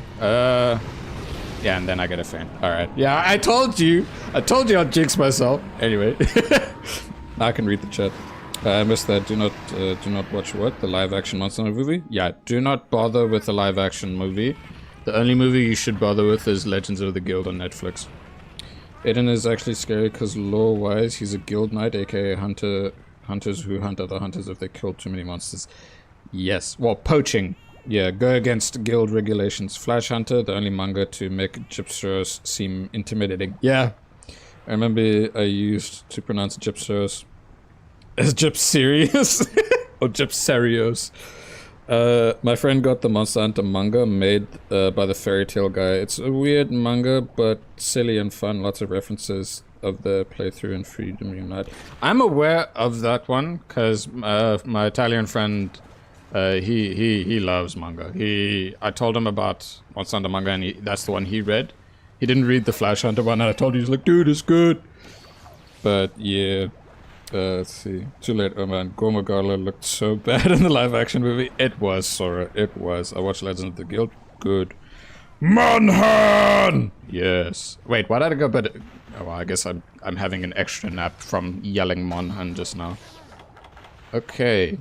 yeah, and then I get a feint. Alright. Yeah, I told you! I'll jinx myself. Anyway. I can read the chat. I missed that. Do not watch what? The live-action Monster Hunter movie? Yeah, do not bother with the live-action movie. The only movie you should bother with is Legends of the Guild on Netflix. Aiden is actually scary because lore-wise, he's a guild knight, aka hunters who hunt other hunters if they kill too many monsters. Yes. Well, poaching. Yeah, go against guild regulations. Flash Hunter, the only manga to make Gypseros seem intimidating. Yeah. I remember I used to pronounce Gypseros as Gypserious or Gypserios. My friend got the Monster Hunter manga made by the Fairy Tail guy. It's a weird manga, but silly and fun. Lots of references of the playthrough and Freedom Unite. I'm aware of that one because my Italian friend, he loves manga. I told him about Monster Hunter manga, and that's the one he read. He didn't read the Flash Hunter one, and I told him, he's like, dude, it's good. But yeah. Let's see. Too late. Oh man, Gormagala looked so bad in the live-action movie. It was, Sora. It was. I watched Legends of the Guild. Good. Monhan! Yes. Wait, why did I go? But oh, well, I guess I'm having an extra nap from yelling Monhan just now. Okay.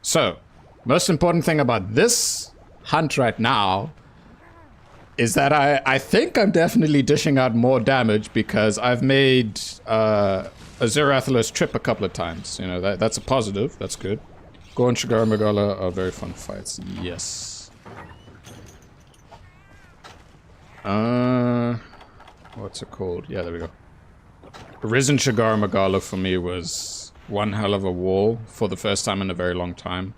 So, most important thing about this hunt right now is that I think I'm definitely dishing out more damage because I've made a Zerathulus trip a couple of times. You know, that's a positive. That's good. Go and Shigar Magala are very fun fights. Yes. What's it called? Yeah, there we go. Risen Shigar Magala for me was one hell of a wall for the first time in a very long time.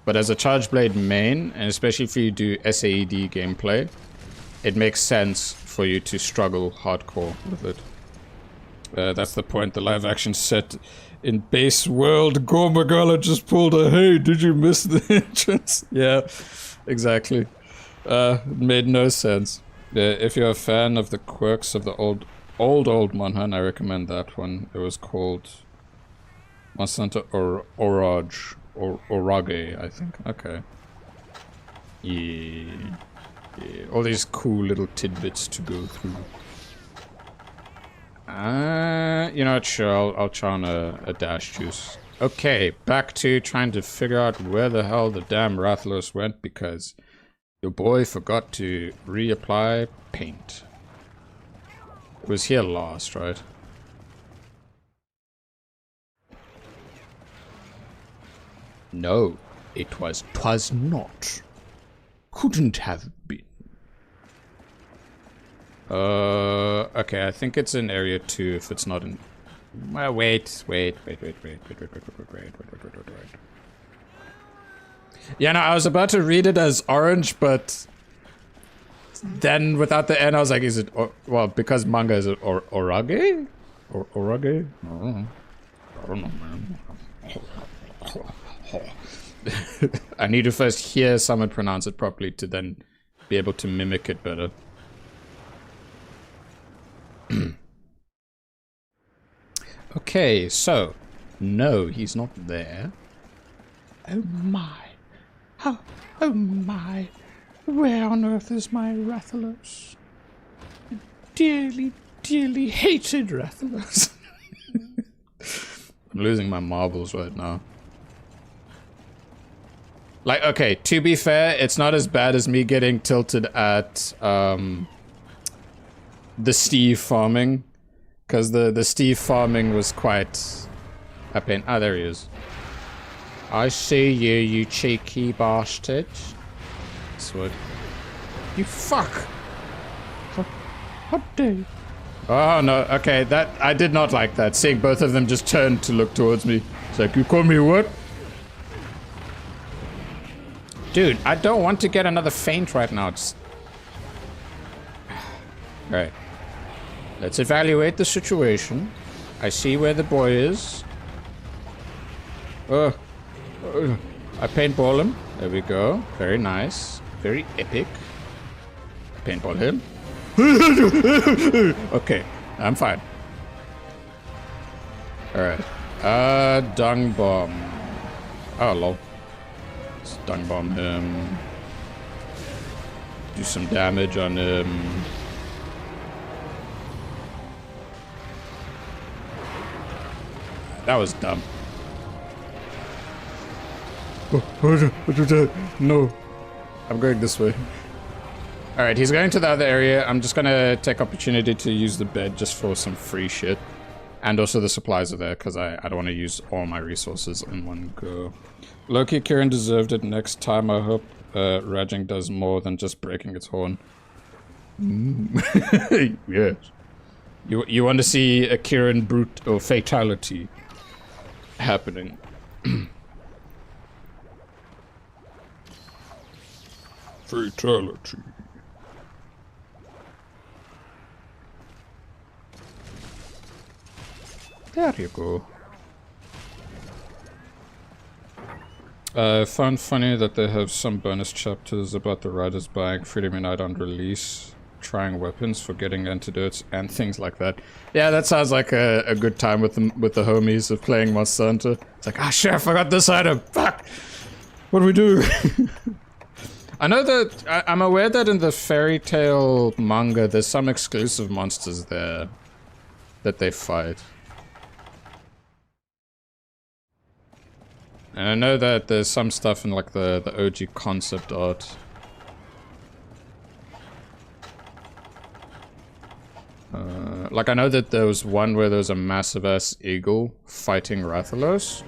But as a Charge Blade main, and especially if you do SAED gameplay, it makes sense for you to struggle hardcore with it. That's the point. The live action set in base world. Gormagala just pulled a, hey, did you miss the entrance? Yeah, exactly. It made no sense. If you're a fan of the quirks of the old Monhan, I recommend that one. It was called Monster Hunter Orage. Or Orage, I think. Okay. Yeah. All these cool little tidbits to go through. You know what, sure, I'll try on a dash juice. Okay, back to trying to figure out where the hell the damn Rathalos went, because Your boy forgot to reapply paint. It was here last, right? No, twas not. Couldn't have been. Okay, I think it's in area 2 if it's not in... Well, wait. Yeah, no, I was about to read it as orange, but then without the N, I was like, is it... well, because manga, is it orage? Orage? I don't know, man. I need to first hear someone pronounce it properly to then be able to mimic it better. Okay, so no, he's not there. Oh my. Oh my. Where on earth is my Rathalos? Dearly, dearly hated Rathalos. I'm losing my marbles right now. Like, okay, to be fair, it's not as bad as me getting tilted at the Steve farming. Because the Steve farming was quite a pain. Ah, there he is. I see you, you cheeky bastard. Sword. You fuck! How dare you? Oh no, okay, that I did not like that. Seeing both of them just turn to look towards me. It's like, you call me what? Dude, I don't want to get another feint right now. Just... Alright. Let's evaluate the situation. I see where the boy is. I paintball him. There we go. Very nice. Very epic. Paintball him. Okay, I'm fine. Alright. Dung bomb. Oh, lol. Let's dung bomb him. Do some damage on him. That was dumb. No. I'm going this way. Alright, he's going to the other area. I'm just gonna take opportunity to use the bed just for some free shit. And also the supplies are there, because I don't want to use all my resources in one go. Loki Kieran deserved it. Next time I hope Rajing does more than just breaking its horn. Yes. You want to see a Kieran brute or fatality happening. Fatality. There you go. I found funny that they have some bonus chapters about the riders buying Freedom Unite on release, trying weapons for getting antidotes and things like that. Yeah, that sounds like a good time with the homies of playing Monster Hunter. It's like, ah, shit, I forgot this item. Fuck. What do we do? I know that I'm aware that in the Fairy Tail manga, there's some exclusive monsters there that they fight. And I know that there's some stuff in like the OG concept art. Like I know that there was one where there was a massive ass eagle fighting Rathalos.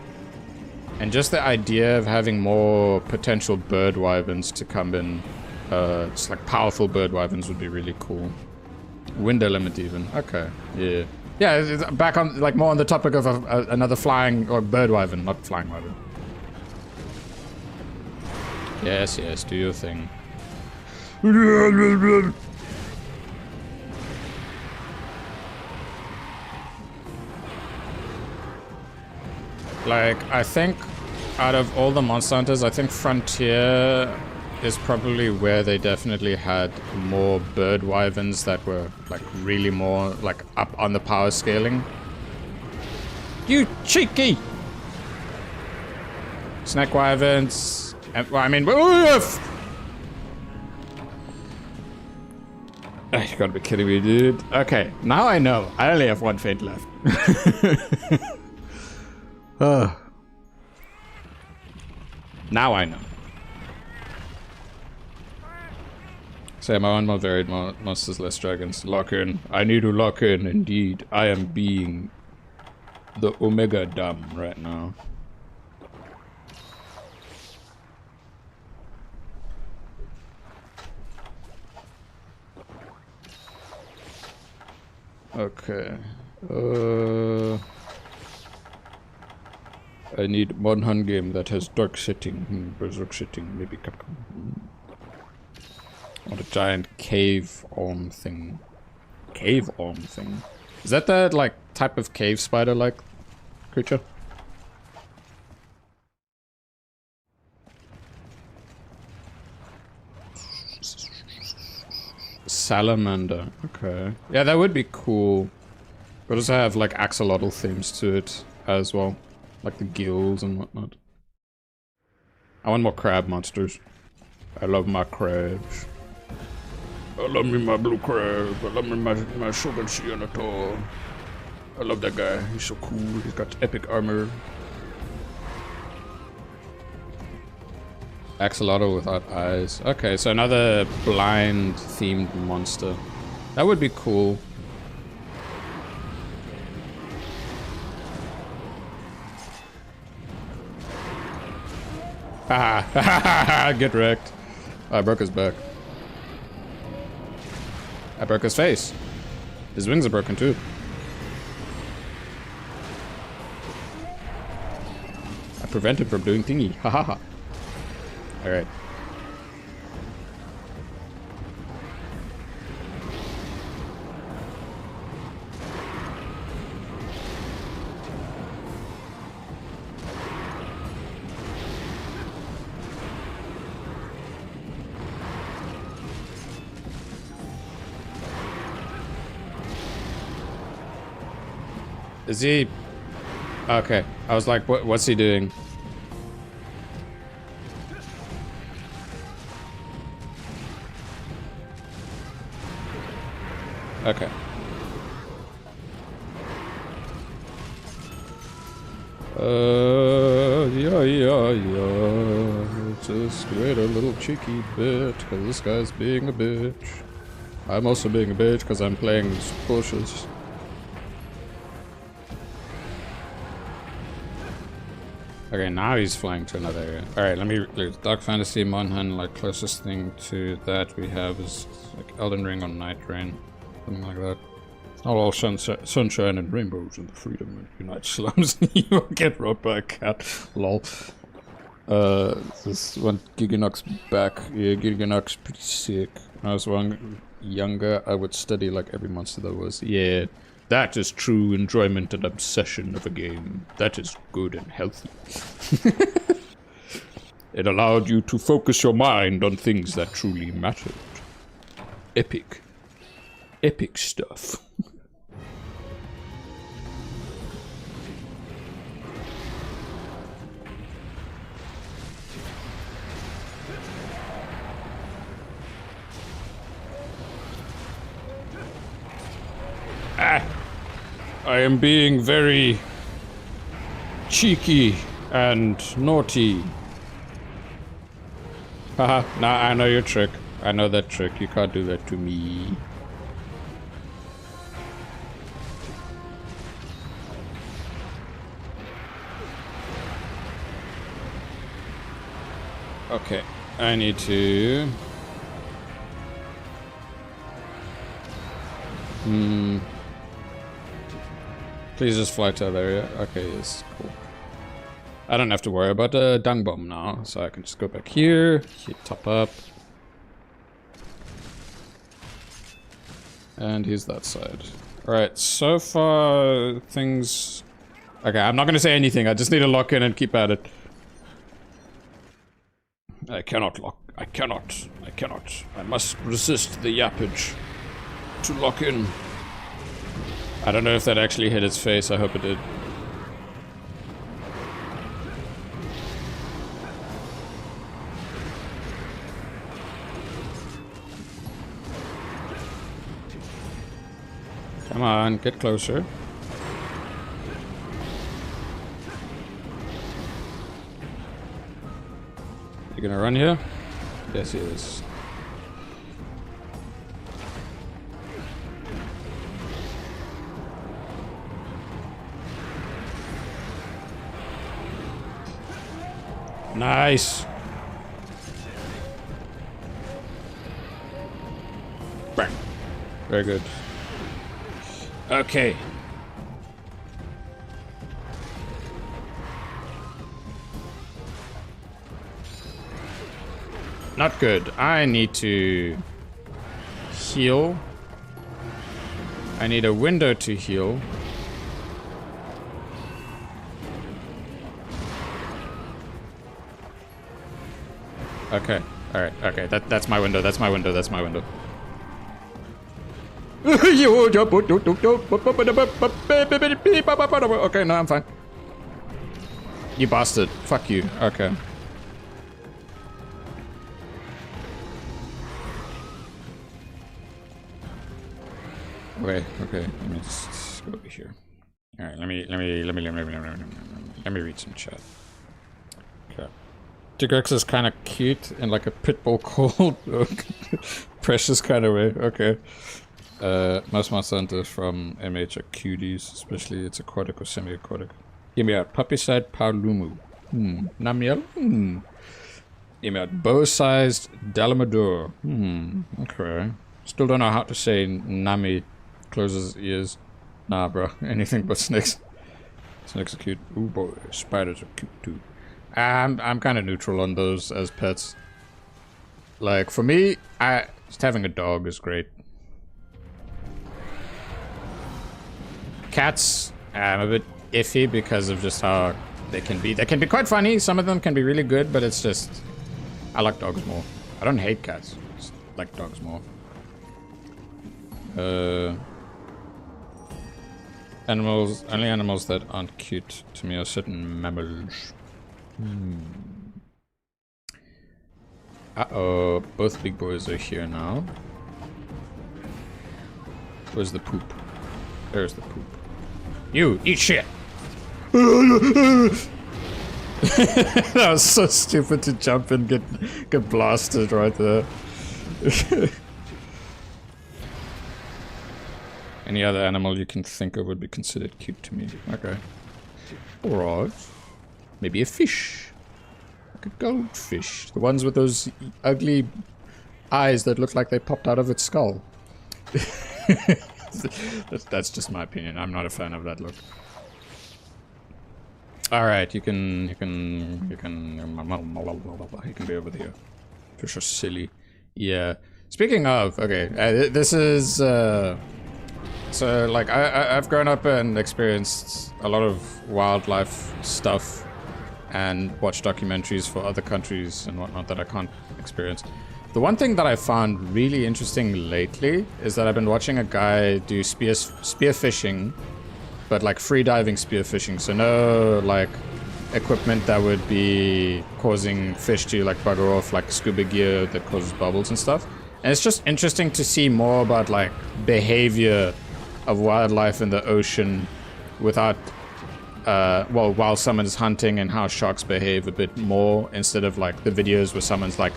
And just the idea of having more potential bird wyverns to come in, just like powerful bird wyverns would be really cool. Wind element even, okay, yeah. Yeah, back on, like more on the topic of another flying, or bird wyvern, not flying wyvern. Yes, yes, do your thing. Like, I think out of all the Monster Hunters, I think Frontier is probably where they definitely had more bird wyverns that were like really more like up on the power scaling. You cheeky! Snack wyverns. Well, I mean, oof! You gotta be kidding me, dude. Okay, now I know. I only have one feint left. Now I know. Say, I want more varied monsters, less dragons. Lock in. I need to lock in, indeed. I am being the Omega Dam right now. Okay. I need one hand game that has dark setting, berserk setting, maybe Capcom. Or a giant cave arm thing. Cave arm thing. Is that the like type of cave spider like creature? Salamander. Okay. Yeah, that would be cool. But does it have like axolotl themes to it as well? Like the gills and whatnot. I want more crab monsters. I love my crabs. I love me my blue crab. I love me my Shogun Shianator. I love that guy. He's so cool. He's got epic armor. Axolotl without eyes. Okay, so another blind themed monster. That would be cool. Haha, get wrecked. I broke his back. I broke his face. His wings are broken too. I prevent him from doing thingy. Haha. Alright. Is he... Okay. I was like, what's he doing? Okay. Yeah. Just wait a little cheeky bit, because this guy's being a bitch. I'm also being a bitch, because I'm playing cautious. Okay, now he's flying to another area. Alright, let me... Dark Fantasy, Monhan, like, closest thing to that we have is, like, Elden Ring or Night Rain. Something like that. It's not all sunshine and rainbows and the freedom and unite slums. You will get robbed by a cat. Lol. This one, Giganox back. Yeah, Giganox pretty sick. When I was younger, I would study, like, every monster there was. Yeah. That is true enjoyment and obsession of a game. That is good and healthy. It allowed you to focus your mind on things that truly mattered. Epic. Epic stuff. I am being very cheeky and naughty. Haha, nah, I know your trick. I know that trick. You can't do that to me. Okay, I need to... Please just fly to that area. Okay, yes, cool. I don't have to worry about the dung bomb now, so I can just go back here, hit top up. And he's that side. Alright, so far things... Okay, I'm not gonna say anything, I just need to lock in and keep at it. I cannot lock. I cannot. I must resist the yappage to lock in. I don't know if that actually hit its face. I hope it did. Come on, get closer. You gonna run here? Yes, he is. Nice. Bang. Very good. Okay. Not good. I need to heal. I need a window to heal. Okay. Alright. Okay. That's my window. That's my window. That's my window. Okay, no, I'm fine. You bastard. Fuck you. Okay. Okay. Let me just go over here. All right. Let me read some chat. Okay. Tigrex is kind of cute in like a pitbull cold, precious kind of way. Okay. Most monster hunters from MH are cuties, especially it's aquatic or semi-aquatic. Give me out puppy-side Paolumu. Namiel. Give me out bow-sized Dalamador. Okay. Still don't know how to say Nami. Closes his ears. Nah, bro. Anything but snakes. Snakes are cute. Ooh, boy. Spiders are cute, too. I'm kind of neutral on those as pets. Like, for me, just having a dog is great. Cats, I'm a bit iffy because of just how they can be. They can be quite funny. Some of them can be really good, but it's just... I like dogs more. I don't hate cats. I just like dogs more. Animals, only animals that aren't cute to me are certain mammals. Uh-oh, both big boys are here now. Where's the poop? There's the poop. You, eat shit! That was so stupid to jump and get blasted right there. Any other animal you can think of would be considered cute to me. Okay. Alright. Maybe a fish. Like a goldfish. The ones with those ugly eyes that look like they popped out of its skull. That's just my opinion. I'm not a fan of that look. Alright, you can be over there. Fish are silly. Yeah. Speaking of, okay, this is so like I've grown up and experienced a lot of wildlife stuff and watched documentaries for other countries and whatnot that I can't experience. The one thing that I found really interesting lately is that I've been watching a guy do spear fishing, but like free diving spear fishing. So no like equipment that would be causing fish to like bugger off, like scuba gear that causes bubbles and stuff. And it's just interesting to see more about like behavior of wildlife in the ocean without well, while someone's hunting, and how sharks behave a bit more, instead of like the videos where someone's like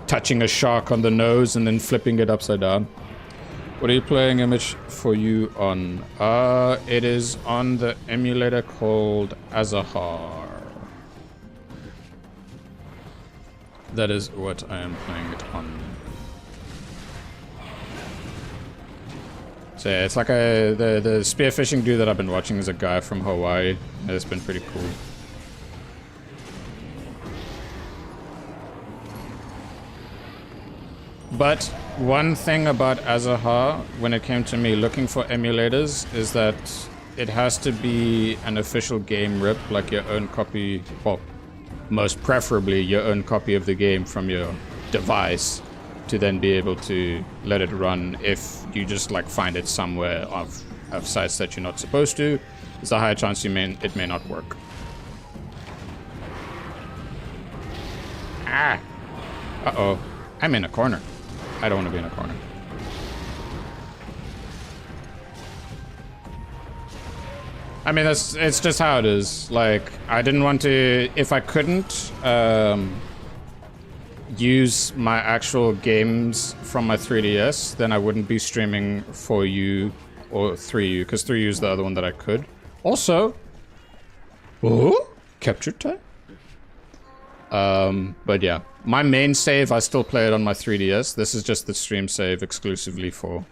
touching a shark on the nose and then flipping it upside down. What are you playing MH4U on? It is on the emulator called Azahar. That is what I am playing it on. So yeah, it's like the spearfishing dude that I've been watching is a guy from Hawaii. It's been pretty cool. But one thing about Azahar, when it came to me looking for emulators, is that it has to be an official game rip, like your own copy, well, most preferably your own copy of the game from your device, to then be able to let it run. If you just like find it somewhere of sites that you're not supposed to, there's a high chance it may not work. Ah! Uh-oh. I'm in a corner. I don't want to be in a corner. I mean, it's just how it is. Like, I didn't want to... If I couldn't use my actual games from my 3DS, then I wouldn't be streaming 4U or 3U, because 3U is the other one that I could. Also... Oh? Capture time? But yeah, my main save, I still play it on my 3DS. This is just the stream save exclusively for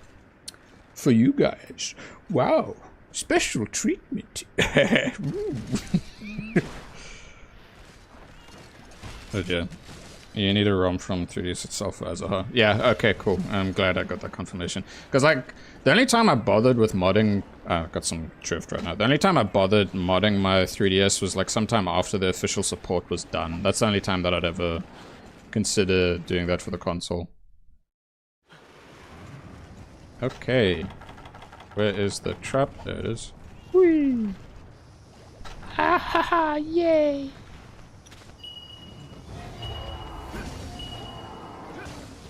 you guys. Wow, special treatment. But yeah, you need a ROM from 3DS itself as a yeah, okay, cool. I'm glad I got that confirmation. Because, like, the only time I bothered with modding... I've got some drift right now. The only time I bothered modding my 3DS was, like, sometime after the official support was done. That's the only time that I'd ever consider doing that for the console. Okay. Where is the trap? There it is. Whee! Ha ha ha, yay!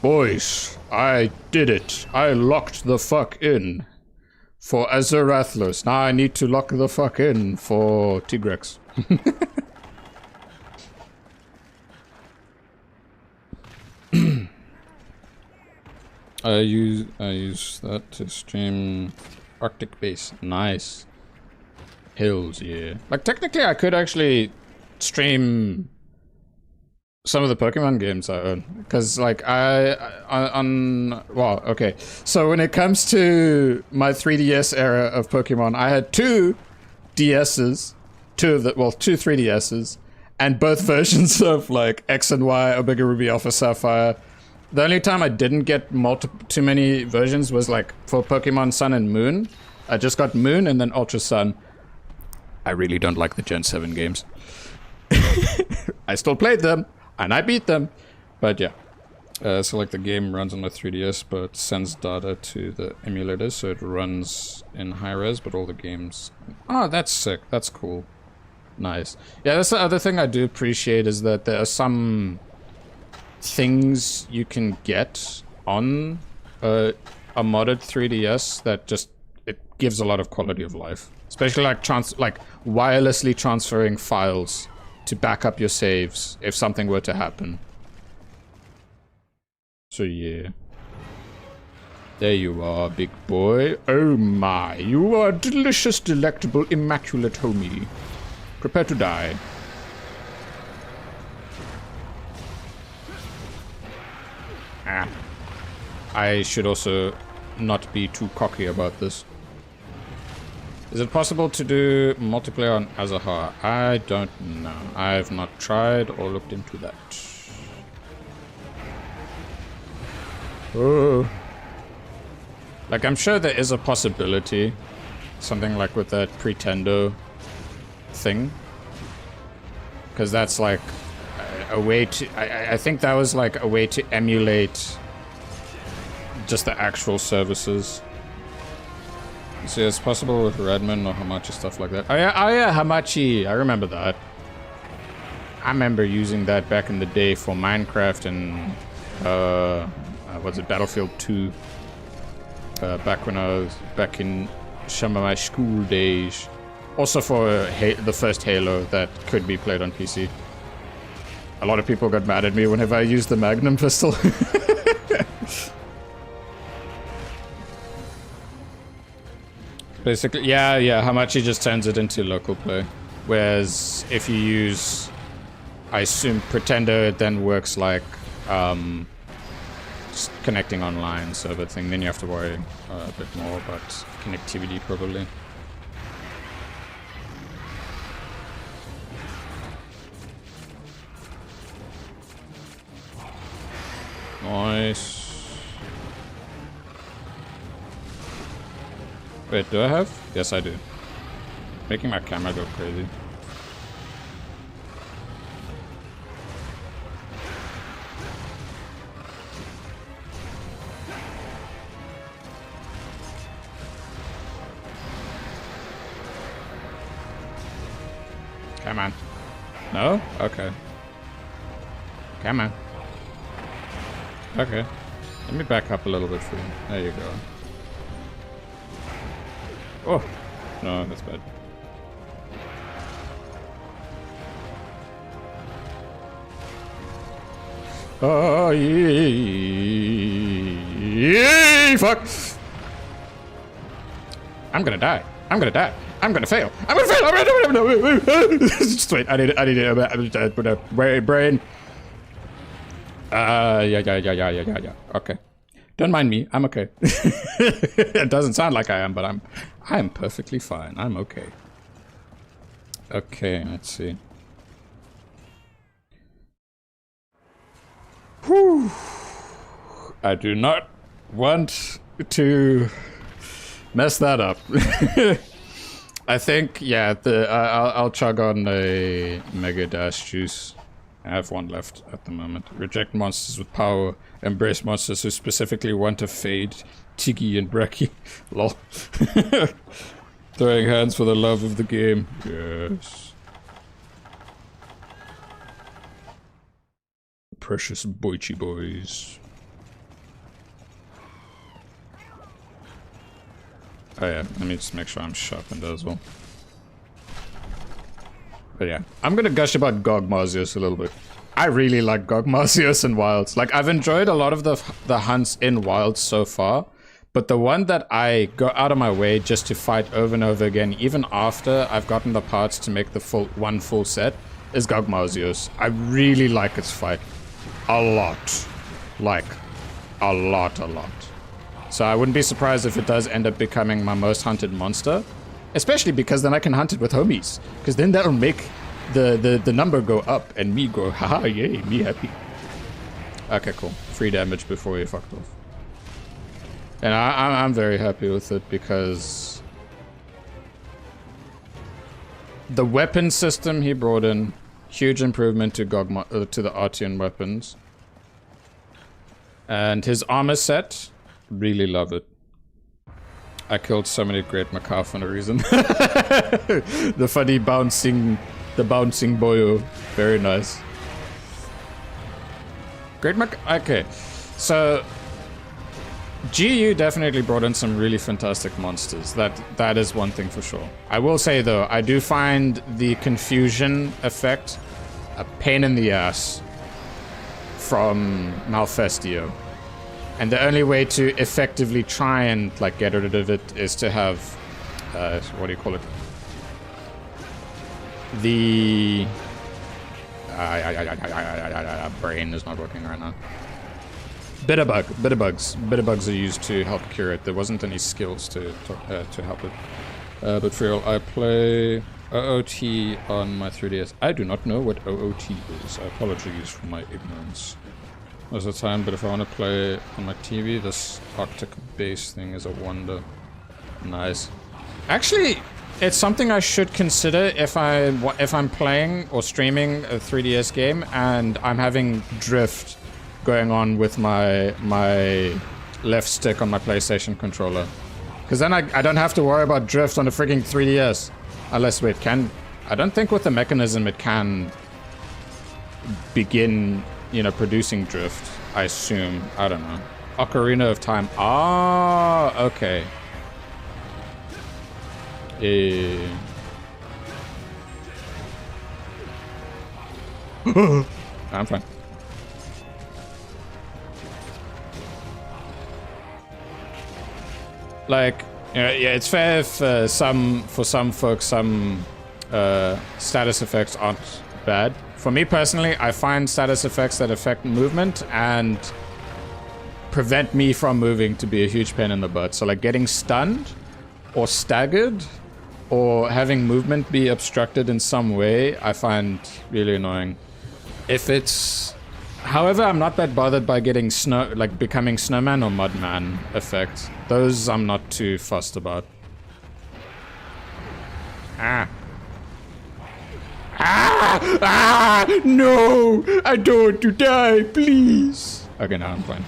Boys, I did it. I locked the fuck in for Azerathlos. Now I need to lock the fuck in for Tigrex. I use that to stream Arctic Base. Nice. Hills, yeah. Like, technically I could actually stream some of the Pokemon games I own, because like well, okay, so when it comes to my 3DS era of Pokemon, I had two DSs, two 3DSs, and both versions of like X and Y, Omega Ruby, Alpha Sapphire. The only time I didn't get too many versions was like for Pokemon Sun and Moon. I just got Moon and then Ultra Sun. I really don't like the Gen 7 games. I still played them. And I beat them, but yeah. So like the game runs on the 3DS, but sends data to the emulator, so it runs in high res, but all the games... Oh, that's sick. That's cool. Nice. Yeah, that's the other thing I do appreciate, is that there are some things you can get on a modded 3DS that just... It gives a lot of quality of life. Especially like wirelessly transferring files to back up your saves if something were to happen. So yeah. There you are, big boy. Oh my, you are delicious, delectable, immaculate homie. Prepare to die. Ah. I should also not be too cocky about this. Is it possible to do multiplayer on Azahar? I don't know. I've not tried or looked into that. Oh. Like, I'm sure there is a possibility. Something like with that Pretendo thing. Because that's like a way to... I think that was like a way to emulate just the actual services. So it's possible with Redmond or Hamachi, stuff like that. Oh yeah, Hamachi. I remember that. I remember using that back in the day for Minecraft and was it Battlefield 2? Back when I was back in some of my school days. Also for the first Halo that could be played on PC. A lot of people got mad at me whenever I used the Magnum pistol. Basically, yeah, Hamachi just turns it into local play. Whereas if you use, I assume, Pretendo, it then works like just connecting online server thing. Then you have to worry a bit more about connectivity, probably. Nice. Wait, do I have? Yes, I do. Making my camera go crazy. Come on. No? Okay. Come on. Okay. Let me back up a little bit for you. There you go. Oh, no, that's bad. Oh, yeah, fuck. I'm gonna die. I'm gonna die. I'm gonna fail. I'm gonna fail. Just wait. I need it. Brain. Yeah. Okay. Don't mind me. I'm okay. It doesn't sound like I am, but I am perfectly fine. I'm okay. Okay, let's see. Whew. I do not want to mess that up. I think, yeah, I'll chug on a Mega Dash juice. I have one left at the moment. Reject monsters with power. Embrace monsters who specifically want to fade. Tiggy and Brecky. Lol. Throwing hands for the love of the game. Yes. Precious boychi boys. Oh yeah, let me just make sure I'm sharpened as well. But yeah, I'm gonna gush about Gog Marzios a little bit. I really like Gog Marzios in Wilds. Like, I've enjoyed a lot of the hunts in Wilds so far, but the one that I go out of my way just to fight over and over again, even after I've gotten the parts to make the one full set, is Gog Marzios. I really like its fight. A lot. Like, a lot. So I wouldn't be surprised if it does end up becoming my most hunted monster. Especially because then I can hunt it with homies. Because then that'll make the number go up and me go, haha, yay, me happy. Okay, cool. 3 damage before we fucked off. And I'm very happy with it because the weapon system he brought in, huge improvement to to the Artian weapons. And his armor set, really love it. I killed so many great macaw for no reason. The funny bouncing boyo. Very nice. Great macaw. Okay. So GU definitely brought in some really fantastic monsters. That is one thing for sure. I will say though, I do find the confusion effect a pain in the ass from Malfestio. And the only way to effectively try and like get rid of it is to have, what do you call it? The brain is not working right now. Bitterbugs are used to help cure it. There wasn't any skills to help it. But for real, I play OOT on my 3DS. I do not know what OOT is. I apologize for my ignorance. Most of the time, but if I want to play on my TV, this Arctic base thing is a wonder. Nice. Actually, it's something I should consider if I'm playing or streaming a 3DS game and I'm having drift going on with my left stick on my PlayStation controller. Because then I don't have to worry about drift on the freaking 3DS. Unless, wait, I don't think with the mechanism it can begin, you know, producing drift, I assume. I don't know. Ocarina of Time. Ah, okay. I'm fine. Like, yeah, it's fair if for some folks, some status effects aren't bad. For me personally, I find status effects that affect movement and prevent me from moving to be a huge pain in the butt. So like getting stunned or staggered or having movement be obstructed in some way, I find really annoying. If it's... However, I'm not that bothered by getting snow, like becoming snowman or mudman effect. Those I'm not too fussed about. No! I don't want to die, please! Okay, now I'm fine.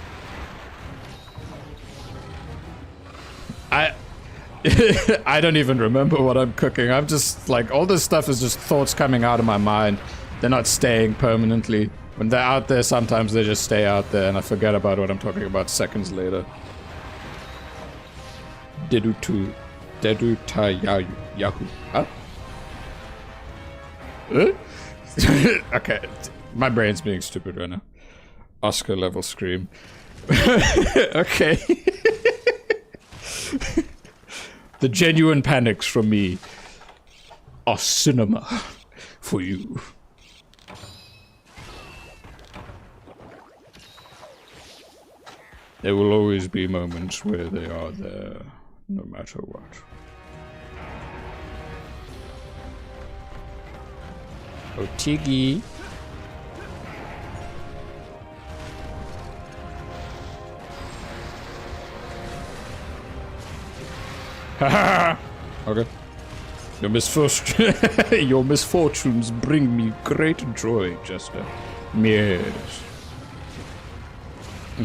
I don't even remember what I'm cooking. I'm just, like, all this stuff is just thoughts coming out of my mind. They're not staying permanently. When they're out there, sometimes they just stay out there and I forget about what I'm talking about seconds later. Dedu ta yahoo. Huh? Okay, my brain's being stupid right now. Oscar level scream. Okay. The genuine panics from me. are cinema for you. There will always be moments where they are there, no matter what. Oh, Tiggy. Haha! Okay. Your misfortunes bring me great joy, Jester. Yes.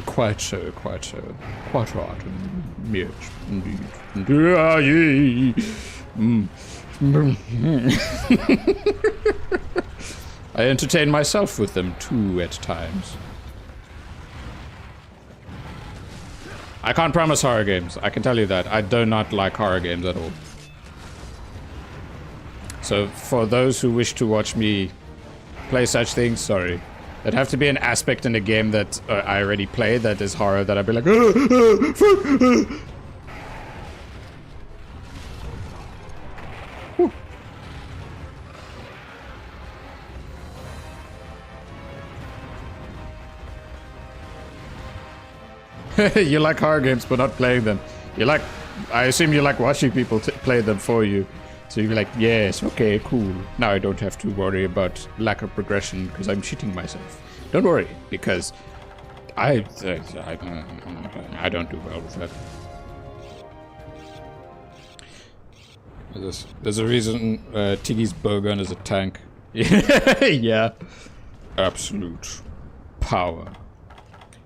Quite so, quite so. Quite right. Yes, indeed. Ah, yay. I entertain myself with them too at times. I can't promise horror games. I can tell you that. I do not like horror games at all. So for those who wish to watch me play such things, sorry. There'd have to be an aspect in the game that I already played that is horror that I'd be like, You like horror games but not playing them. You like, I assume you like watching people play them for you. So you're like, yes, okay, cool. Now I don't have to worry about lack of progression because I'm shitting myself. Don't worry, because I don't do well with that. There's a reason Tiggy's bowgun is a tank. Yeah. Absolute power.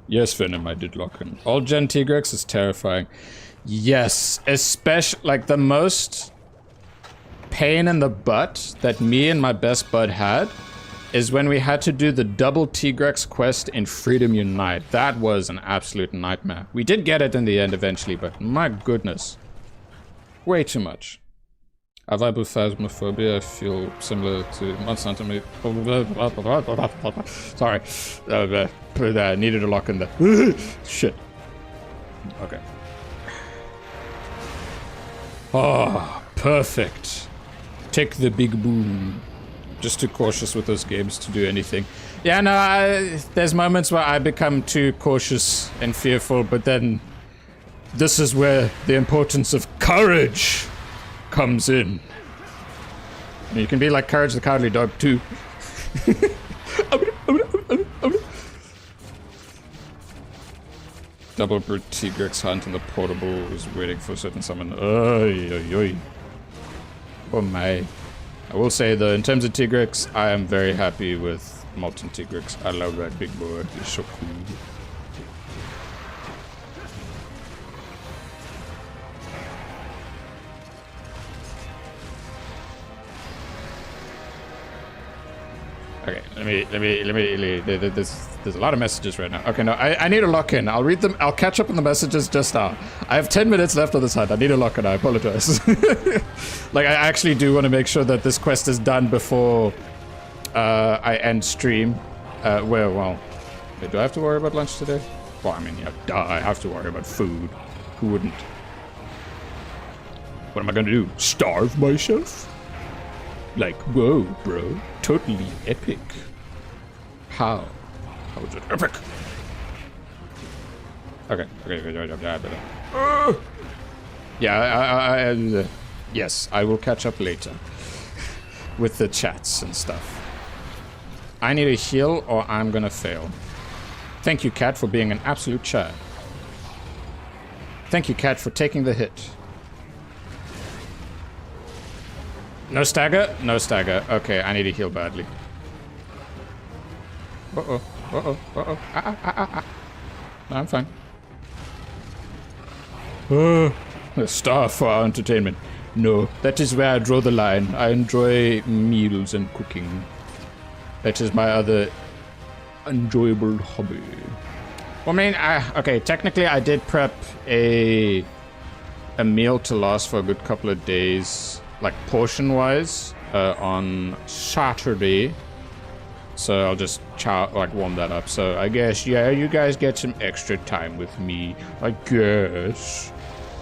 Yes, Venom, I did lock in. All Gen Tigrex is terrifying. Yes, especially, like, the most pain in the butt that me and my best bud had is when we had to do the double Tigrex quest in Freedom Unite. That was an absolute nightmare. We did get it in the end eventually, but my goodness. Way too much. I vibe with phasmophobia. I feel similar to Monster Hunter. Sorry. I needed to lock in the shit. Okay. Oh, perfect. Take the big boom. Just too cautious with those games to do anything. Yeah, no, there's moments where I become too cautious and fearful, but then this is where the importance of courage comes in. And you can be like Courage the Cowardly Dog too. Double Brute Tigrex Hunt and the Portable is waiting for a certain summon. Oy, oy, oy. Oh my. I will say though, in terms of Tigrex, I am very happy with Molten Tigrex. I love that big boy. He's so cool. Okay, there's a lot of messages right now. Okay, no, I need to lock in. I'll read them. I'll catch up on the messages just now. I have 10 minutes left on this hunt. I need to lock in. I apologize. Like, I actually do want to make sure that this quest is done before I end stream. Well, do I have to worry about lunch today? Well, I mean, yeah, duh, I have to worry about food. Who wouldn't? What am I gonna do? Starve myself? Like, whoa, bro. Totally epic. How? How is it epic? Okay. Yeah, yes, I will catch up later. With the chats and stuff. I need a heal or I'm gonna fail. Thank you, Cat, for being an absolute chad. Thank you, Cat, for taking the hit. No stagger? No stagger. Okay, I need to heal badly. Uh-oh. Uh-oh. Uh-oh. No, I'm fine. A star for our entertainment. No, that is where I draw the line. I enjoy meals and cooking. That is my other enjoyable hobby. Well, I mean, okay, technically I did prep a meal to last for a good couple of days. Like portion-wise, on Saturday. So I'll just warm that up. So I guess, yeah, you guys get some extra time with me. I guess.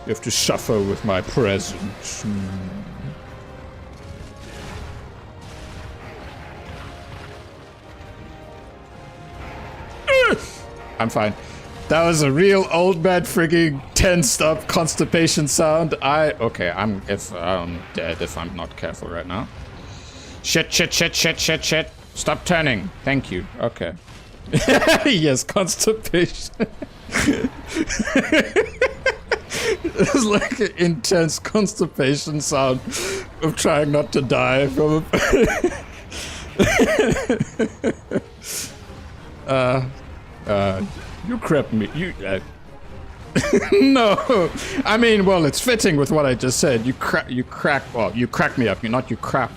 You have to suffer with my presence. I'm fine. That was a real old man frigging tensed up constipation sound. Okay, I'm dead if I'm not careful right now. Shit. Stop turning. Thank you. Okay. Yes, constipation. It's like an intense constipation sound of trying not to die from a... you crept me. No, I mean, well, it's fitting with what I just said. You crack me up. You crap.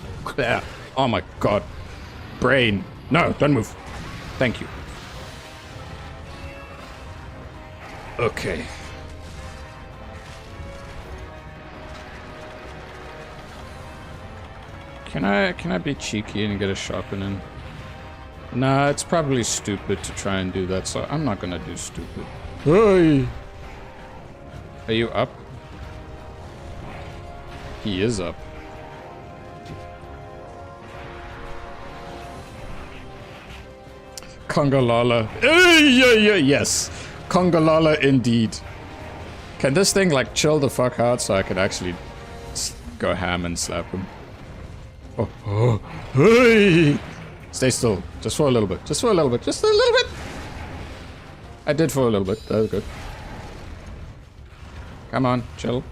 Oh my god. Brain. No, don't move. Thank you. Okay. Can I be cheeky and get a sharpening? Nah, it's probably stupid to try and do that, so I'm not gonna do stupid. Hey! Are you up? He is up. Congalala. Yes. Congalala indeed. Can this thing like chill the fuck out so I can actually go ham and slap him? Oh, hey! Stay still. Just for a little bit. Just a little bit. I did for a little bit. That was good. Come on. Chill.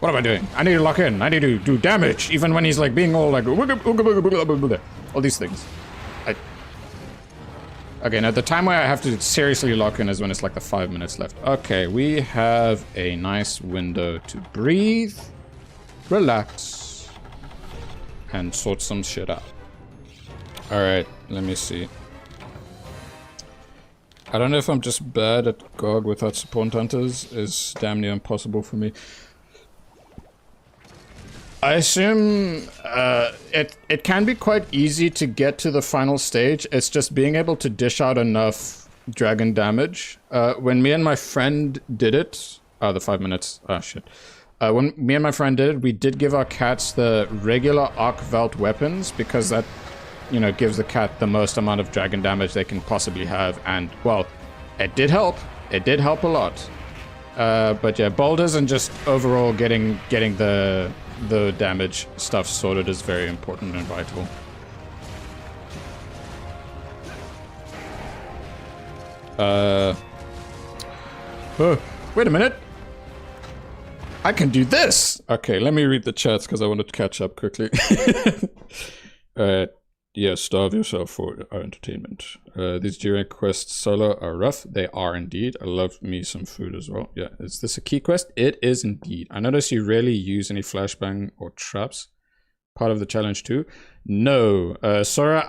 What am I doing? I need to lock in. I need to do damage, even when he's like being all like all these things. Okay, now the time where I have to seriously lock in is when it's like the 5 minutes left. Okay, we have a nice window to breathe, relax, and sort some shit out. Alright, let me see. I don't know if I'm just bad at GOG without support hunters. It's damn near impossible for me. I assume it can be quite easy to get to the final stage. It's just being able to dish out enough dragon damage. When me and my friend did it... the 5 minutes. Shit. When me and my friend did it, we did give our cats the regular arc velt weapons because that, you know, gives the cat the most amount of dragon damage they can possibly have. And, well, it did help. It did help a lot. But yeah, boulders and just overall getting the damage stuff sorted is very important and vital. Wait a minute. I can do this. Okay, let me read the chats because I wanted to catch up quickly. Yeah, starve yourself for our entertainment. These G-rank quests solo are rough. They are indeed. I love me some food as well. Yeah, is this a key quest? It is indeed. I notice you rarely use any flashbang or traps. Part of the challenge too? No. Sora,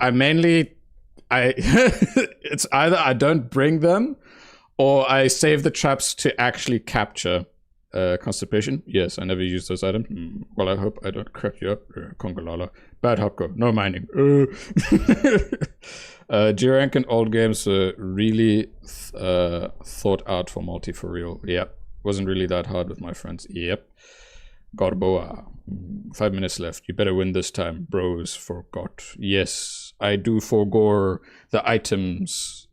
it's either I don't bring them or I save the traps to actually capture. Constipation? Yes, I never use those items. Well, I hope I don't crack you up. Congalala. Bad Hopko. No mining. G-rank and old games are really thought out for multi for real. Yep. Wasn't really that hard with my friends. Yep. Gorboa. 5 minutes left. You better win this time. Bros forgot. Yes, I do forgore the items.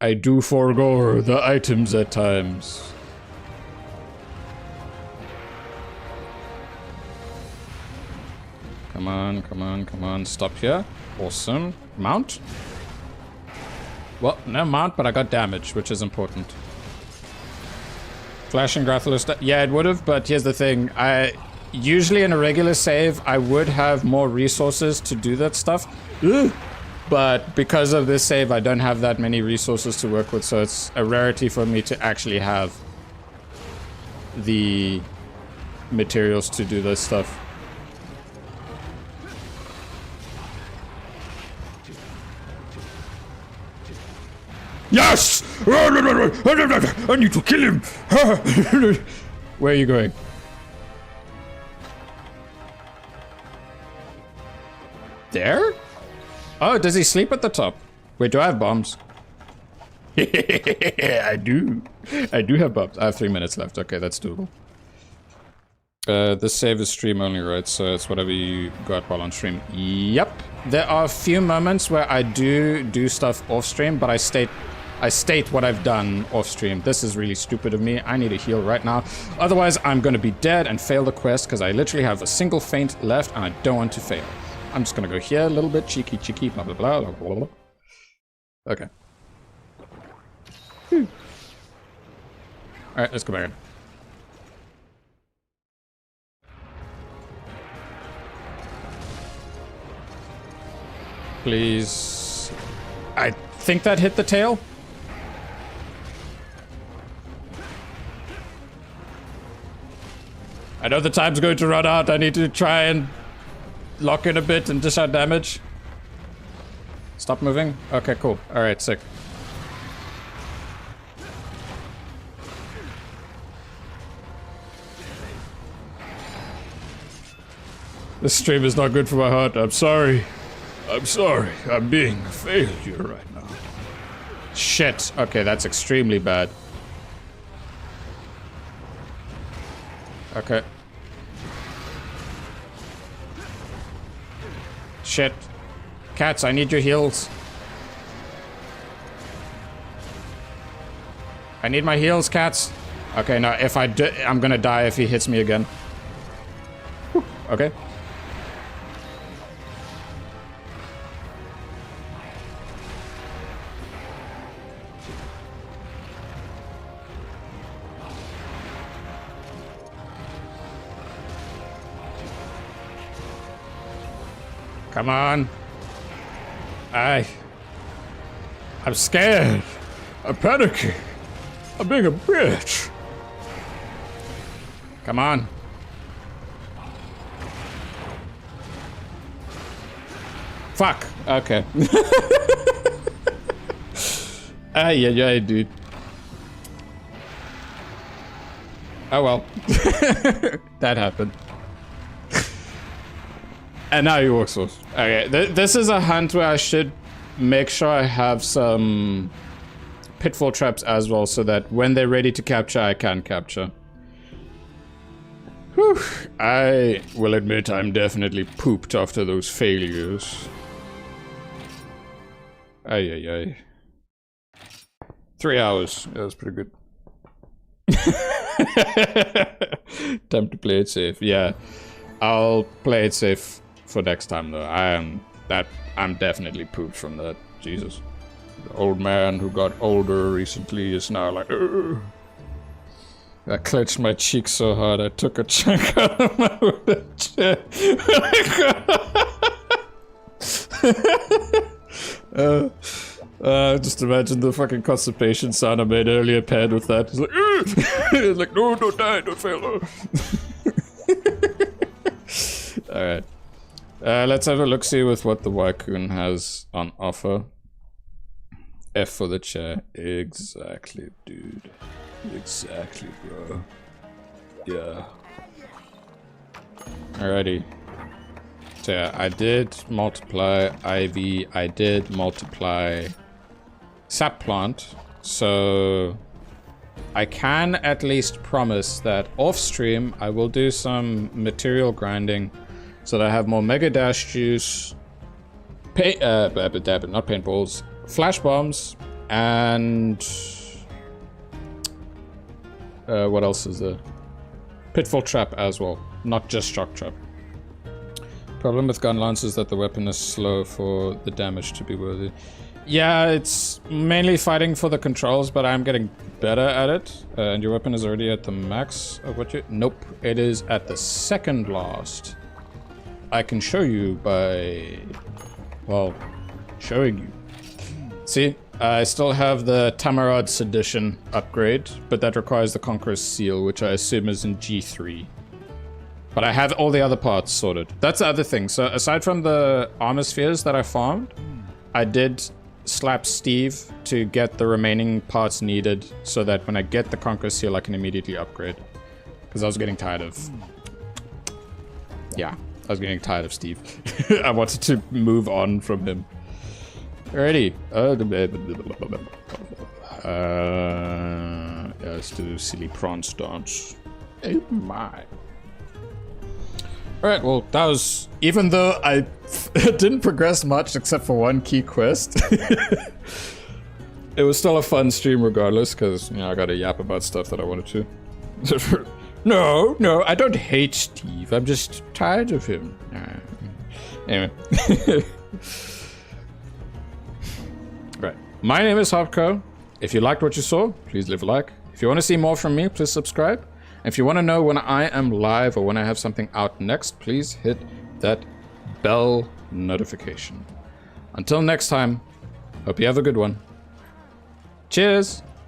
I do forgore the items at times. Come on. Stop here. Awesome. Mount? Well, no mount, but I got damage, which is important. Flash and Grathalos. Yeah, it would have, but here's the thing. Usually in a regular save, I would have more resources to do that stuff. Ugh. But because of this save, I don't have that many resources to work with, so it's a rarity for me to actually have the materials to do this stuff. Yes! I need to kill him! Where are you going? There? Oh, does he sleep at the top? Wait, do I have bombs? I do. I do have bombs. I have 3 minutes left. Okay, that's doable. This save is stream only, right? So it's whatever you got while on stream. Yep. There are a few moments where I do stuff off stream, but I state what I've done off stream. This is really stupid of me. I need a heal right now. Otherwise, I'm going to be dead and fail the quest because I literally have a single feint left and I don't want to fail. I'm just going to go here a little bit. Cheeky, blah, blah, blah, blah, blah, blah. Okay. Alright, let's go back in. Please. I think that hit the tail. I know the time's going to run out. I need to try and lock in a bit and dish out damage. Stop moving. Okay, cool. Alright, sick. This stream is not good for my heart. I'm sorry. I'm sorry. I'm being a failure right now. Shit. Okay, that's extremely bad. Okay. Shit. Cats, I need your heals. I need my heals, cats. Okay, now if I do, I'm gonna die if he hits me again. Whew. Okay. Come on. I'm scared. I'm panicking. I'm being a bitch. Come on. Fuck. Okay. Yeah, dude. Oh well. That happened. And now you walk source. Okay, this is a hunt where I should make sure I have some pitfall traps as well, so that when they're ready to capture, I can capture. Whew. I will admit I'm definitely pooped after those failures. Ay. 3 hours. Yeah, that's pretty good. Time to play it safe. Yeah, I'll play it safe for next time though. I'm definitely pooped from that. Jesus. The old man who got older recently is now like, ugh. I clenched my cheek so hard I took a chunk out of my wheelchair. Just imagine the fucking constipation sound I made earlier paired with that. It's like, it's like, no, don't die, don't fail. Alright. Let's have a look-see with what the Wycoon has on offer. F for the chair. Exactly, dude. Exactly, bro. Yeah. Alrighty. So yeah, I did multiply Ivy. I did multiply Sap Plant. So I can at least promise that off-stream I will do some material grinding so that I have more Mega Dash Juice, not paintballs, Flash Bombs, and what else is there? Pitfall Trap as well, not just Shock Trap. Problem with Gunlance is that the weapon is slow for the damage to be worthy. Yeah, it's mainly fighting for the controls, but I'm getting better at it. And your weapon is already at the max of what you... Nope, it is at the second last. I can show you by... well, showing you. See, I still have the Tamarad Sedition upgrade, but that requires the Conqueror's Seal, which I assume is in G3. But I have all the other parts sorted. That's the other thing. So aside from the armor spheres that I farmed, I did slap Steve to get the remaining parts needed so that when I get the Conqueror's Seal, I can immediately upgrade. Because I was getting tired of... yeah, I was getting tired of Steve. I wanted to move on from him. Alrighty. Yeah, let's do silly prawn dance. Oh my. Alright, well, that was... Even though I didn't progress much except for one key quest, it was still a fun stream regardless, because, you know, I got to yap about stuff that I wanted to. No, I don't hate Steve. I'm just tired of him. Anyway. Right. My name is Hopco. If you liked what you saw, please leave a like. If you want to see more from me, please subscribe. If you want to know when I am live or when I have something out next, please hit that bell notification. Until next time, hope you have a good one. Cheers!